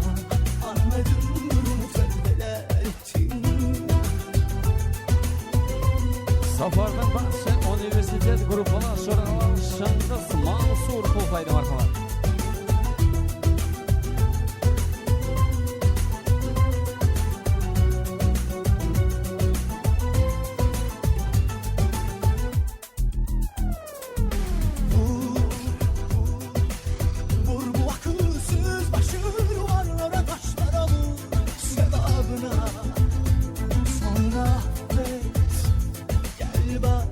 anladım durumu tövbeler ettim. Safardan bahse üniversitet grupuna sorulan Şыңғыс Мансур Пулфайды Мархат. Vur bu akılsız başı duvarlara taşlara vur sevabına. Sonra affet gel bak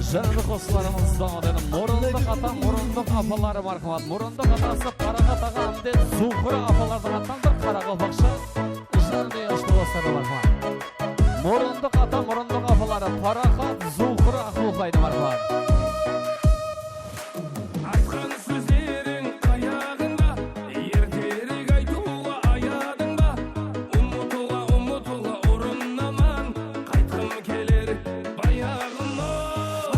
Жанды қосыларымыздан одан мұрындық ата, мұрындық апалары мархамат. Мұрындық атасы Қарақат аға әмден Зухра апалардың аттанды Қарақалпақша жанды яшты достары мархамат. Мұрындық ата, мұрындық апалары Қарақат, Зухра ақылбайды мархамат. Айтқан сөздерің аяғыңда, ертерек айтуға аядың ба? Ұмытуға орнынан қайтқым келер баяғыма.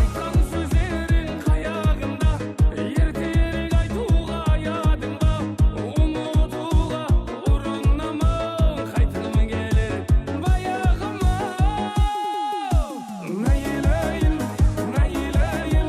Айтқан сөздерің аяғыңда, ертерек айтуға аядың ба? Ұмытуға орнынан қайтқым келер баяғыма. Нәйләйін, нәйләйін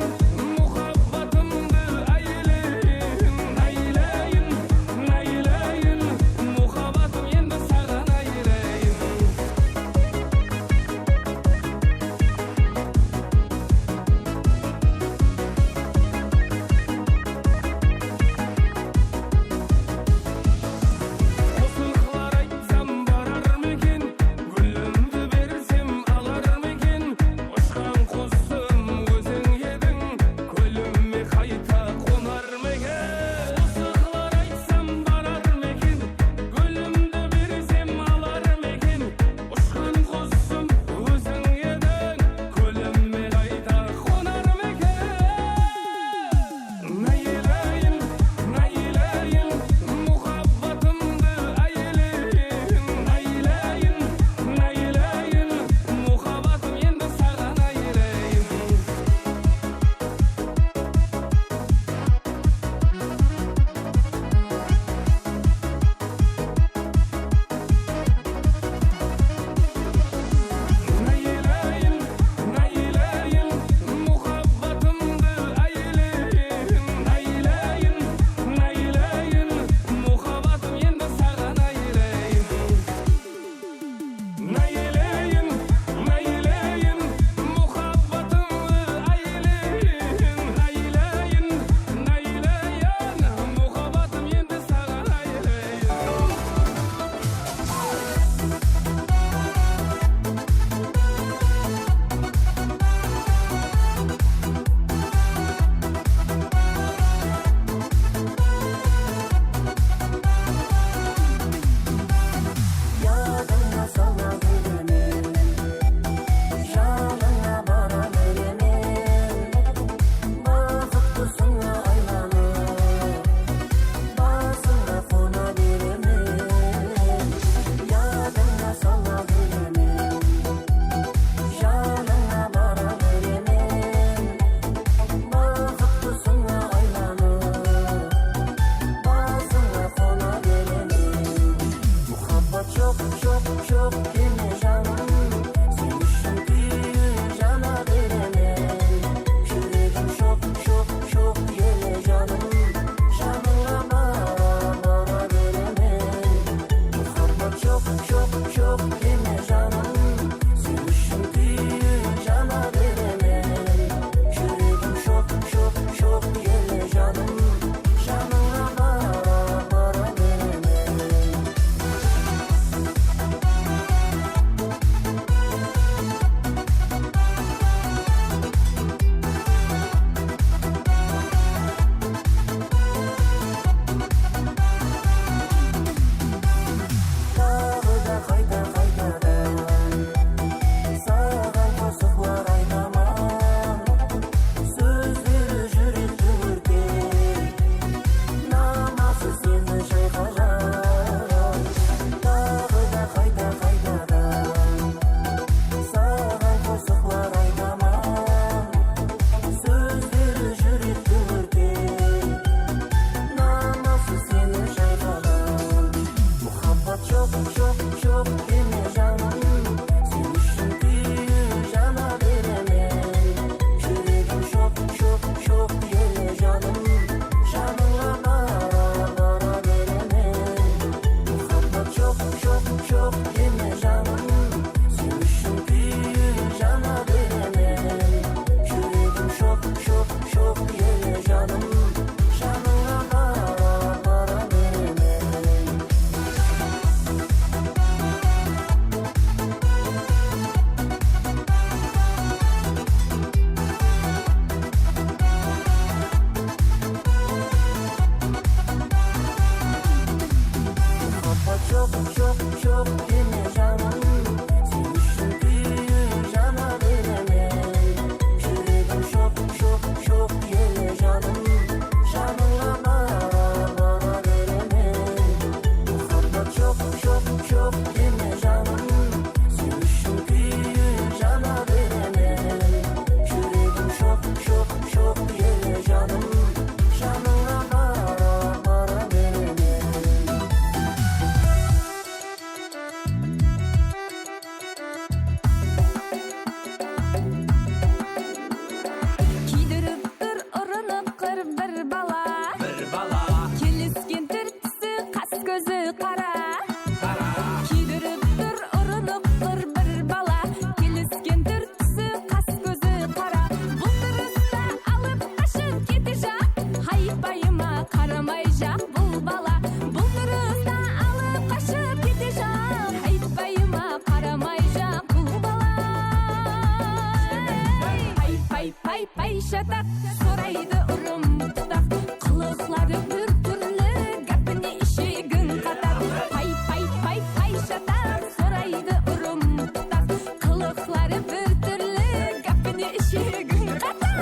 шатақ сорайды ұрымтақ қылықлары бір түрлі гәпіне ішегін қатар пай шатақ сорайды ұрымтақ қылықлары бір түрлі гәпіне ішегін қатар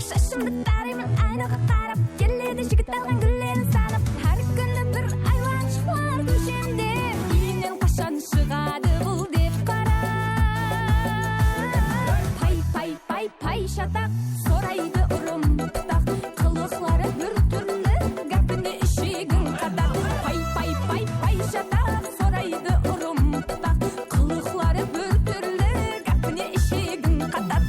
шашымды тараймын айнаға қарап келеді жігіт алған гүлдерін санап әр күні бір айлан шығар көшемде үйінен қашан шығады бұл деп қарап пай шатақ сорайды ұрымтақ қылықлары бір түрлі гәпіне ішегін қатар пай шатақ сорайды ұрымтақ қылықлары бір түрлі гәпіне ішегін қатар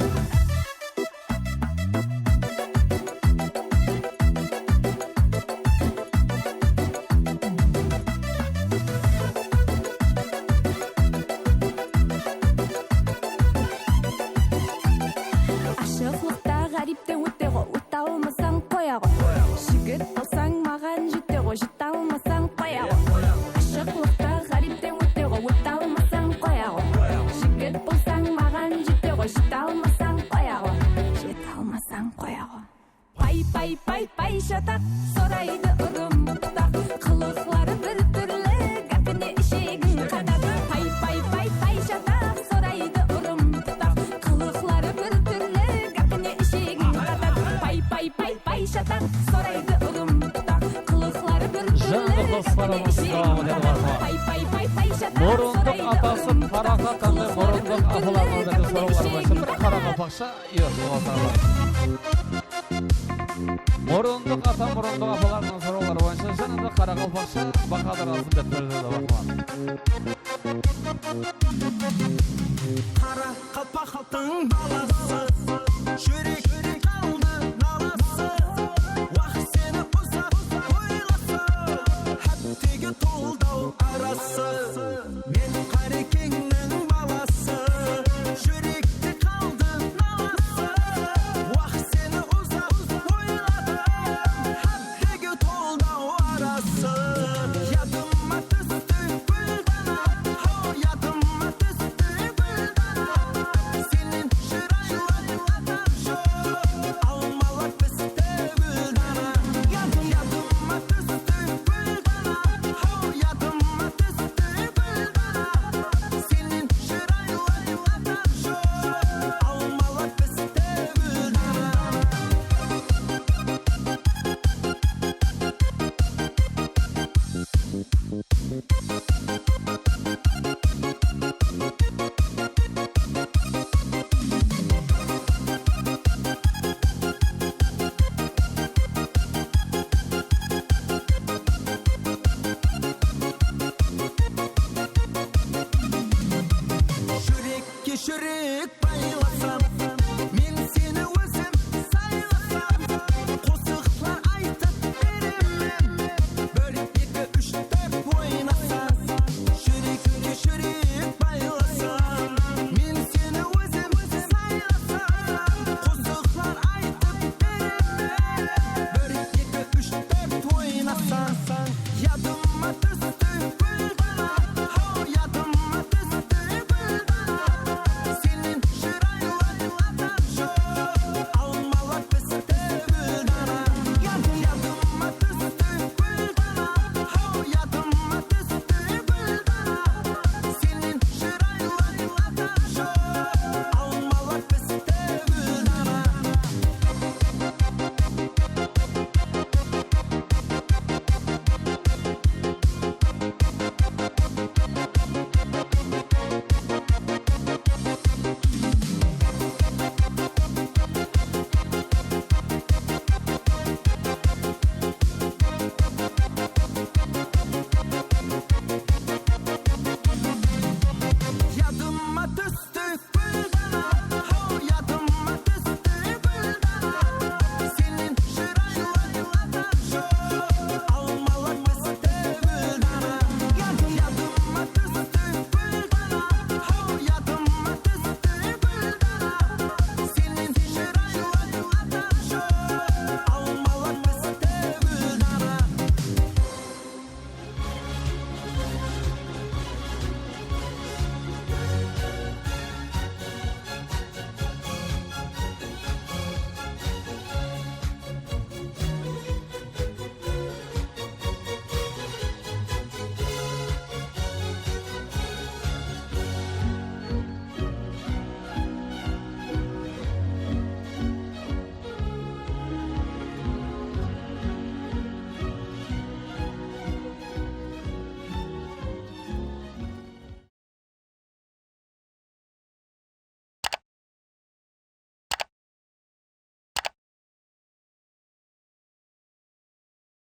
ашықлықта ғарипте өте ғой өте алмасаң қоя ғой жігіт болсаң маған жете ғой жете алмасаң қоя ғой ашықлықта ғарипте өте ғой өте алмасаң қоя ғой жігіт болсаң маған жете ғой жете алмасаң қоя ғой жете алмасаң қоя ғой пай шатақ сорайды ұрымтақ қылықлары бір түрлі гәпіне ішегін қатар пай шатақ сорайды ұрымтақ қылықлары бір түрлі гәпіне ішегін қатар пай шатақ сорайды ұрымтақ қылықлары бір түрлі гәпіне ішегін қатар пай шатақ Мұрындық атасы параға қандай мұрындық апаларына да сұраулар бойынша бір қарақалпақша Мұрындық ата мұрындық апаларының сұраулар бойынша және де қарақалпақша Бақадыр Азымбет бөлімінде бақылады. Қарақалпақ халықтың баласы жүрек қалды